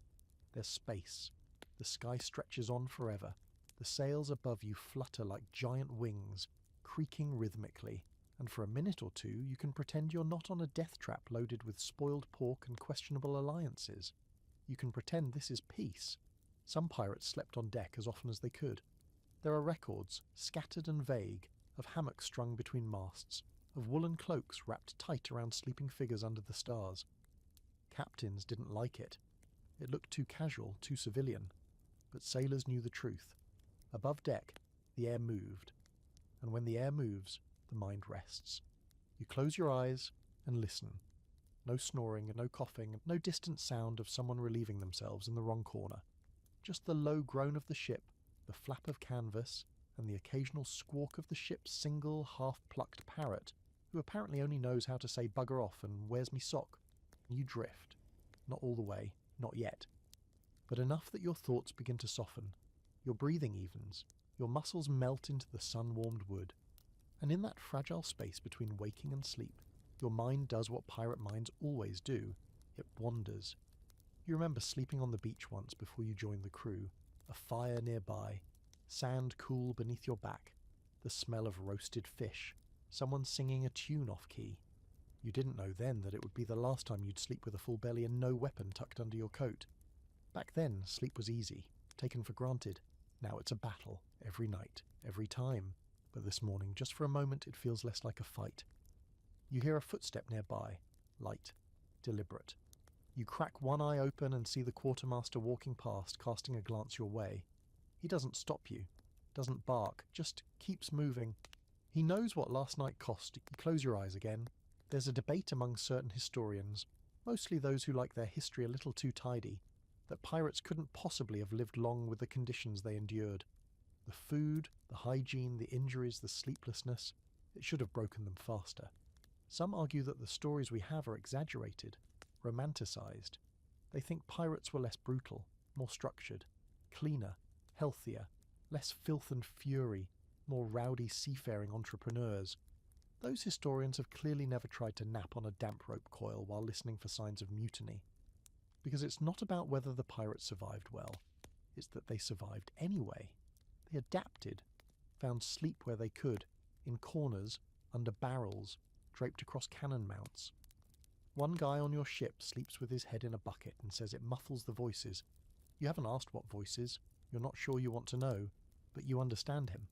there's space. The sky stretches on forever. The sails above you flutter like giant wings, creaking rhythmically, and for a minute or two you can pretend you're not on a death trap loaded with spoiled pork and questionable alliances. You can pretend this is peace. Some pirates slept on deck as often as they could. There are records, scattered and vague, of hammocks strung between masts, of woolen cloaks wrapped tight around sleeping figures under the stars. Captains didn't like it. It looked too casual, too civilian. But sailors knew the truth. Above deck, the air moved. And when the air moves, the mind rests. You close your eyes and listen. No snoring and no coughing, no distant sound of someone relieving themselves in the wrong corner. Just the low groan of the ship, the flap of canvas, and the occasional squawk of the ship's single, half-plucked parrot, who apparently only knows how to say bugger off and where's me sock. You drift. Not all the way, not yet. But enough that your thoughts begin to soften. Your breathing evens. Your muscles melt into the sun-warmed wood. And in that fragile space between waking and sleep, your mind does what pirate minds always do. It wanders. You remember sleeping on the beach once before you joined the crew, a fire nearby, sand cool beneath your back, the smell of roasted fish, someone singing a tune off-key. You didn't know then that it would be the last time you'd sleep with a full belly and no weapon tucked under your coat. Back then, sleep was easy, taken for granted. Now it's a battle, every night, every time. But this morning, just for a moment, it feels less like a fight. You hear a footstep nearby, light, deliberate. You crack one eye open and see the quartermaster walking past, casting a glance your way. He doesn't stop you, doesn't bark, just keeps moving. He knows what last night cost. You close your eyes again. There's a debate among certain historians, mostly those who like their history a little too tidy, that pirates couldn't possibly have lived long with the conditions they endured. The food, the hygiene, the injuries, the sleeplessness, it should have broken them faster. Some argue that the stories we have are exaggerated, romanticised. They think pirates were less brutal, more structured, cleaner, healthier, less filth and fury, more rowdy seafaring entrepreneurs. Those historians have clearly never tried to nap on a damp rope coil while listening for signs of mutiny. Because it's not about whether the pirates survived well, it's that they survived anyway. They adapted, found sleep where they could, in corners, under barrels, draped across cannon mounts. One guy on your ship sleeps with his head in a bucket and says it muffles the voices. You haven't asked what voices, you're not sure you want to know, but you understand him.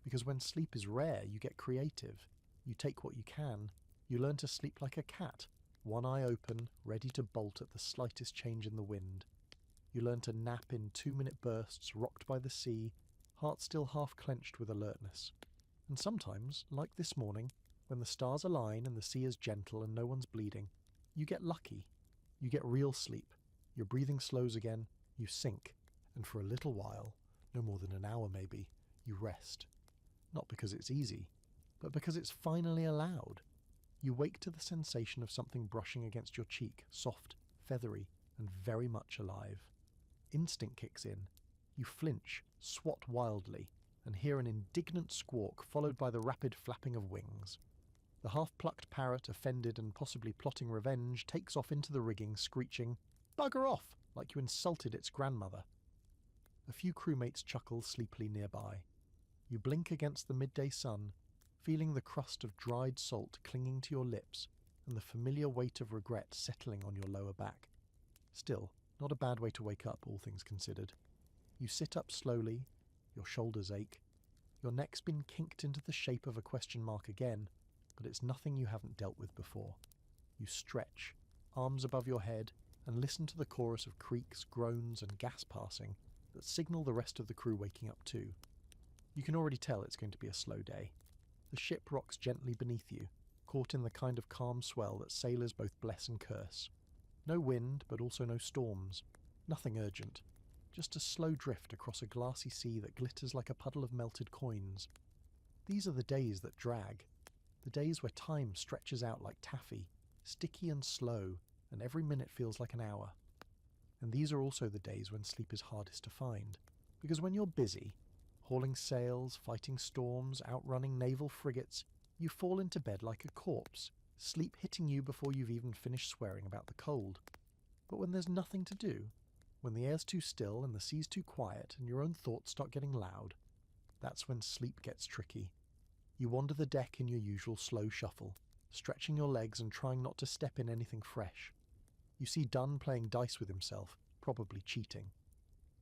Because when sleep is rare, you get creative. You take what you can. You learn to sleep like a cat, one eye open, ready to bolt at the slightest change in the wind. You learn to nap in 2-minute bursts, rocked by the sea, heart still half clenched with alertness. And sometimes, like this morning, when the stars align and the sea is gentle and no one's bleeding, you get lucky. You get real sleep. Your breathing slows again, you sink, and for a little while, no more than an hour maybe, you rest. Not because it's easy, but because it's finally allowed. You wake to the sensation of something brushing against your cheek, soft, feathery, and very much alive. Instinct kicks in. You flinch, swat wildly, and hear an indignant squawk followed by the rapid flapping of wings. The half-plucked parrot, offended and possibly plotting revenge, takes off into the rigging, screeching, "Bugger off!" like you insulted its grandmother. A few crewmates chuckle sleepily nearby. You blink against the midday sun, feeling the crust of dried salt clinging to your lips and the familiar weight of regret settling on your lower back. Still, not a bad way to wake up, all things considered. You sit up slowly, your shoulders ache. Your neck's been kinked into the shape of a question mark again, but it's nothing you haven't dealt with before. You stretch, arms above your head, and listen to the chorus of creaks, groans, and gas passing that signal the rest of the crew waking up too. You can already tell it's going to be a slow day. The ship rocks gently beneath you, caught in the kind of calm swell that sailors both bless and curse. No wind, but also no storms. Nothing urgent, just a slow drift across a glassy sea that glitters like a puddle of melted coins. These are the days that drag, the days where time stretches out like taffy, sticky and slow, and every minute feels like an hour. And these are also the days when sleep is hardest to find, because when you're busy, hauling sails, fighting storms, outrunning naval frigates, you fall into bed like a corpse, sleep hitting you before you've even finished swearing about the cold. But when there's nothing to do, when the air's too still and the sea's too quiet and your own thoughts start getting loud, that's when sleep gets tricky. You wander the deck in your usual slow shuffle, stretching your legs and trying not to step in anything fresh. You see Dunn playing dice with himself, probably cheating.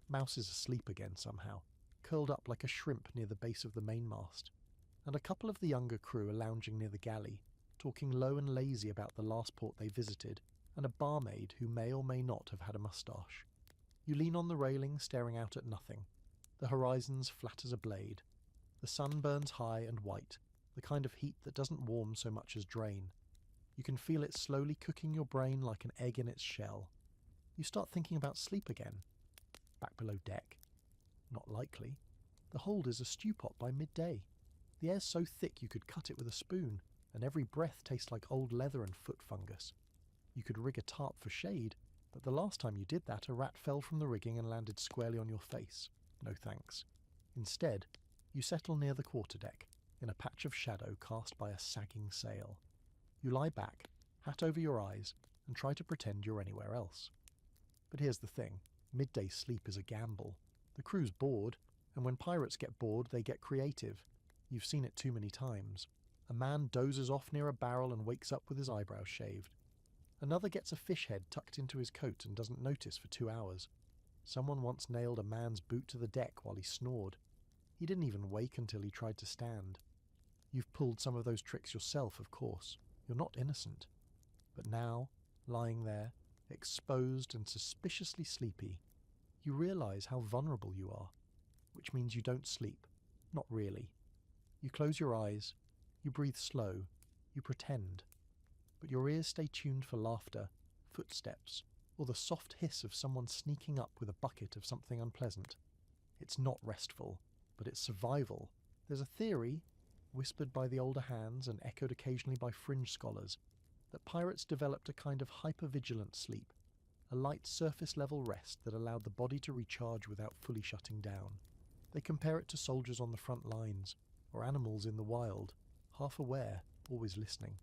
Mouse is asleep again somehow, curled up like a shrimp near the base of the mainmast. And a couple of the younger crew are lounging near the galley, talking low and lazy about the last port they visited, and a barmaid who may or may not have had a moustache. You lean on the railing, staring out at nothing. The horizon's flat as a blade. The sun burns high and white, the kind of heat that doesn't warm so much as drain. You can feel it slowly cooking your brain like an egg in its shell. You start thinking about sleep again. Back below deck? Not likely. The hold is a stew pot by midday. The air's so thick you could cut it with a spoon, and every breath tastes like old leather and foot fungus. You could rig a tarp for shade, but the last time you did that, a rat fell from the rigging and landed squarely on your face. No thanks. Instead, you settle near the quarterdeck, in a patch of shadow cast by a sagging sail. You lie back, hat over your eyes, and try to pretend you're anywhere else. But here's the thing, midday sleep is a gamble. The crew's bored, and when pirates get bored, they get creative. You've seen it too many times. A man dozes off near a barrel and wakes up with his eyebrows shaved. Another gets a fish head tucked into his coat and doesn't notice for 2 hours. Someone once nailed a man's boot to the deck while he snored. He didn't even wake until he tried to stand. You've pulled some of those tricks yourself, of course. You're not innocent. But now, lying there, exposed and suspiciously sleepy, you realise how vulnerable you are, which means you don't sleep. Not really. You close your eyes, you breathe slow, you pretend. But your ears stay tuned for laughter, footsteps, or the soft hiss of someone sneaking up with a bucket of something unpleasant. It's not restful, but it's survival. There's a theory, whispered by the older hands and echoed occasionally by fringe scholars, that pirates developed a kind of hypervigilant sleep, a light surface-level rest that allowed the body to recharge without fully shutting down. They compare it to soldiers on the front lines, or animals in the wild, half aware, always listening.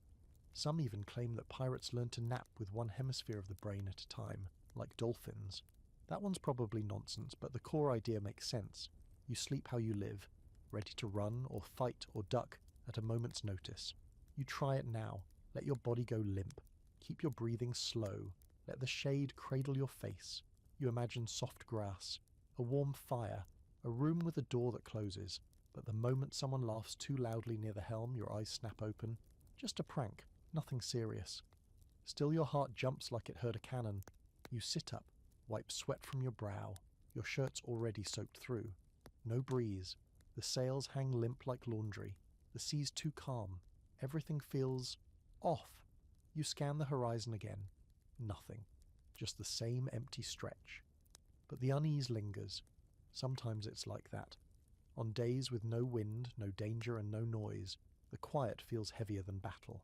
Some even claim that pirates learn to nap with one hemisphere of the brain at a time, like dolphins. That one's probably nonsense, but the core idea makes sense. You sleep how you live, ready to run or fight or duck at a moment's notice. You try it now. Let your body go limp. Keep your breathing slow. Let the shade cradle your face. You imagine soft grass, a warm fire, a room with a door that closes, but the moment someone laughs too loudly near the helm, your eyes snap open. Just a prank, nothing serious. Still your heart jumps like it heard a cannon. You sit up, wipe sweat from your brow. Your shirt's already soaked through. No breeze. The sails hang limp like laundry. The sea's too calm. Everything feels off. You scan the horizon again. Nothing. Just the same empty stretch. But the unease lingers. Sometimes it's like that. On days with no wind, no danger and no noise, the quiet feels heavier than battle.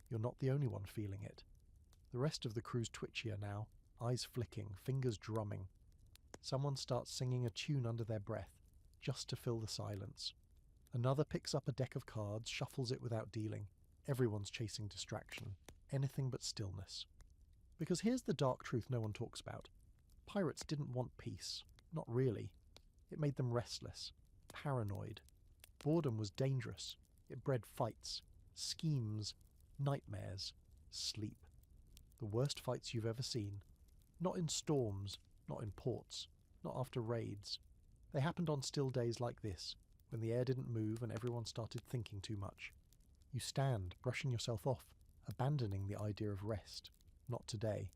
You're not the only one feeling it. The rest of the crew's twitchier now, eyes flicking, fingers drumming. Someone starts singing a tune under their breath, just to fill the silence. Another picks up a deck of cards, shuffles it without dealing. Everyone's chasing distraction. Anything but stillness. Because here's the dark truth no one talks about. Pirates didn't want peace. Not really. It made them restless, paranoid. Boredom was dangerous. It bred fights, schemes, nightmares, sleep. The worst fights you've ever seen. Not in storms, not in ports, not after raids. They happened on still days like this, when the air didn't move and everyone started thinking too much. You stand, brushing yourself off, abandoning the idea of rest. Not today.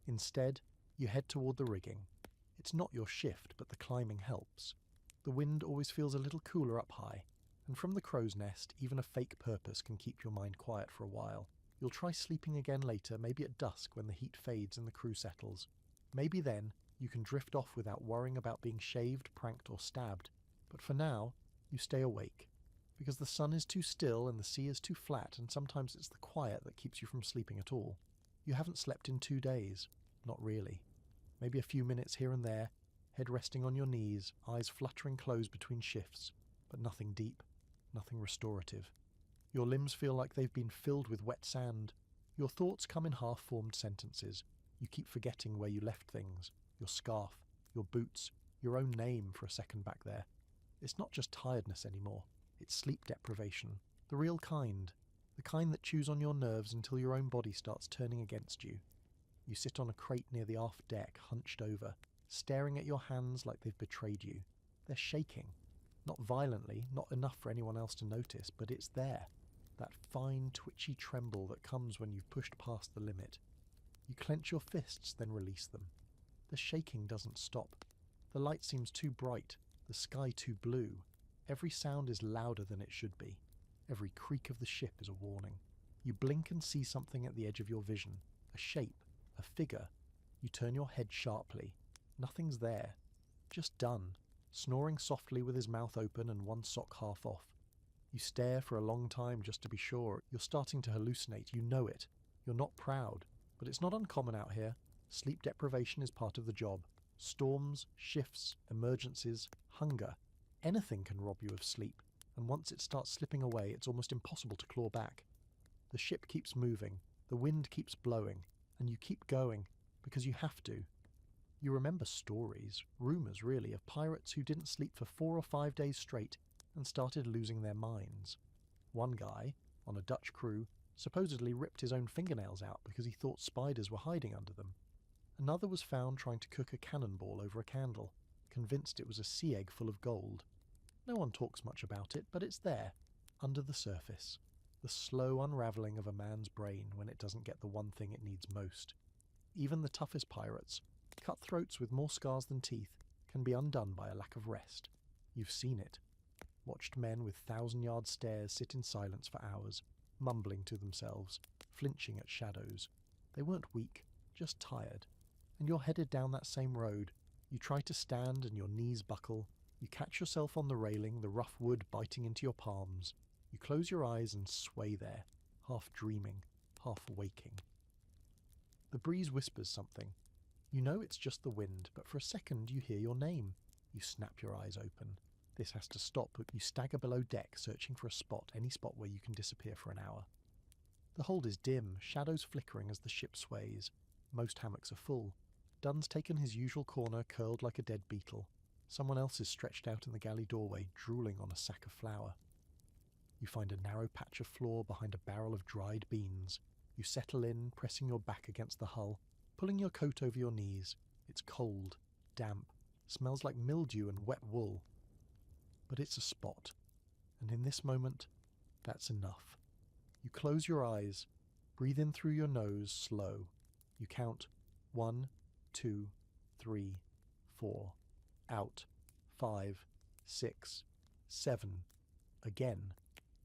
Instead, you head toward the rigging. It's not your shift, but the climbing helps. The wind always feels a little cooler up high, and from the crow's nest, even a fake purpose can keep your mind quiet for a while. You'll try sleeping again later, maybe at dusk when the heat fades and the crew settles. Maybe then, You can drift off without worrying about being shaved, pranked, or stabbed. But for now, you stay awake. Because the sun is too still and the sea is too flat, and sometimes it's the quiet that keeps you from sleeping at all. You haven't slept in 2 days. Not really. Maybe a few minutes here and there, head resting on your knees, eyes fluttering closed between shifts, but nothing deep, nothing restorative. Your limbs feel like they've been filled with wet sand. Your thoughts come in half-formed sentences. You keep forgetting where you left things, your scarf, your boots, your own name for a second back there. It's not just tiredness anymore. It's sleep deprivation, the real kind, the kind that chews on your nerves until your own body starts turning against you. You sit on a crate near the aft deck, hunched over, staring at your hands like they've betrayed you. They're shaking. Not violently, not enough for anyone else to notice, but it's there. That fine, twitchy tremble that comes when you've pushed past the limit. You clench your fists, then release them. The shaking doesn't stop. The light seems too bright, the sky too blue. Every sound is louder than it should be. Every creak of the ship is a warning. You blink and see something at the edge of your vision. A shape, a figure. You turn your head sharply. Nothing's there. Just done, snoring softly with his mouth open and one sock half off. You stare for a long time just to be sure. You're starting to hallucinate. You know it. You're not proud. But it's not uncommon out here. Sleep deprivation is part of the job. Storms, shifts, emergencies, hunger. Anything can rob you of sleep, and once it starts slipping away, it's almost impossible to claw back. The ship keeps moving, the wind keeps blowing, and you keep going, because you have to. You remember stories, rumours really, of pirates who didn't sleep for 4 or 5 days straight and started losing their minds. One guy, on a Dutch crew, supposedly ripped his own fingernails out because he thought spiders were hiding under them. Another was found trying to cook a cannonball over a candle, convinced it was a sea egg full of gold. No one talks much about it, but it's there, under the surface. The slow unravelling of a man's brain when it doesn't get the one thing it needs most. Even the toughest pirates, cutthroats with more scars than teeth, can be undone by a lack of rest. You've seen it. Watched men with 1,000-yard stares sit in silence for hours, mumbling to themselves, flinching at shadows. They weren't weak, just tired. And you're headed down that same road. You try to stand and your knees buckle. You catch yourself on the railing, the rough wood biting into your palms. You close your eyes and sway there, half dreaming, half waking. The breeze whispers something. You know it's just the wind, but for a second you hear your name. You snap your eyes open. This has to stop, but you stagger below deck, searching for a spot, any spot where you can disappear for an hour. The hold is dim, shadows flickering as the ship sways. Most hammocks are full. Dunn's taken his usual corner, curled like a dead beetle. Someone else is stretched out in the galley doorway, drooling on a sack of flour. You find a narrow patch of floor behind a barrel of dried beans. You settle in, pressing your back against the hull, pulling your coat over your knees. It's cold, damp, smells like mildew and wet wool. But it's a spot, and in this moment, that's enough. You close your eyes, breathe in through your nose, slow. You count 1, 2, 3, 4. Out. 5, 6, 7. Again.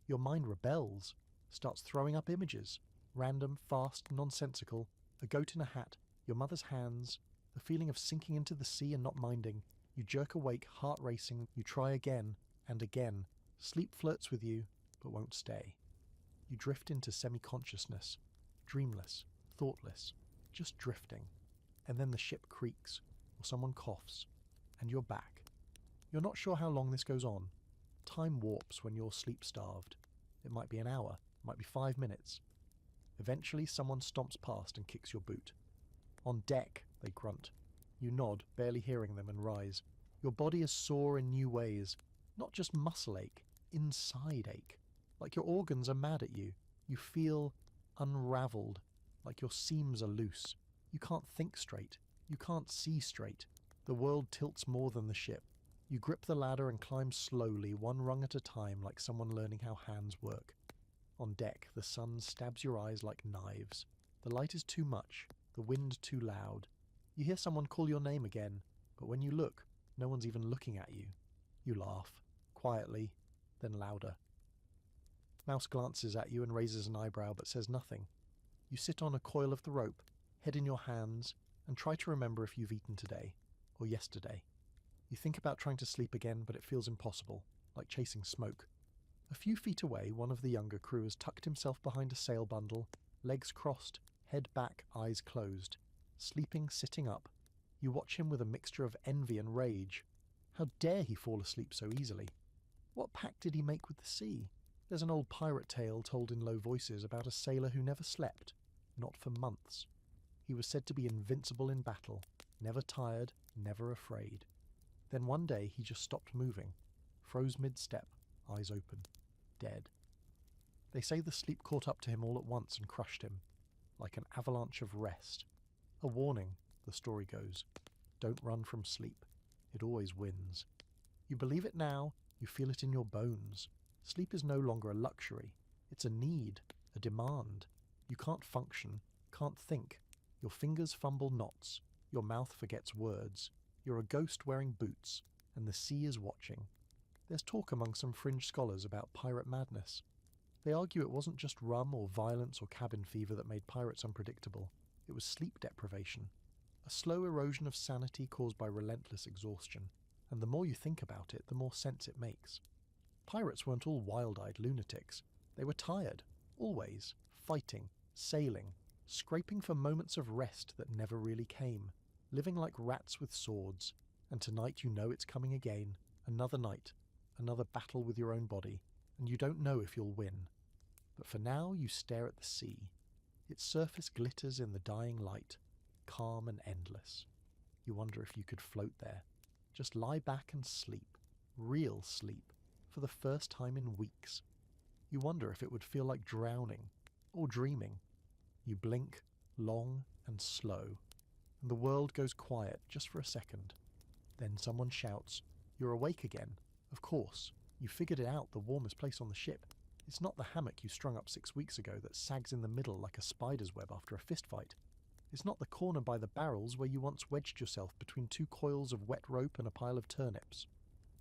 Your mind rebels, starts throwing up images. Random, fast, nonsensical. A goat in a hat, your mother's hands, the feeling of sinking into the sea and not minding. You jerk awake, heart racing. You try again and again. Sleep flirts with you, but won't stay. You drift into semi-consciousness, dreamless, thoughtless, just drifting. And then the ship creaks, or someone coughs, and you're back. You're not sure how long this goes on. Time warps when you're sleep-starved. It might be an hour, it might be 5 minutes. Eventually someone stomps past and kicks your boot. On deck, they grunt. You nod, barely hearing them, and rise. Your body is sore in new ways. Not just muscle ache, inside ache. Like your organs are mad at you. You feel unravelled, like your seams are loose. You can't think straight. You can't see straight. The world tilts more than the ship. You grip the ladder and climb slowly, one rung at a time, like someone learning how hands work. On deck, the sun stabs your eyes like knives. The light is too much, the wind too loud. You hear someone call your name again, but when you look, no one's even looking at you. You laugh, quietly, then louder. Mouse glances at you and raises an eyebrow but says nothing. You sit on a coil of the rope, head in your hands, and try to remember if you've eaten today. or yesterday. You think about trying to sleep again, but it feels impossible, like chasing smoke. A few feet away, one of the younger crew has tucked himself behind a sail bundle, legs crossed, head back, eyes closed. Sleeping, sitting up. You watch him with a mixture of envy and rage. How dare he fall asleep so easily? What pact did he make with the sea? There's an old pirate tale told in low voices about a sailor who never slept, not for months. He was said to be invincible in battle, never tired, never afraid. Then one day he just stopped moving, froze mid-step, eyes open, dead. They say the sleep caught up to him all at once and crushed him, like an avalanche of rest. A warning, the story goes. Don't run from sleep. It always wins. You believe it now, you feel it in your bones. Sleep is no longer a luxury. It's a need, a demand. You can't function, can't think. Your fingers fumble knots. Your mouth forgets words. You're a ghost wearing boots, and the sea is watching. There's talk among some fringe scholars about pirate madness. They argue it wasn't just rum or violence or cabin fever that made pirates unpredictable. It was sleep deprivation. A slow erosion of sanity caused by relentless exhaustion. And the more you think about it, the more sense it makes. Pirates weren't all wild-eyed lunatics. They were tired, always, fighting, sailing, scraping for moments of rest that never really came, living like rats with swords. And tonight you know it's coming again, another night, another battle with your own body, and you don't know if you'll win. But for now you stare at the sea. Its surface glitters in the dying light, calm and endless. You wonder if you could float there. Just lie back and sleep. Real sleep. For the first time in weeks. You wonder if it would feel like drowning, or dreaming. You blink, long and slow, and the world goes quiet just for a second. Then someone shouts, "You're awake again." Of course, you figured it out, the warmest place on the ship. It's not the hammock you strung up 6 weeks ago that sags in the middle like a spider's web after a fistfight. It's not the corner by the barrels where you once wedged yourself between 2 coils of wet rope and a pile of turnips.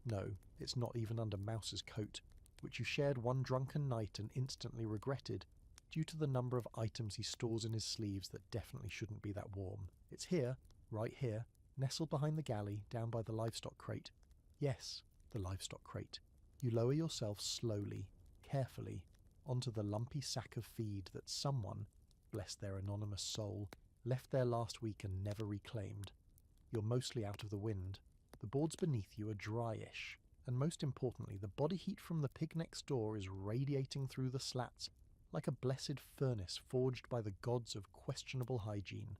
No, it's not even under Mouse's coat, which you shared one drunken night and instantly regretted, due to the number of items he stores in his sleeves that definitely shouldn't be that warm. It's here, right here, nestled behind the galley, down by the livestock crate. Yes, the livestock crate. You lower yourself slowly, carefully, onto the lumpy sack of feed that someone, bless their anonymous soul, left there last week and never reclaimed. You're mostly out of the wind. The boards beneath you are dryish, and most importantly, the body heat from the pig next door is radiating through the slats like a blessed furnace forged by the gods of questionable hygiene.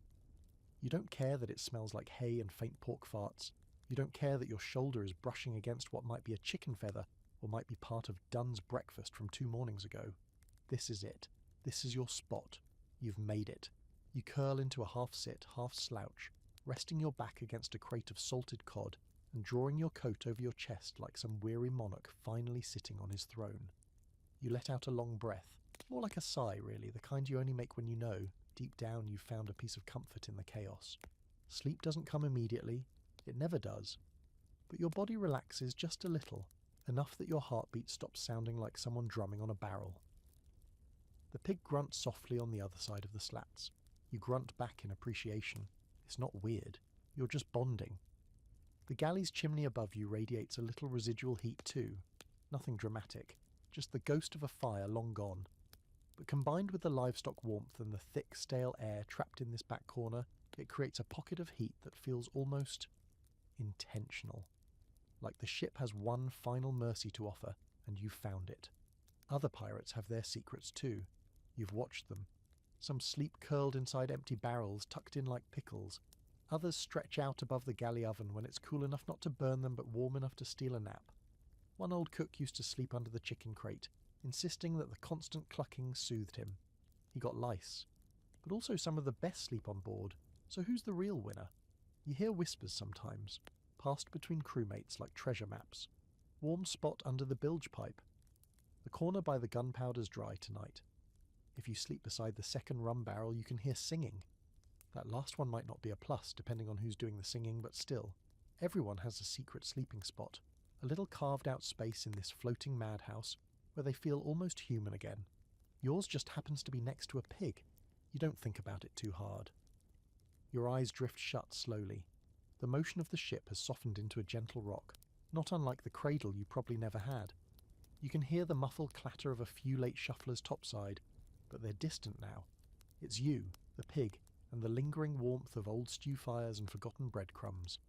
You don't care that it smells like hay and faint pork farts. You don't care that your shoulder is brushing against what might be a chicken feather or might be part of Dunn's breakfast from 2 mornings ago. This is it. This is your spot. You've made it. You curl into a half-sit, half-slouch, resting your back against a crate of salted cod and drawing your coat over your chest like some weary monarch finally sitting on his throne. You let out a long breath, more like a sigh really, the kind you only make when you know, deep down, you've found a piece of comfort in the chaos. Sleep doesn't come immediately, it never does, but your body relaxes just a little, enough that your heartbeat stops sounding like someone drumming on a barrel. The pig grunts softly on the other side of the slats. You grunt back in appreciation. It's not weird, you're just bonding. The galley's chimney above you radiates a little residual heat too. Nothing dramatic, just the ghost of a fire long gone. But combined with the livestock warmth and the thick, stale air trapped in this back corner, it creates a pocket of heat that feels almost intentional. Like the ship has one final mercy to offer, and you've found it. Other pirates have their secrets too. You've watched them. Some sleep curled inside empty barrels tucked in like pickles. Others stretch out above the galley oven when it's cool enough not to burn them but warm enough to steal a nap. One old cook used to sleep under the chicken crate, insisting that the constant clucking soothed him. He got lice. But also some of the best sleep on board, so who's the real winner? You hear whispers sometimes, passed between crewmates like treasure maps. Warm spot under the bilge pipe. The corner by the gunpowder's dry tonight. If you sleep beside the second rum barrel, you can hear singing. That last one might not be a plus, depending on who's doing the singing, but still, everyone has a secret sleeping spot, a little carved-out space in this floating madhouse where they feel almost human again. Yours just happens to be next to a pig. You don't think about it too hard. Your eyes drift shut slowly. The motion of the ship has softened into a gentle rock, not unlike the cradle you probably never had. You can hear the muffled clatter of a few late shufflers topside, but they're distant now. It's you, the pig, and the lingering warmth of old stew fires and forgotten breadcrumbs.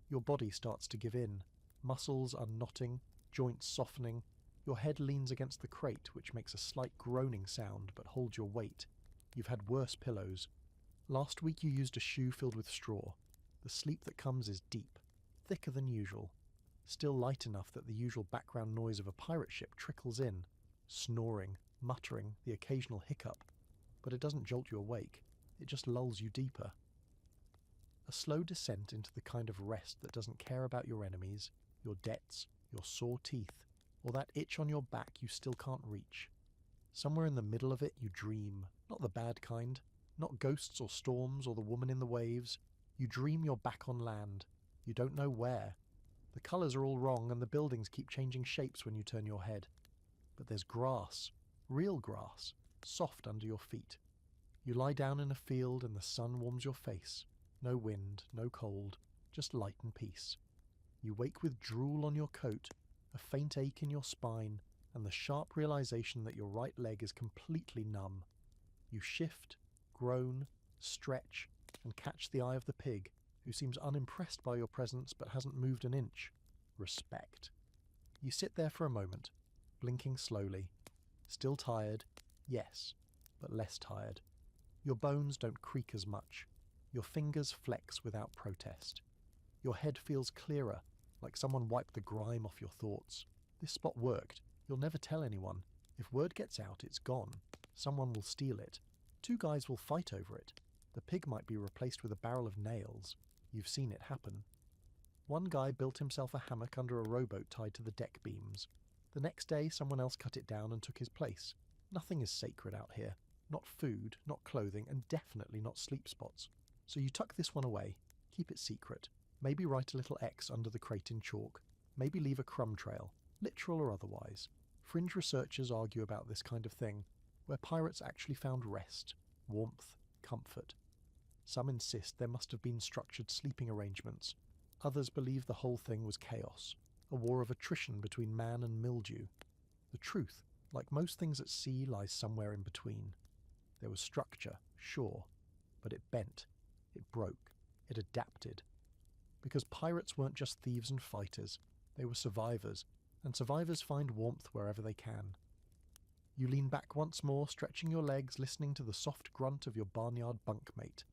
Your body starts to give in, muscles unknotting, joints softening. Your head leans against the crate, which makes a slight groaning sound but holds your weight. You've had worse pillows. Last week you used a shoe filled with straw. The sleep that comes is deep, thicker than usual, still light enough that the usual background noise of a pirate ship trickles in, snoring, muttering, the occasional hiccup, but it doesn't jolt you awake, it just lulls you deeper. A slow descent into the kind of rest that doesn't care about your enemies, your debts, your sore teeth, or that itch on your back you still can't reach. Somewhere in the middle of it you dream, not the bad kind, not ghosts or storms or the woman in the waves. You dream you're back on land. You don't know where. The colours are all wrong and the buildings keep changing shapes when you turn your head. But there's grass, real grass, soft under your feet. You lie down in a field and the sun warms your face. No wind, no cold, just light and peace. You wake with drool on your coat, a faint ache in your spine, and the sharp realization that your right leg is completely numb. You shift, groan, stretch, and catch the eye of the pig, who seems unimpressed by your presence but hasn't moved an inch. Respect. You sit there for a moment, blinking slowly. Still tired, yes, but less tired. Your bones don't creak as much. Your fingers flex without protest. Your head feels clearer, like someone wiped the grime off your thoughts. This spot worked. You'll never tell anyone. If word gets out, it's gone. Someone will steal it. 2 guys will fight over it. The pig might be replaced with a barrel of nails. You've seen it happen. One guy built himself a hammock under a rowboat tied to the deck beams. The next day, someone else cut it down and took his place. Nothing is sacred out here. Not food, not clothing, and definitely not sleep spots. So you tuck this one away. Keep it secret. Maybe write a little X under the crate in chalk. Maybe leave a crumb trail, literal or otherwise. Fringe researchers argue about this kind of thing, where pirates actually found rest, warmth, comfort. Some insist there must have been structured sleeping arrangements. Others believe the whole thing was chaos, a war of attrition between man and mildew. The truth, like most things at sea, lies somewhere in between. There was structure, sure, but it bent, it broke, it adapted. Because pirates weren't just thieves and fighters, they were survivors, and survivors find warmth wherever they can. You lean back once more, stretching your legs, listening to the soft grunt of your barnyard bunkmate.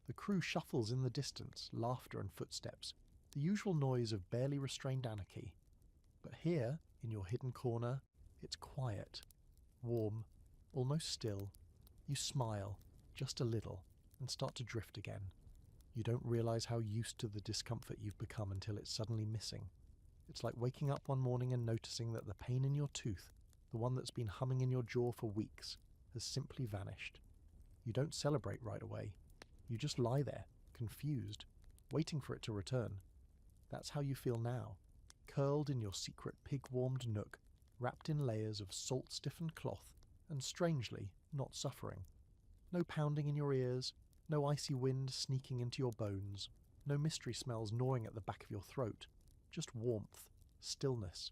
The crew shuffles in the distance, laughter and footsteps, the usual noise of barely restrained anarchy. But here, in your hidden corner, it's quiet, warm, almost still. You smile, just a little, and start to drift again. You don't realize how used to the discomfort you've become until it's suddenly missing. It's like waking up one morning and noticing that the pain in your tooth, the one that's been humming in your jaw for weeks, has simply vanished. You don't celebrate right away. You just lie there, confused, waiting for it to return. That's how you feel now, curled in your secret pig-warmed nook, wrapped in layers of salt-stiffened cloth, and strangely, not suffering. No pounding in your ears, no icy wind sneaking into your bones, no mystery smells gnawing at the back of your throat, just warmth, stillness.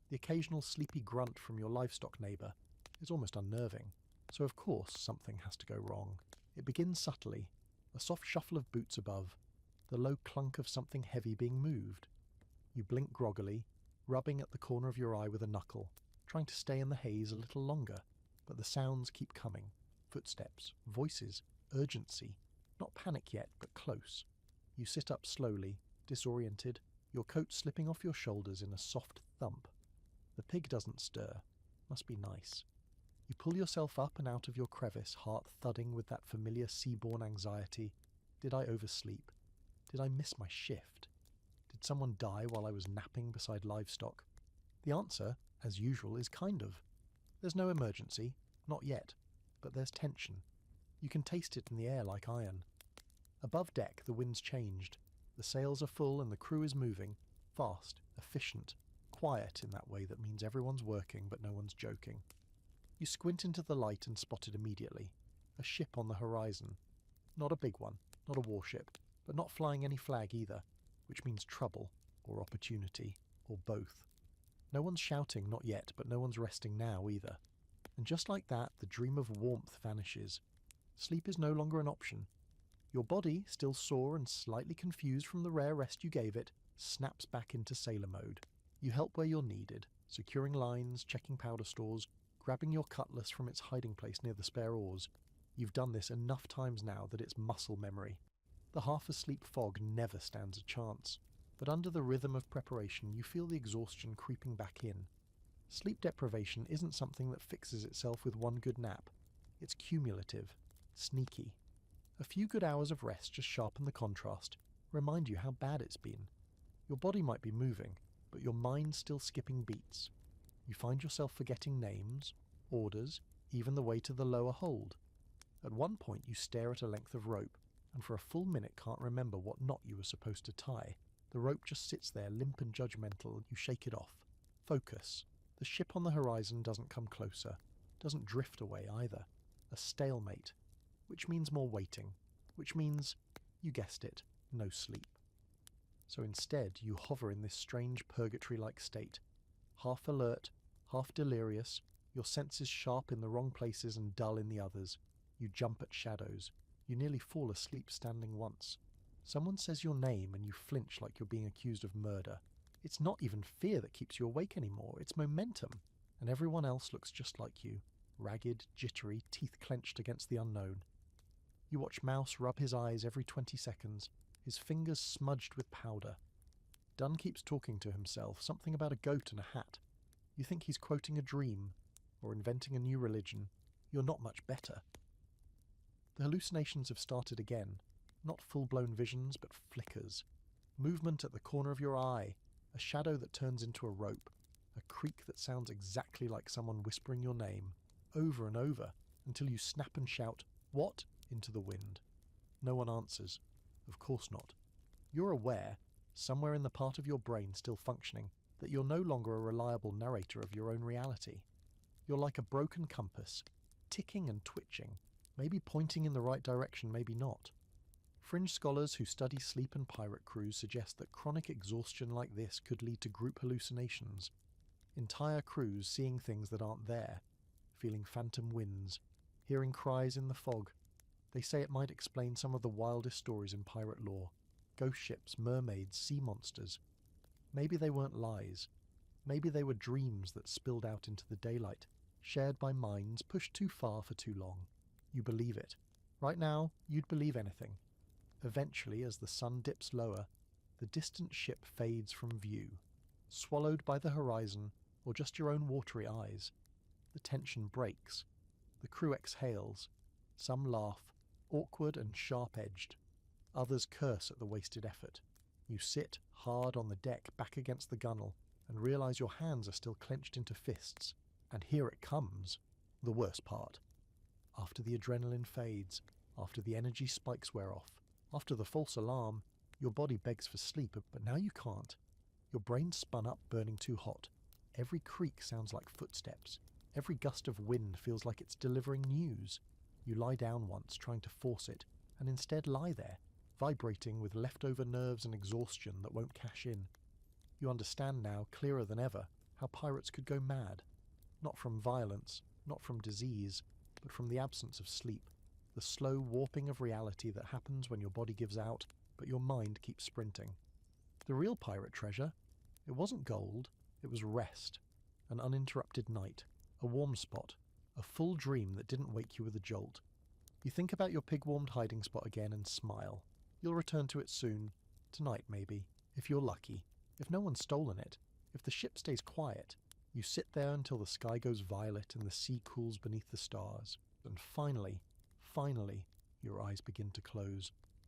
The occasional sleepy grunt from your livestock neighbour is almost unnerving, so of course something has to go wrong. It begins subtly, a soft shuffle of boots above, the low clunk of something heavy being moved. You blink groggily, rubbing at the corner of your eye with a knuckle, trying to stay in the haze a little longer, but the sounds keep coming. Footsteps, voices, urgency. Not panic yet, but close. You sit up slowly, disoriented, your coat slipping off your shoulders in a soft thump. The pig doesn't stir. Must be nice. You pull yourself up and out of your crevice, heart thudding with that familiar seaborne anxiety. Did I oversleep? Did I miss my shift? Did someone die while I was napping beside livestock? The answer, as usual, is kind of. There's no emergency, not yet, but there's tension. You can taste it in the air like iron. Above deck, the wind's changed. The sails are full and the crew is moving, fast, efficient, quiet in that way that means everyone's working but no one's joking. You squint into the light and spot it immediately. A ship on the horizon. Not a big one, not a warship. but not flying any flag either, which means trouble, or opportunity, or both. No one's shouting, not yet, but no one's resting now either. And just like that, the dream of warmth vanishes. Sleep is no longer an option. Your body, still sore and slightly confused from the rare rest you gave it, snaps back into sailor mode. You help where you're needed, securing lines, checking powder stores, grabbing your cutlass from its hiding place near the spare oars. You've done this enough times now that it's muscle memory. The half-asleep fog never stands a chance, but under the rhythm of preparation you feel the exhaustion creeping back in. Sleep deprivation isn't something that fixes itself with one good nap. It's cumulative, sneaky. A few good hours of rest just sharpen the contrast, remind you how bad it's been. Your body might be moving, but your mind's still skipping beats. You find yourself forgetting names, orders, even the way to the lower hold. At one point you stare at a length of rope, and for a full minute can't remember what knot you were supposed to tie. The rope just sits there limp and judgmental. You shake it off. Focus. The ship on the horizon doesn't come closer, doesn't drift away either. A stalemate, which means more waiting, which means, you guessed it, no sleep. So instead you hover in this strange purgatory-like state, half alert, half delirious, your senses sharp in the wrong places and dull in the others. You jump at shadows. You nearly fall asleep standing once. Someone says your name and you flinch like you're being accused of murder. It's not even fear that keeps you awake anymore, it's momentum. And everyone else looks just like you, ragged, jittery, teeth clenched against the unknown. You watch Mouse rub his eyes every 20 seconds, his fingers smudged with powder. Dunn keeps talking to himself, something about a goat and a hat. You think he's quoting a dream, or inventing a new religion. You're not much better. The hallucinations have started again. Not full-blown visions, but flickers. Movement at the corner of your eye, a shadow that turns into a rope, a creak that sounds exactly like someone whispering your name, over and over, until you snap and shout, "What?" into the wind. No one answers. Of course not. You're aware, somewhere in the part of your brain still functioning, that you're no longer a reliable narrator of your own reality. You're like a broken compass, ticking and twitching, maybe pointing in the right direction, maybe not. Fringe scholars who study sleep and pirate crews suggest that chronic exhaustion like this could lead to group hallucinations. Entire crews seeing things that aren't there, feeling phantom winds, hearing cries in the fog. They say it might explain some of the wildest stories in pirate lore. Ghost ships, mermaids, sea monsters. Maybe they weren't lies. Maybe they were dreams that spilled out into the daylight, shared by minds pushed too far for too long. You believe it. Right now, you'd believe anything. Eventually, as the sun dips lower, the distant ship fades from view, swallowed by the horizon or just your own watery eyes. The tension breaks. The crew exhales. Some laugh, awkward and sharp-edged. Others curse at the wasted effort. You sit hard on the deck back against the gunwale and realize your hands are still clenched into fists. And here it comes, the worst part. After the adrenaline fades, after the energy spikes wear off, after the false alarm, your body begs for sleep, but now you can't. Your brain's spun up, burning too hot. Every creak sounds like footsteps. Every gust of wind feels like it's delivering news. You lie down once, trying to force it, and instead lie there, vibrating with leftover nerves and exhaustion that won't cash in. You understand now, clearer than ever, how pirates could go mad. Not from violence, not from disease, but from the absence of sleep. The slow warping of reality that happens when your body gives out, but your mind keeps sprinting. The real pirate treasure? It wasn't gold, it was rest. An uninterrupted night, a warm spot, a full dream that didn't wake you with a jolt. You think about your pig-warmed hiding spot again and smile. You'll return to it soon. Tonight, maybe, if you're lucky. If no one's stolen it, if the ship stays quiet, you sit there until the sky goes violet and the sea cools beneath the stars. And finally, your eyes begin to close.